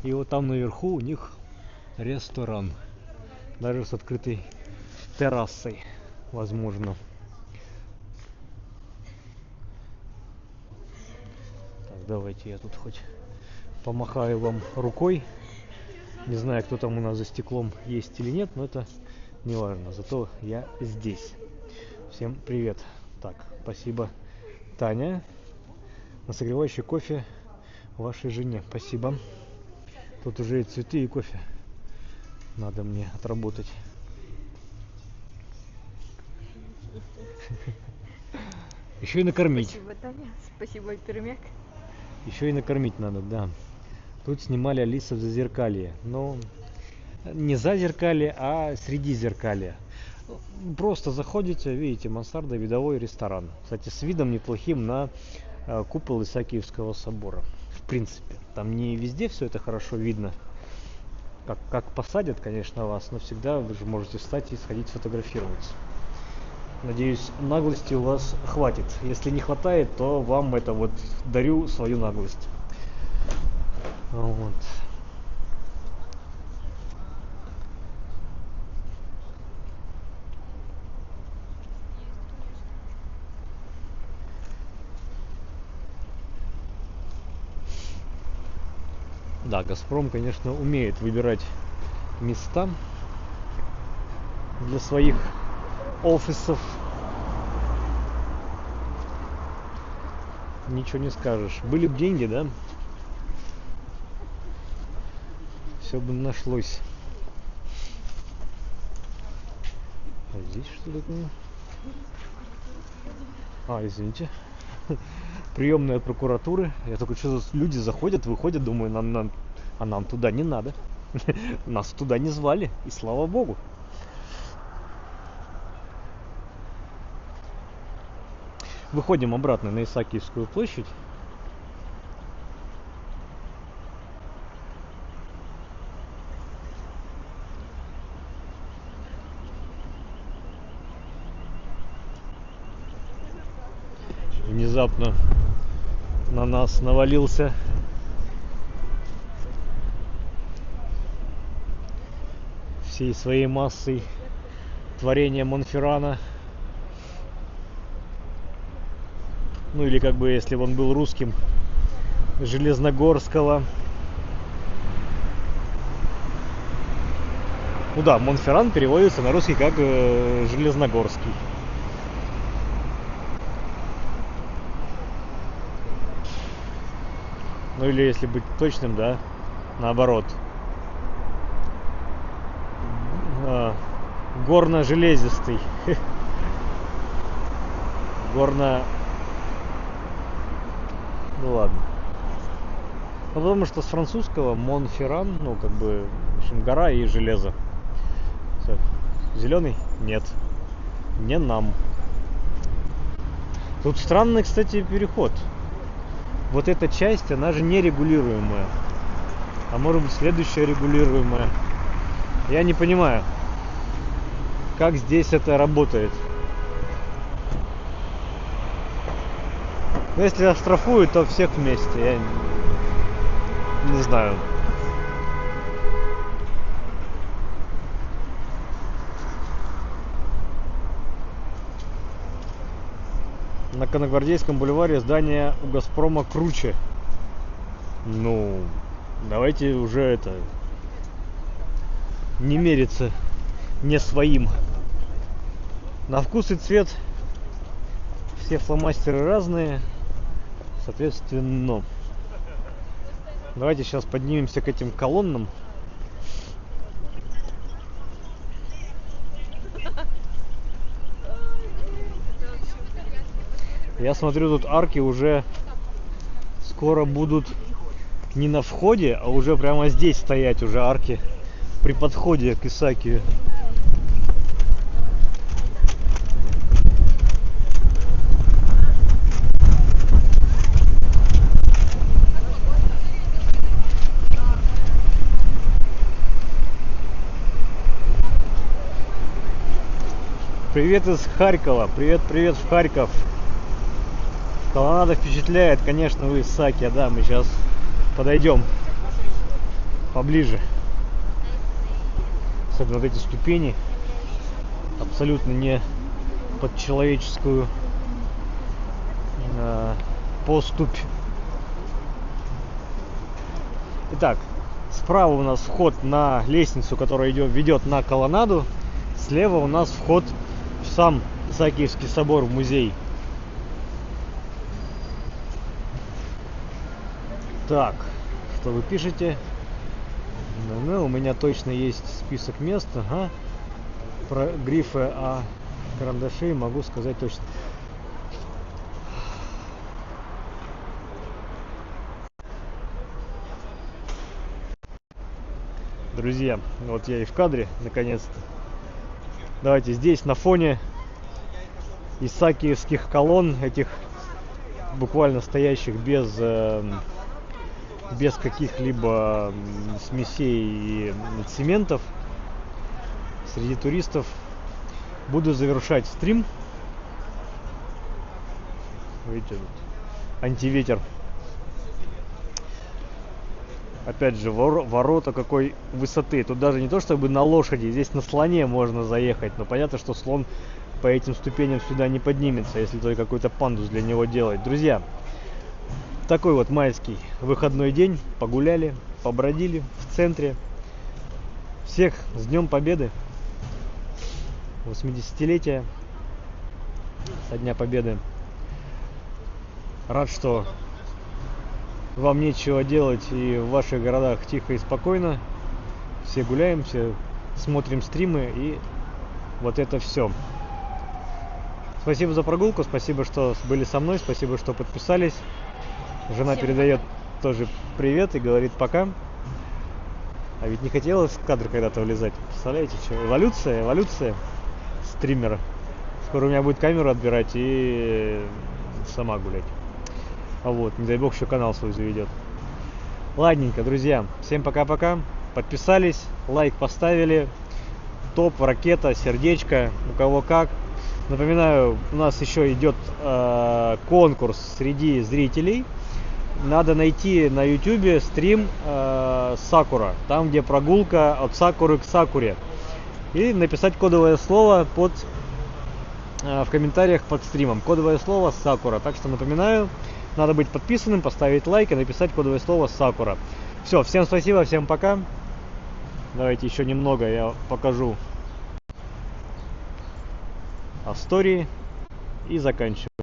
И вот там наверху у них ресторан. Даже с открытой террасой, возможно. Так, давайте я тут хоть помахаю вам рукой. Не знаю, кто там у нас за стеклом есть или нет, но это не важно. Зато я здесь. Всем привет. Так, спасибо, Таня. На согревающий кофе вашей жене. Спасибо. Тут уже и цветы, и кофе надо мне отработать. Еще и накормить. Спасибо, Таня. Спасибо, Пермяк. Еще и накормить надо, да. Тут снимали Алиса в Зазеркалье. Но не Зазеркалье, а среди Зеркалья. Просто заходите, видите, мансарда, видовой ресторан. Кстати, с видом неплохим на купол Исаакиевского собора. В принципе, там не везде все это хорошо видно. Как посадят, конечно, вас, но всегда вы же можете встать и сходить сфотографироваться. Надеюсь, наглости у вас хватит. Если не хватает, то вам это вот дарю свою наглость. Вот. Да, Газпром, конечно, умеет выбирать места для своих офисов. Ничего не скажешь. Были бы деньги, да? Все бы нашлось. А здесь что такое? Извините. Приемная прокуратуры. Я только что люди заходят, выходят, думаю, нам туда не надо. Нас туда не звали, и слава богу. Выходим обратно на Исаакиевскую площадь. Внезапно на нас навалился всей своей массой творение Монферрана. Ну или как бы, если бы он был русским, Железногорского. Ну да, Монферран переводится на русский как Железногорский. Ну или, если быть точным, да, наоборот. Горно-железистый. Горно... Ну ладно. Ну, потому что с французского Монферран, ну как бы, в общем, гора и железо. Всё. Зеленый? Нет. Не нам. Тут странный, кстати, переход. Вот эта часть, она же нерегулируемая. А может быть, следующая регулируемая. Я не понимаю, как здесь это работает. Но если оштрафуют, то всех вместе. Я не знаю. На Коногвардейском бульваре здание у Газпрома круче. Ну, давайте уже это... не мериться не своим. На вкус и цвет все фломастеры разные. Соответственно, давайте сейчас поднимемся к этим колоннам. Я смотрю, тут арки уже скоро будут не на входе, а уже прямо здесь стоять уже арки при подходе к Исаакию. Привет из Харькова. Привет в Харьков. Колоннада впечатляет, конечно, в Исааке. Да, мы сейчас подойдем поближе. Особенно вот эти ступени. Абсолютно не под человеческую поступь. Итак, справа у нас вход на лестницу, которая ведет на колоннаду. Слева у нас вход в сам Исаакиевский собор, в музей. Так, что вы пишете? Ну, у меня точно есть список мест. Ага. Про грифы, карандаши могу сказать точно. Друзья, вот я и в кадре, наконец-то. Давайте здесь, на фоне исаакиевских колонн, этих буквально стоящих без каких-либо смесей и цементов, среди туристов, буду завершать стрим. Видите, тут антиветер. Опять же, ворота какой высоты. Тут даже не то чтобы на лошади, здесь на слоне можно заехать. Но понятно, что слон по этим ступеням сюда не поднимется, если только какой-то пандус для него делать. Друзья, такой вот майский выходной день. Погуляли, побродили в центре. Всех с Днем Победы. 80-летия со Дня Победы. Рад, что вам нечего делать и в ваших городах тихо и спокойно. Все гуляем, все смотрим стримы и вот это все. Спасибо за прогулку, спасибо, что были со мной, спасибо, что подписались. Жена передает тоже привет и говорит пока. А ведь не хотела в кадр когда-то влезать. Представляете, что? Эволюция стримера. Скоро у меня будет камеру отбирать и сама гулять. А вот, не дай бог, еще канал свой заведет. Ладненько, друзья, всем пока-пока. Подписались, лайк поставили, топ, ракета, сердечко, у кого как. Напоминаю, у нас еще идет конкурс среди зрителей. Надо найти на YouTube стрим Сакура, там где прогулка от Сакуры к Сакуре. И написать кодовое слово в комментариях под стримом. Кодовое слово Сакура. Так что напоминаю, надо быть подписанным, поставить лайк и написать кодовое слово Сакура. Все, всем спасибо, всем пока. Давайте еще немного я покажу Астории и заканчиваю.